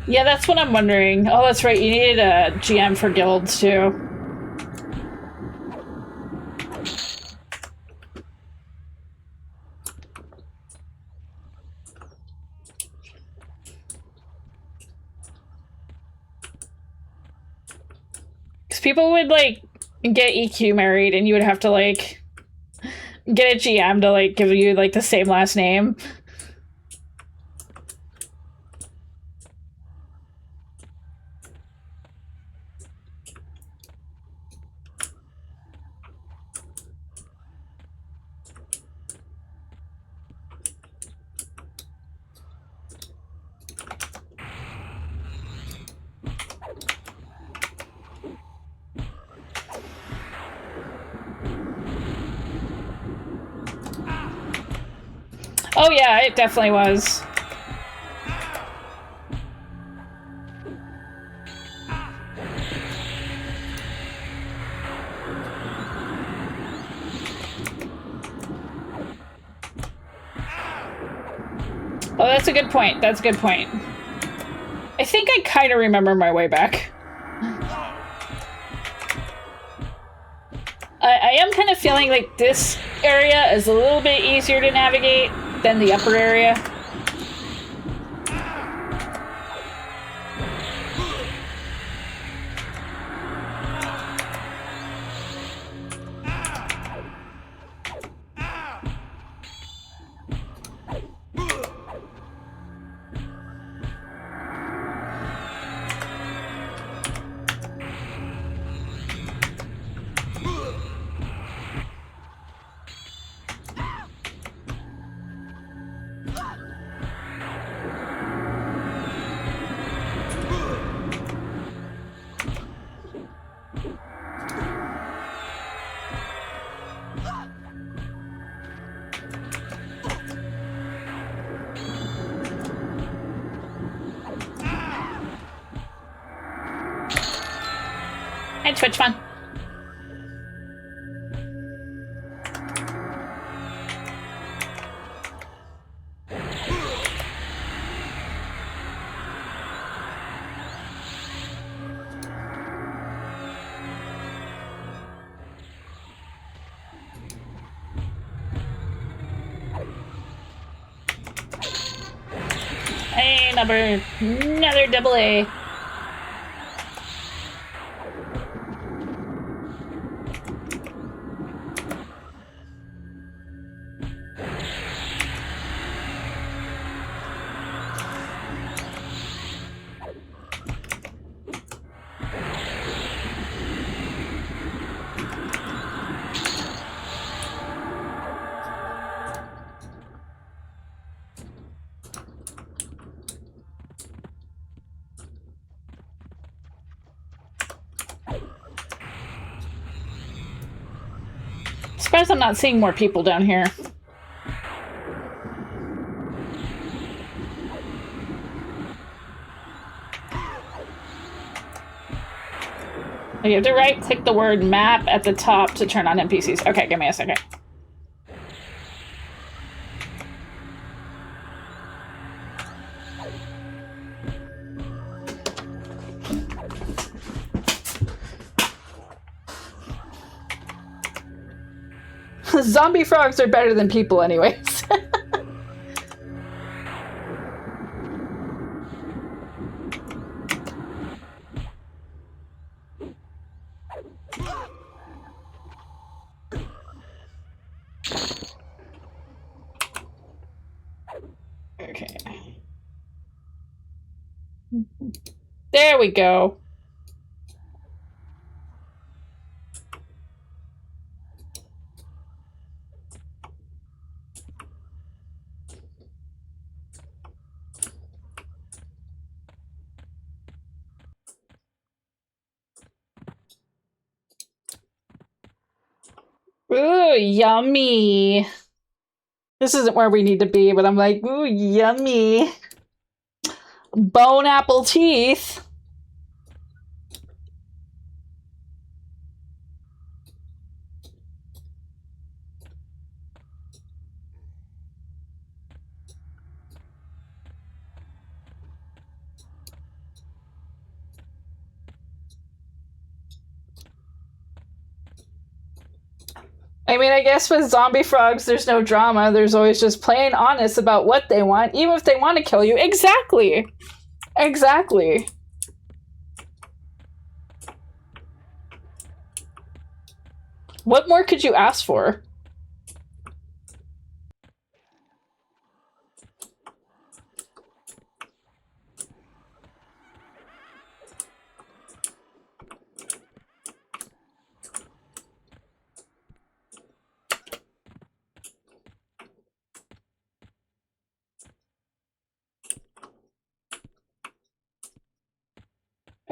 [SPEAKER 1] Yeah, that's what I'm wondering. Oh, that's right. You needed a GM for guilds, too. people would like get EQ married and you would have to like get a GM to like give you like the same last name. Oh yeah, it definitely was. Oh, that's a good point. That's a good point. I think I kind of remember my way back. I am kind of feeling like this area is a little bit easier to navigate than the upper area. Hey, Twitch fun. Hey, another double A. Surprised I'm not seeing more people down here. You have to right-click the word map at the top to turn on NPCs. Okay, give me a second. Zombie frogs are better than people anyways. Okay. There we go. Ooh, yummy. This isn't where we need to be, but I'm like, ooh, yummy. Bone apple teeth. I mean, I guess with zombie frogs, there's no drama. There's always just plain honest about what they want, even if they want to kill you. Exactly. Exactly. What more could you ask for?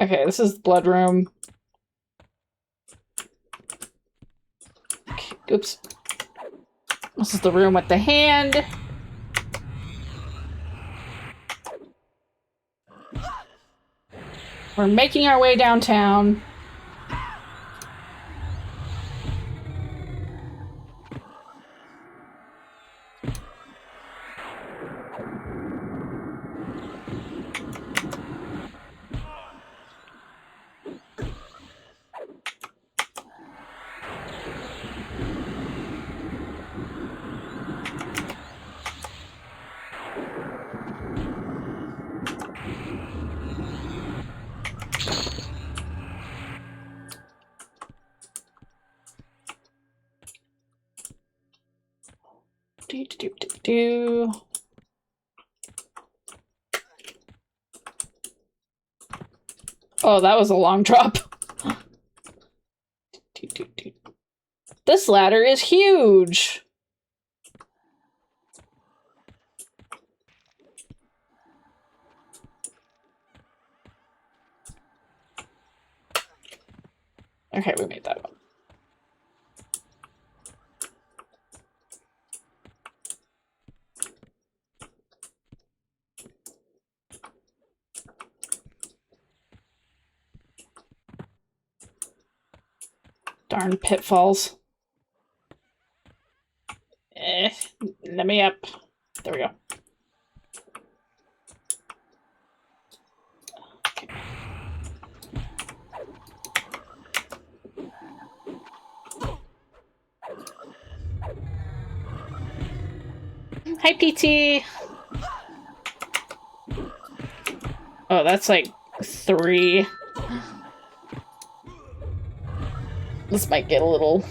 [SPEAKER 1] Okay, this is the blood room. Okay, oops. This is the room with the hand. We're making our way downtown. Do. Oh, that was a long drop. This ladder is huge. Okay, we made that one. Darn pitfalls. Let me up. There we go. Hi, PT. Oh, that's like 3. This might get a little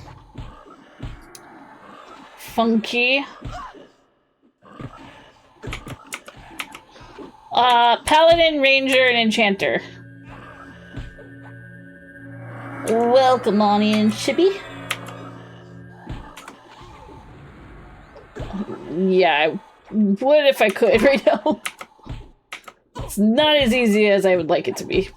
[SPEAKER 1] funky. Paladin, Ranger, and Enchanter. Welcome on in, Chippy. Yeah, I would if I could right now. It's not as easy as I would like it to be.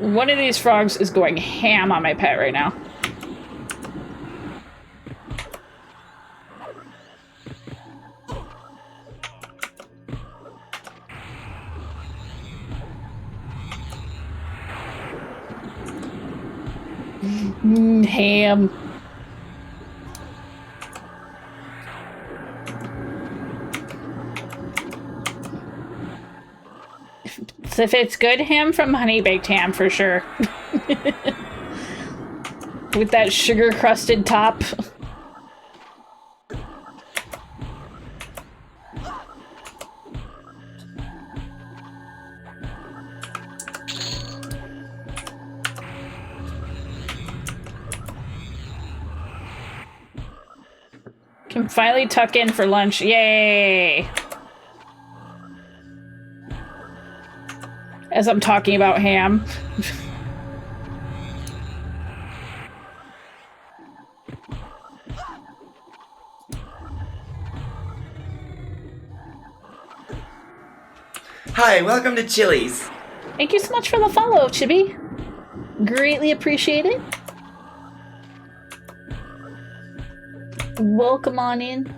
[SPEAKER 1] One of these frogs is going ham on my pet right now. Ham. If it's good ham from Honey Baked Ham, for sure. With that sugar-crusted top. Can finally tuck in for lunch. Yay! As I'm talking about ham.
[SPEAKER 2] Hi, welcome to Chili's.
[SPEAKER 1] Thank you so much for the follow, Chibi. Greatly appreciate it. Welcome on in.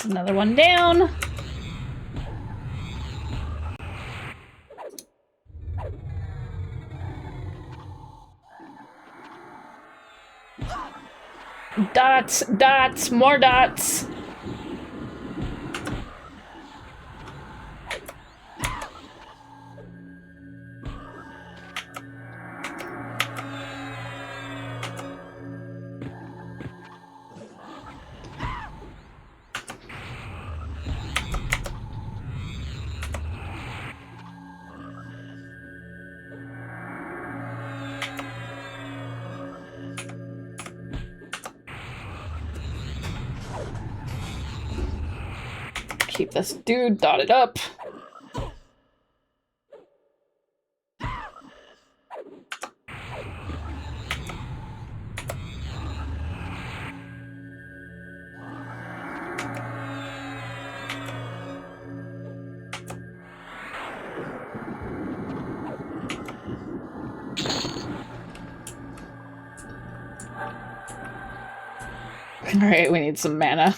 [SPEAKER 1] That's another one down. Dots, dots, more dots. Keep this dude dotted up. Alright, we need some mana.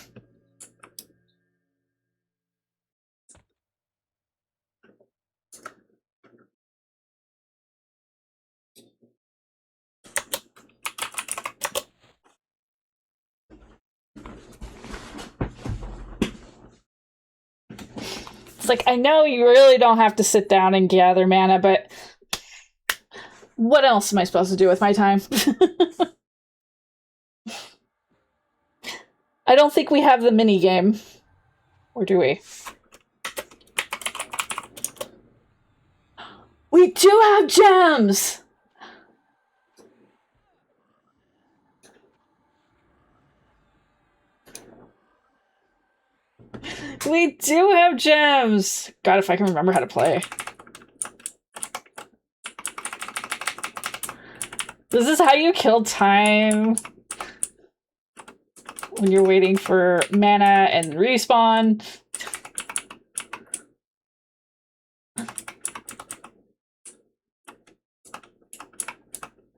[SPEAKER 1] It's like, I know you really don't have to sit down and gather mana, but what else am I supposed to do with my time? I don't think we have the mini game. Or do we? We do have gems! We do have gems! God, if I can remember how to play. This is how you kill time when you're waiting for mana and respawn.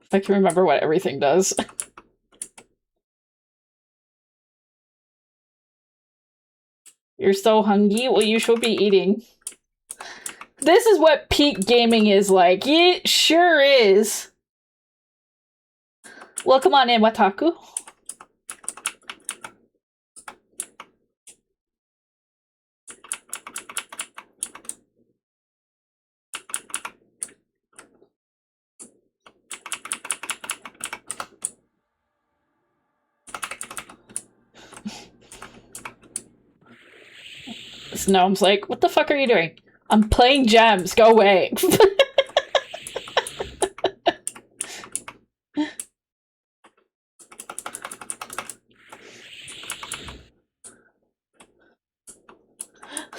[SPEAKER 1] If I can remember what everything does. You're so hungry? Well, you should be eating. This is what peak gaming is like. It sure is. Welcome on in, Wataku. This gnome's like, what the fuck are you doing? I'm playing gems. Go away.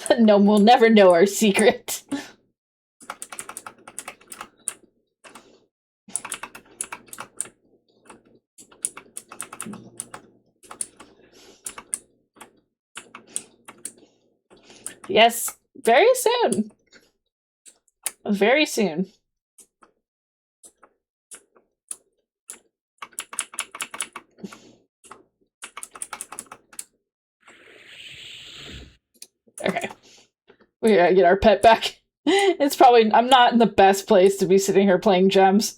[SPEAKER 1] The gnome will never know our secret. Yes, very soon. Very soon. Okay. We gotta get our pet back. It's probably... I'm not in the best place to be sitting here playing gems.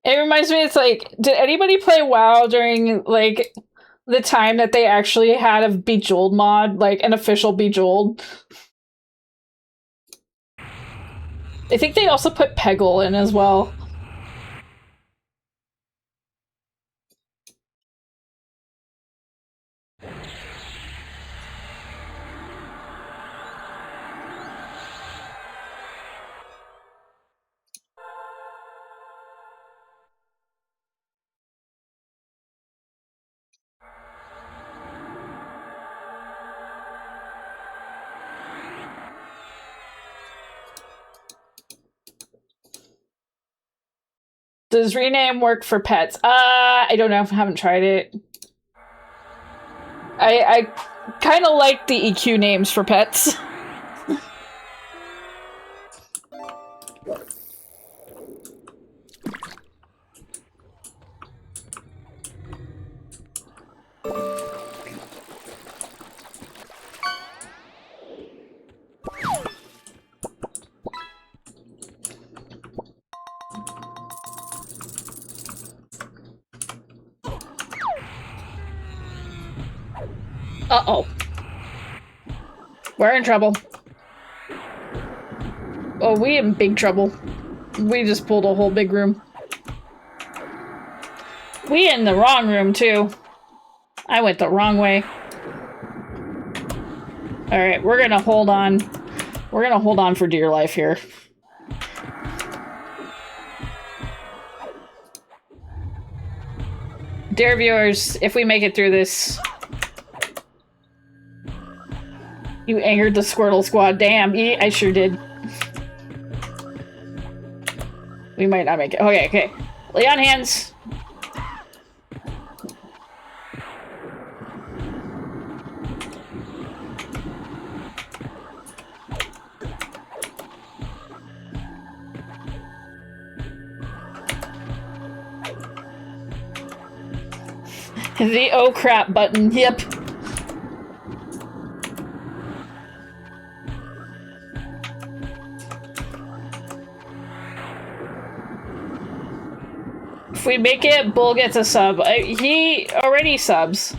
[SPEAKER 1] It reminds me, it's like, did anybody play WoW during, like, the time that they actually had a Bejeweled mod? Like, an official Bejeweled? I think they also put Peggle in as well. Does rename work for pets? I don't know. I haven't tried it. I kind of like the EQ names for pets. Uh-oh. We're in trouble. Oh, we in big trouble. We just pulled a whole big room. We in the wrong room, too. I went the wrong way. Alright, we're gonna hold on. We're gonna hold on for dear life here. Dear viewers, if we make it through this... You angered the Squirtle Squad. Damn, I sure did. We might not make it. Okay, okay. Lay on hands. The oh crap button. Yep. If we make it, Bull gets a sub. He already subs.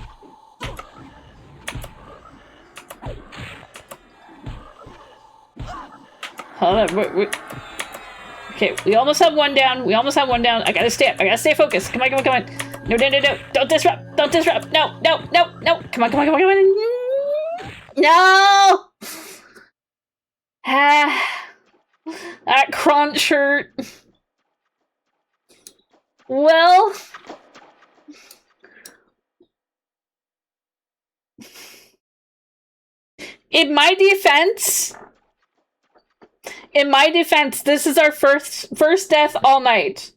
[SPEAKER 1] Hold on, wait. Okay, we almost have one down. We almost have one down. I gotta stay focused. Come on, come on, come on. No. Don't disrupt. Don't disrupt. No. Come on. No! Ah. That crunch shirt. Well... In my defense, this is our first death all night.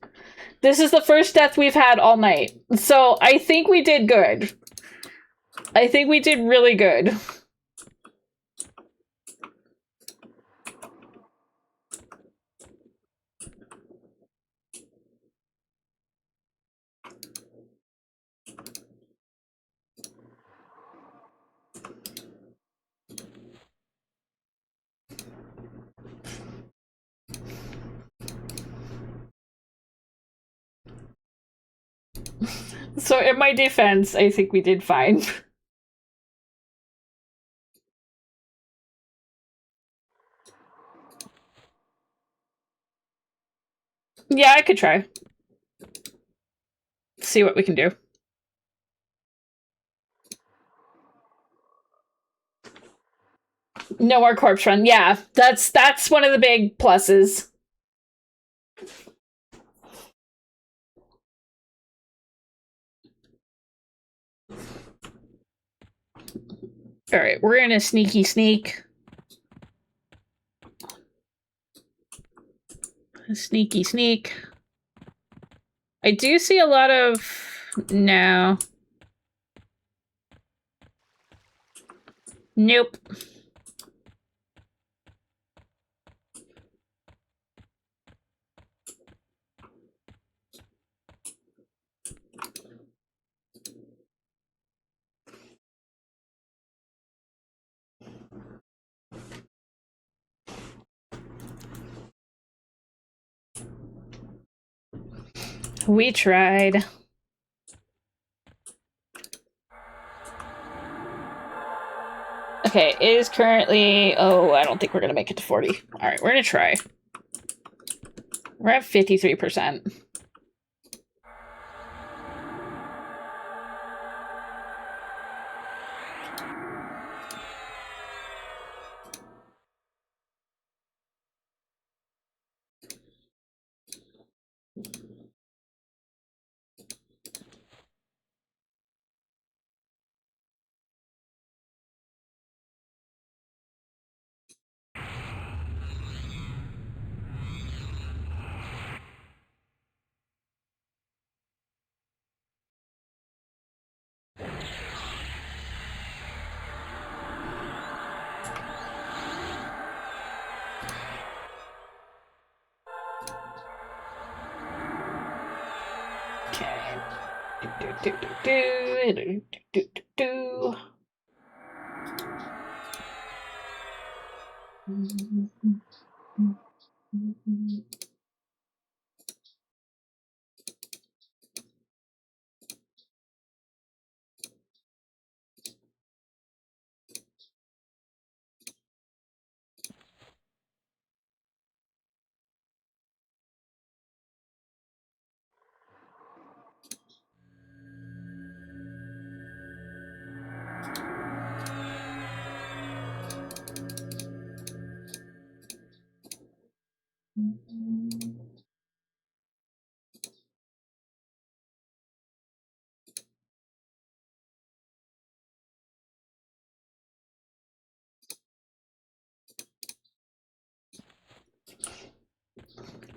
[SPEAKER 1] This is the first death we've had all night. So I think we did good. I think we did really good. So in my defense, I think we did fine. Yeah, I could try. See what we can do. No more corpse run. Yeah, that's one of the big pluses. All right, we're in a sneaky sneak. Sneaky sneak. I do see a lot of... No. Nope. We tried. Okay, it is currently... Oh, I don't think we're gonna make it to 40. Alright, we're gonna try. We're at 53%. Okay. Do.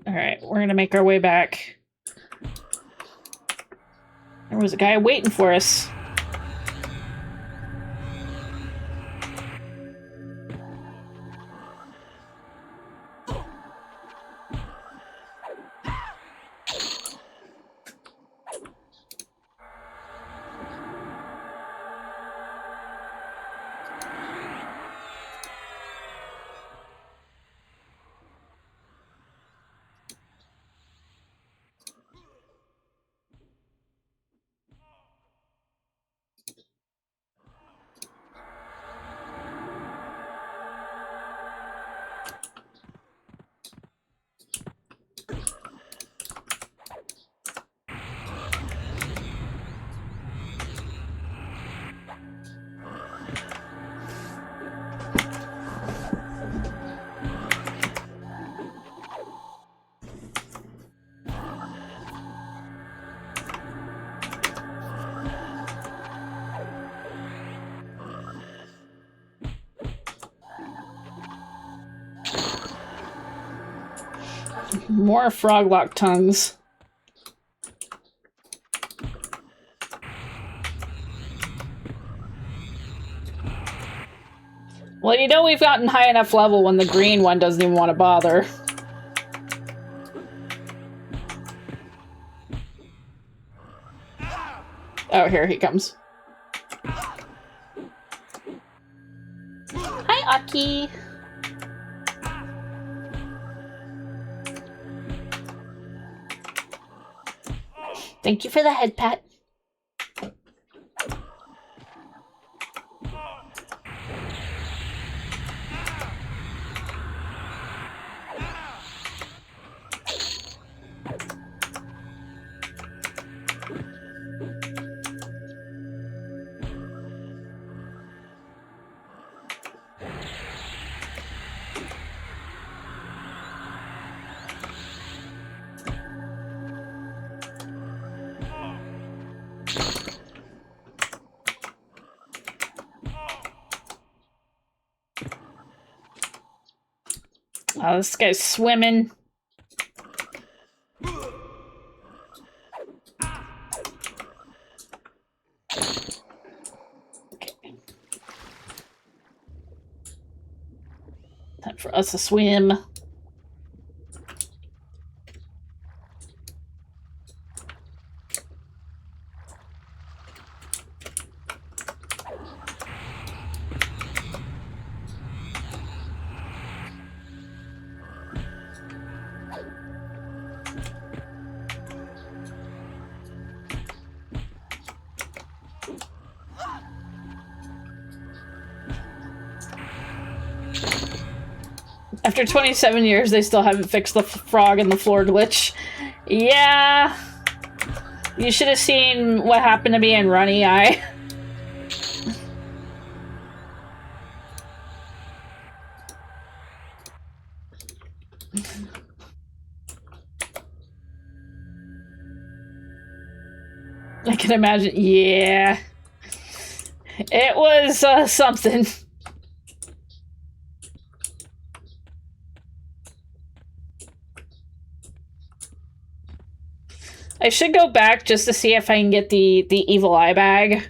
[SPEAKER 1] All right, we're gonna make our way back. There was a guy waiting for us. More froglock tongues. Well, you know we've gotten high enough level when the green one doesn't even want to bother. Oh, here he comes. Hi, Aki. Thank you for the head pat. Oh, this guy's swimming. Okay. Time for us to swim. After 27 years, they still haven't fixed the frog in the floor glitch. Yeah. You should have seen what happened to me in Runny Eye. I can imagine. Yeah. It was something. I should go back just to see if I can get the evil eye bag.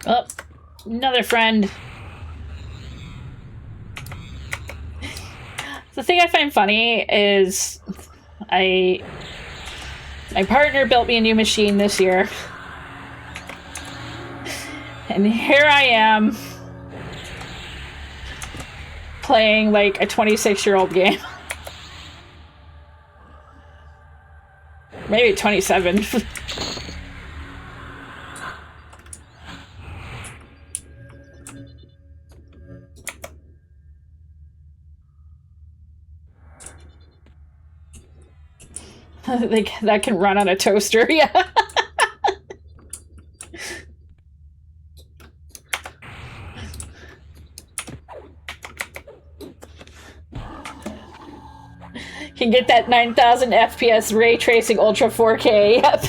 [SPEAKER 1] Oh, another friend. The thing I find funny is my partner built me a new machine this year. And here I am playing like a 26-year-old game. Maybe 27. Like, that can run on a toaster, yeah. Can get that 9,000 FPS ray tracing Ultra 4K, yep.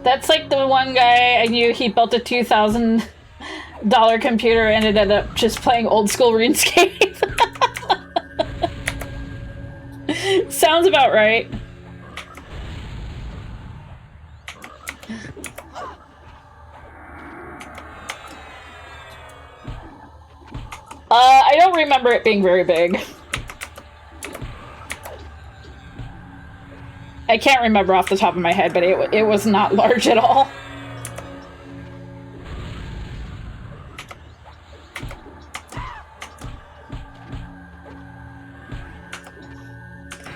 [SPEAKER 1] That's like the one guy I knew, he built a $2,000 computer and ended up just playing old school RuneScape. Sounds about right. I don't remember it being very big. I can't remember off the top of my head, but it was not large at all.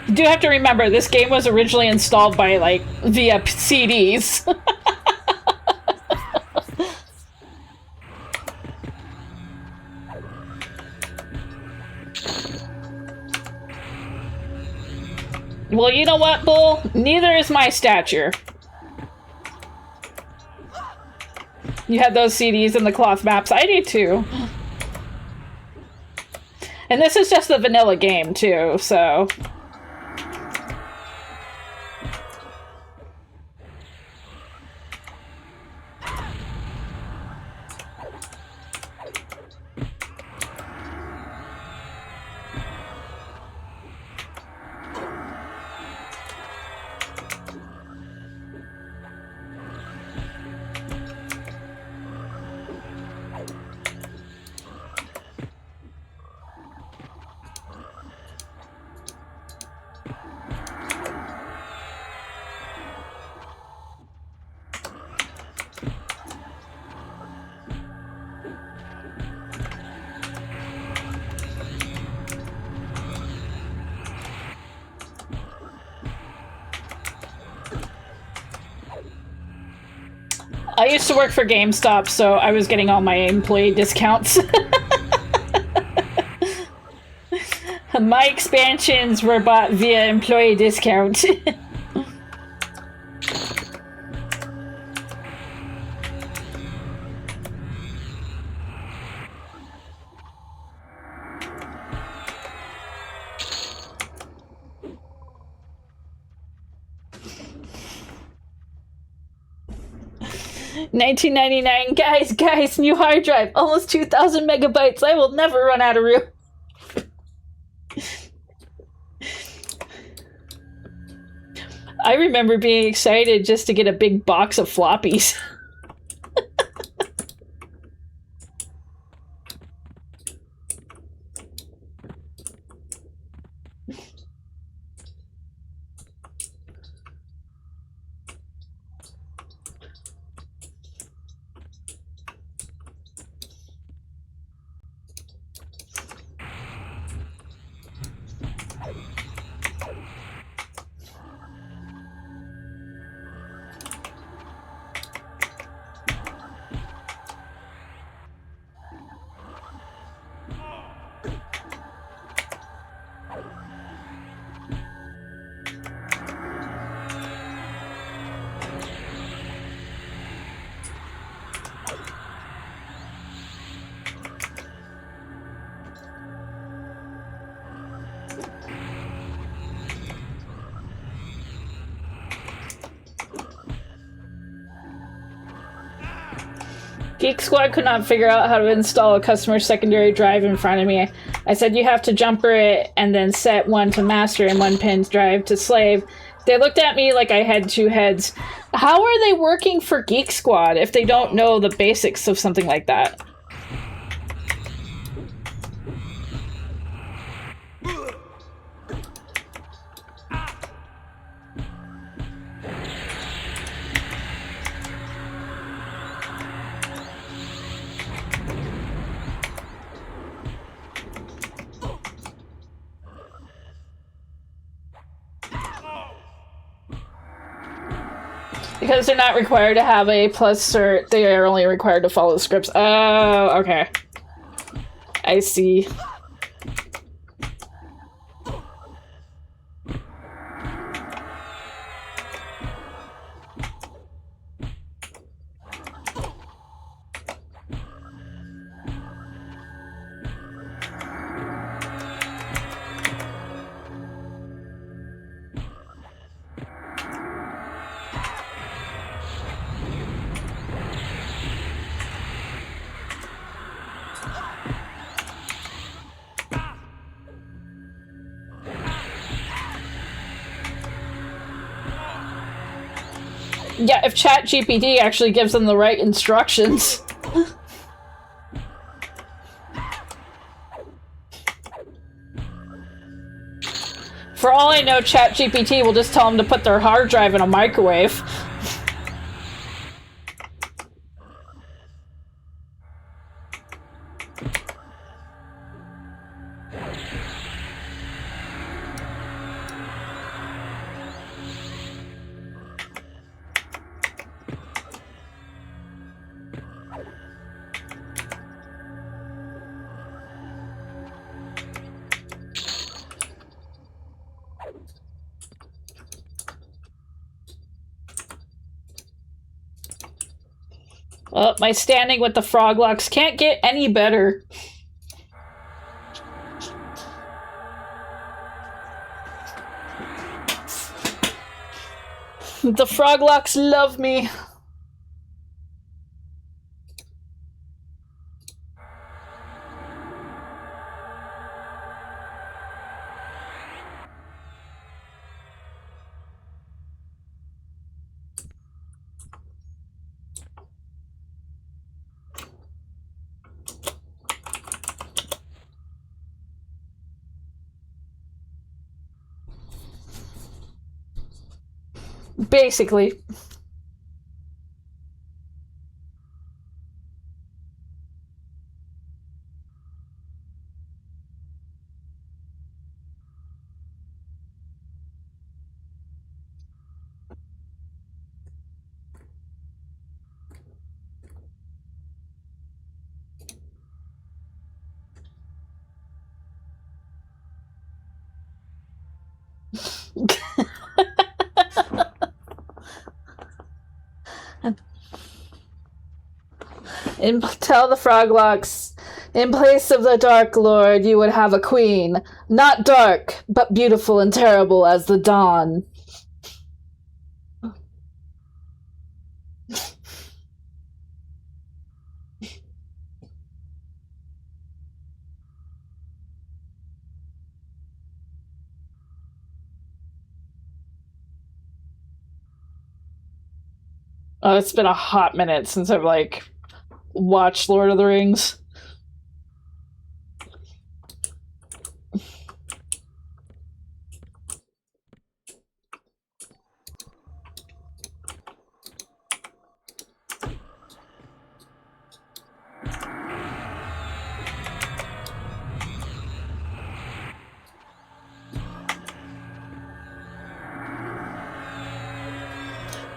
[SPEAKER 1] You do have to remember, this game was originally installed by, like, via CDs. Well, you know what, Bull? Neither is my stature. You had those CDs and the cloth maps. I do too. And this is just the vanilla game too, so... I used to work for GameStop, so I was getting all my employee discounts. My expansions were bought via employee discount. 1999, guys, new hard drive, almost 2,000 megabytes. I will never run out of room. I remember being excited just to get a big box of floppies. Geek Squad could not figure out how to install a customer secondary drive in front of me. I said you have to jumper it and then set one to master and one pin drive to slave. They looked at me like I had two heads. How are they working for Geek Squad if they don't know the basics of something like that? Because they're not required to have a plus cert, they are only required to follow the scripts. Oh, okay. I see. Yeah, if ChatGPT actually gives them the right instructions. For all I know, ChatGPT will just tell them to put their hard drive in a microwave. Well, my standing with the Froglocks can't get any better. The Froglocks love me. Basically. Tell the Froglocks, in place of the Dark Lord, you would have a queen. Not dark, but beautiful and terrible as the dawn. Oh, it's been a hot minute since I've, like, watched Lord of the Rings.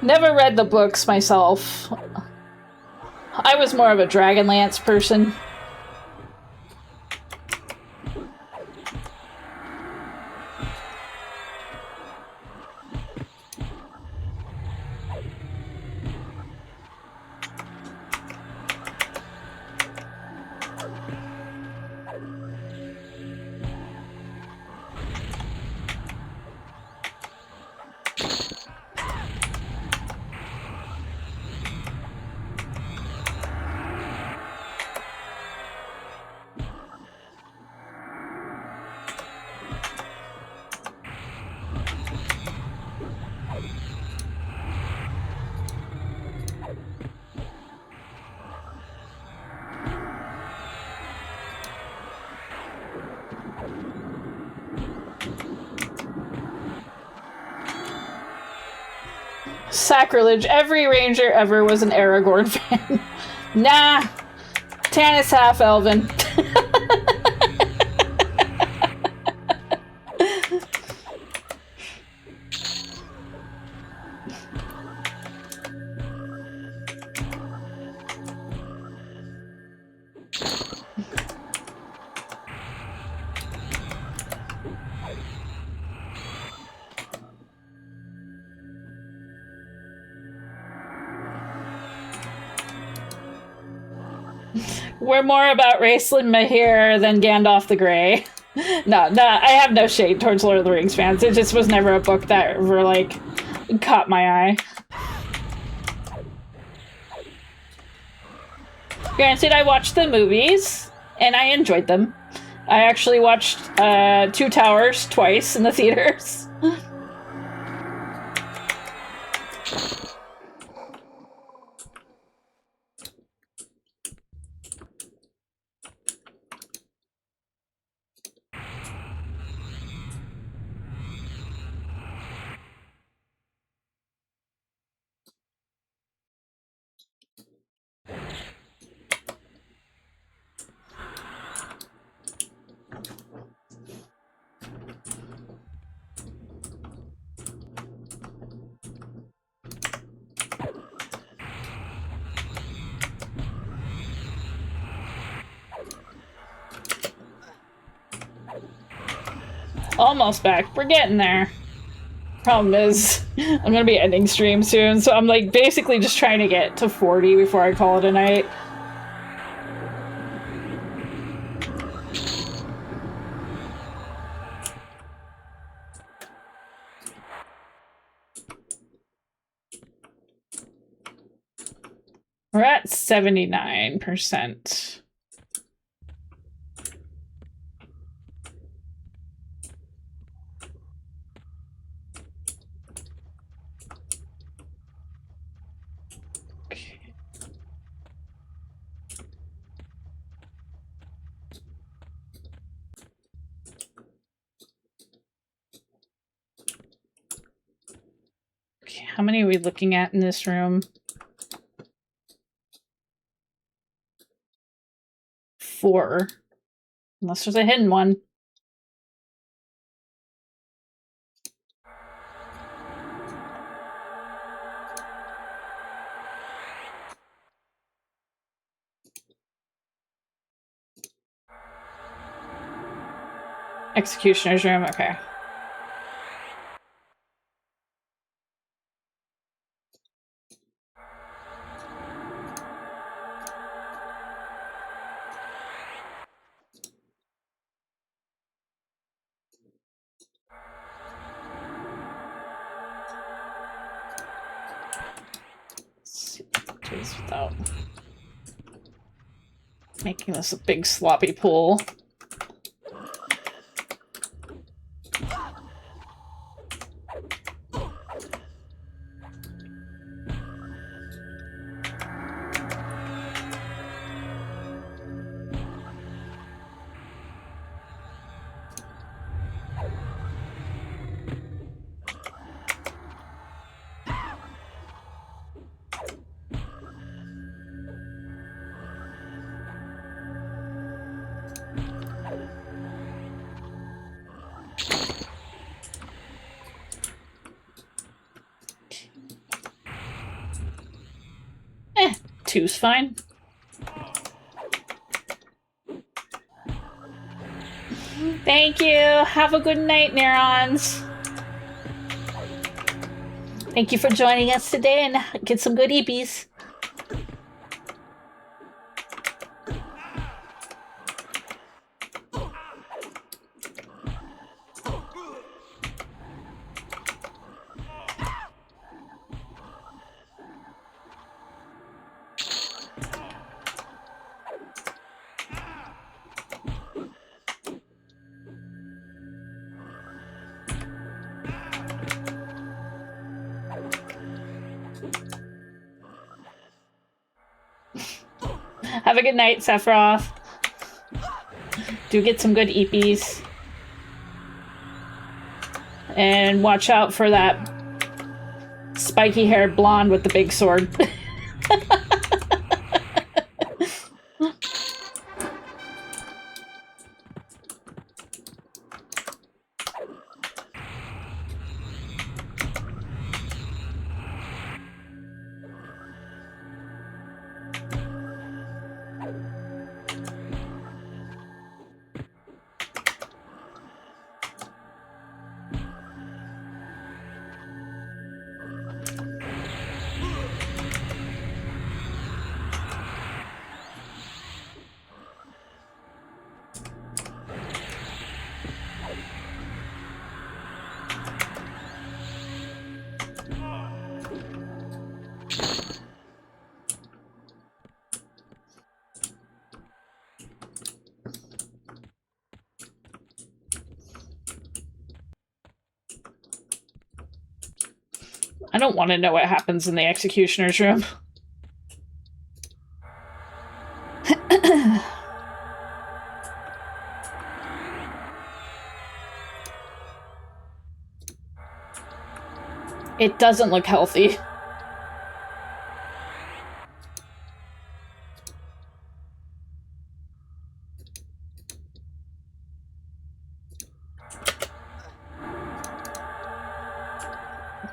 [SPEAKER 1] Never read the books myself. I was more of a Dragonlance person. Sacrilege. Every ranger ever was an Aragorn fan. Nah. Tannis half elven. We're more about Raistlin Mahir than Gandalf the Grey. No, I have no shade towards Lord of the Rings fans. It just was never a book that ever, like, caught my eye. Granted, I watched the movies, and I enjoyed them. I actually watched Two Towers twice in the theaters. Almost back. We're getting there. Problem is, I'm gonna be ending stream soon, so I'm like basically just trying to get to 40 before I call it a night. We're at 79%. How many are we looking at in this room? 4. Unless there's a hidden one. Executioner's room, okay. Without making this a big sloppy pool. Two's fine. Thank you. Have a good night, neurons. Thank you for joining us today and get some good EPs. Have a good night, Sephiroth. Do get some good EPs. And watch out for that spiky-haired blonde with the big sword. I don't want to know what happens in the executioner's room. It doesn't look healthy.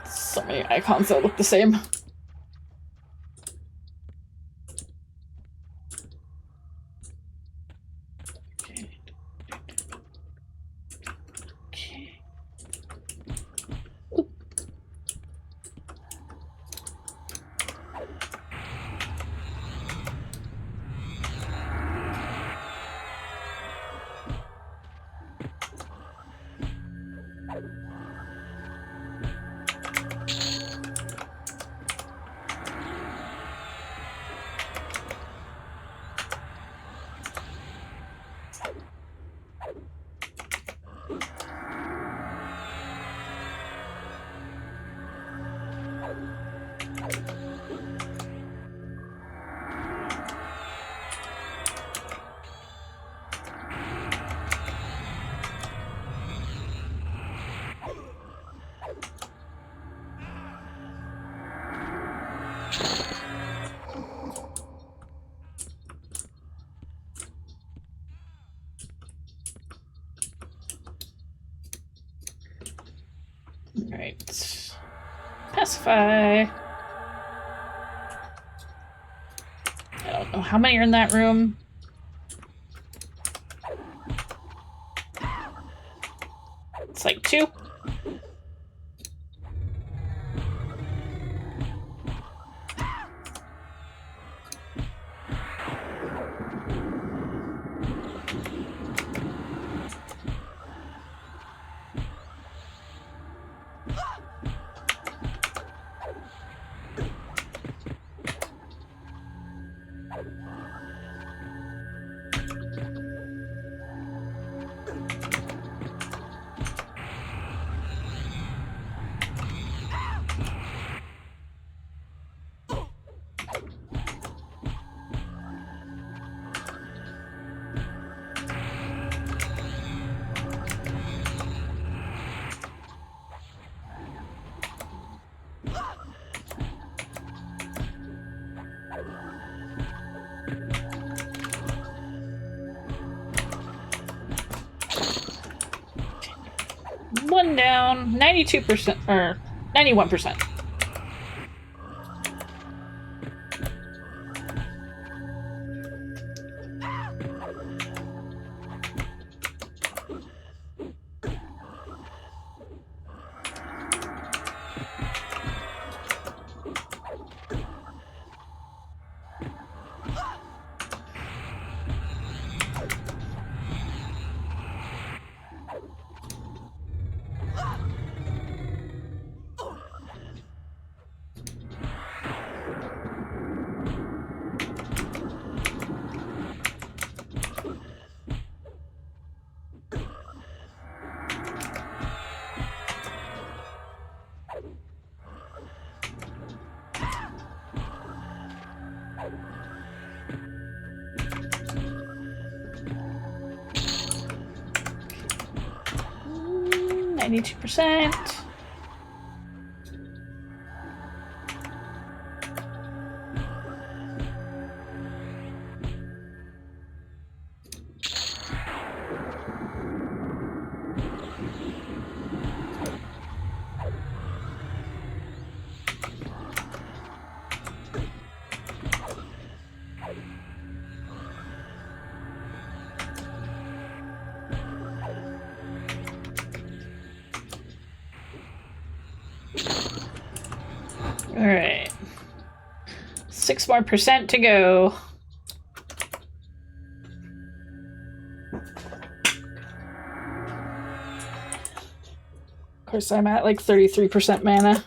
[SPEAKER 1] So many icons that look the same. Right. Pacify. I don't know how many are in that room. It's like 2. One down, 92%, or 91%. %. 6% more to go. Of course, I'm at like 33% mana.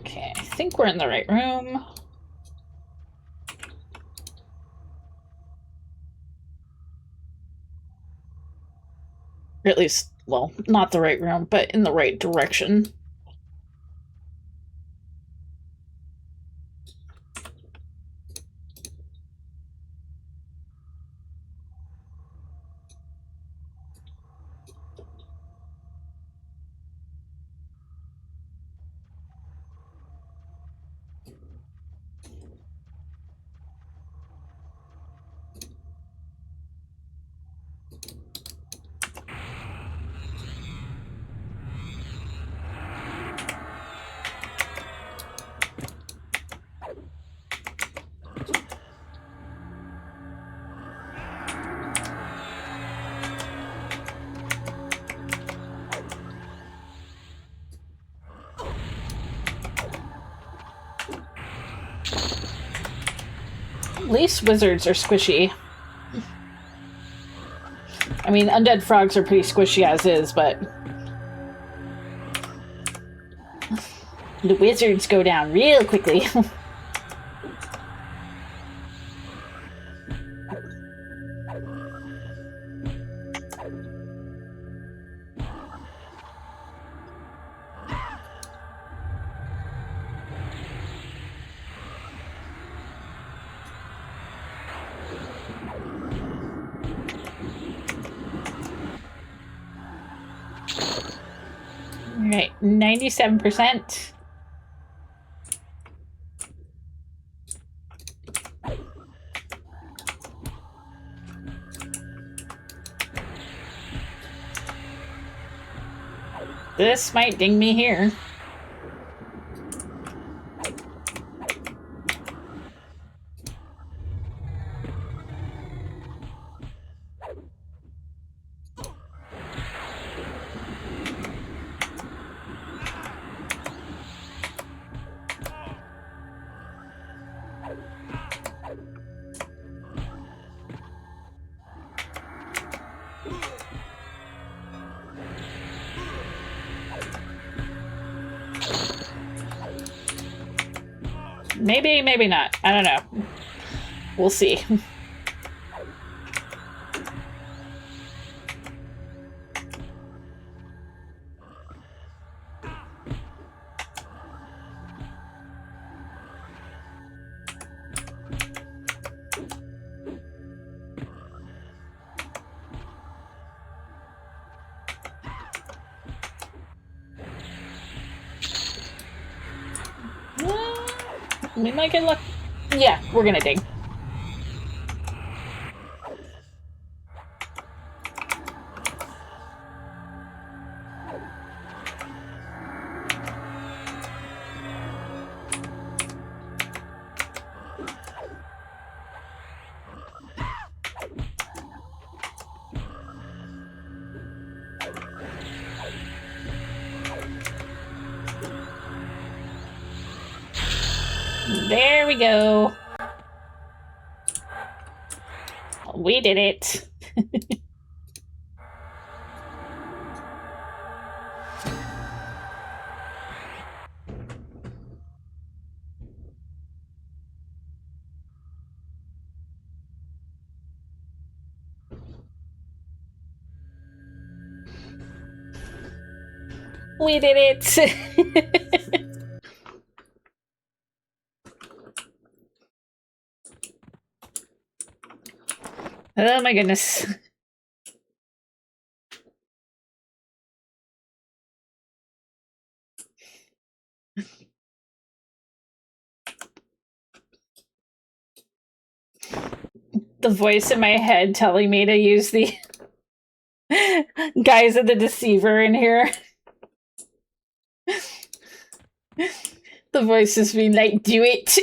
[SPEAKER 1] Okay, I think we're in the right room. Or at least, well, not the right room, but in the right direction. At least wizards are squishy. I mean, undead frogs are pretty squishy as is, but the wizards go down real quickly. Alright, 97%. This might ding me here. Maybe, maybe not. I don't know. We'll see. We might get lucky. Yeah, we're gonna ding. There we go. We did it. We did it. Oh my goodness. the voice in my head telling me to use the Guys of the Deceiver in here. The voice is being like, do it.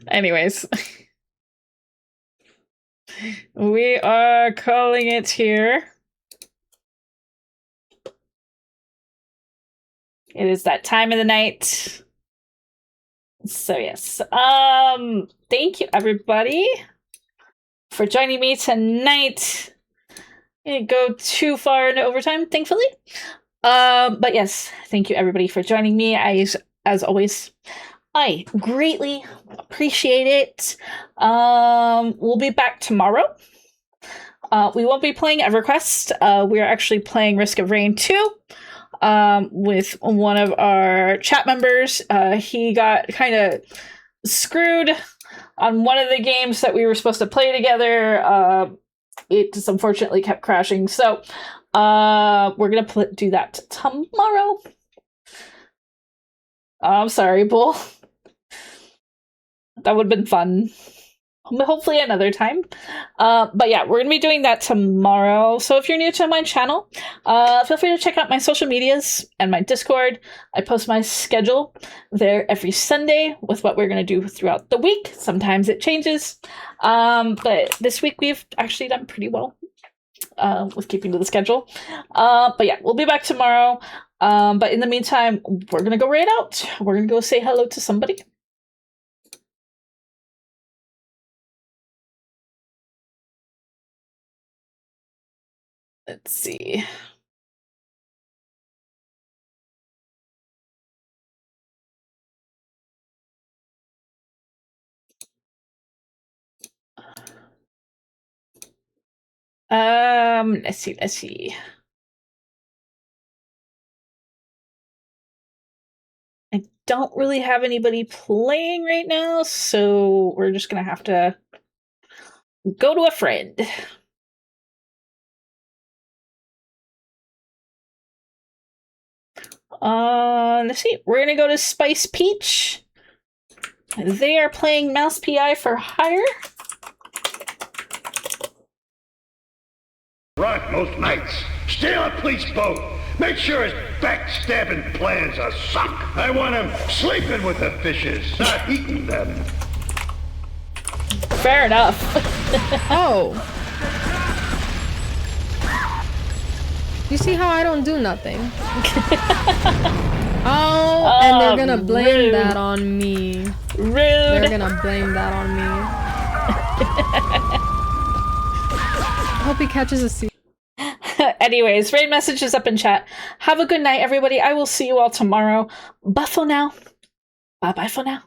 [SPEAKER 1] Anyways. We are calling it here. It is that time of the night. So yes. Thank you everybody for joining me tonight. I didn't go too far into overtime, thankfully. But yes, thank you everybody for joining me. As always, I greatly appreciate it. We'll be back tomorrow. We won't be playing Everquest. We are actually playing Risk of Rain 2 with one of our chat members. He got kind of screwed on one of the games that we were supposed to play together. It just unfortunately kept crashing. So we're going to do that tomorrow. I'm sorry, Bull. That would have been fun. Hopefully another time. But yeah, we're going to be doing that tomorrow. So if you're new to my channel, feel free to check out my social medias and my Discord. I post my schedule there every Sunday with what we're going to do throughout the week. Sometimes it changes. But this week we've actually done pretty well with keeping to the schedule. But yeah, we'll be back tomorrow. But in the meantime, we're going to go raid out. We're going to go say hello to somebody. Let's see. Let's see. I don't really have anybody playing right now, so we're just gonna have to go to a friend. Let's see. We're gonna go to Spice Peach. They are playing Mouse PI for hire.
[SPEAKER 5] Rock most nights. Steal a police boat. Make sure his backstabbing plans are sunk. I want him sleeping with the fishes, not eating them.
[SPEAKER 1] Fair enough.
[SPEAKER 6] Oh. You see how I don't do nothing? Oh, and they're gonna blame
[SPEAKER 1] rude.
[SPEAKER 6] that on me.
[SPEAKER 1] Rude.
[SPEAKER 6] They're gonna blame that on me. I hope he catches a seat.
[SPEAKER 1] Anyways, raid message is up in chat. Have a good night, everybody. I will see you all tomorrow. Bye for now. Bye-bye for now.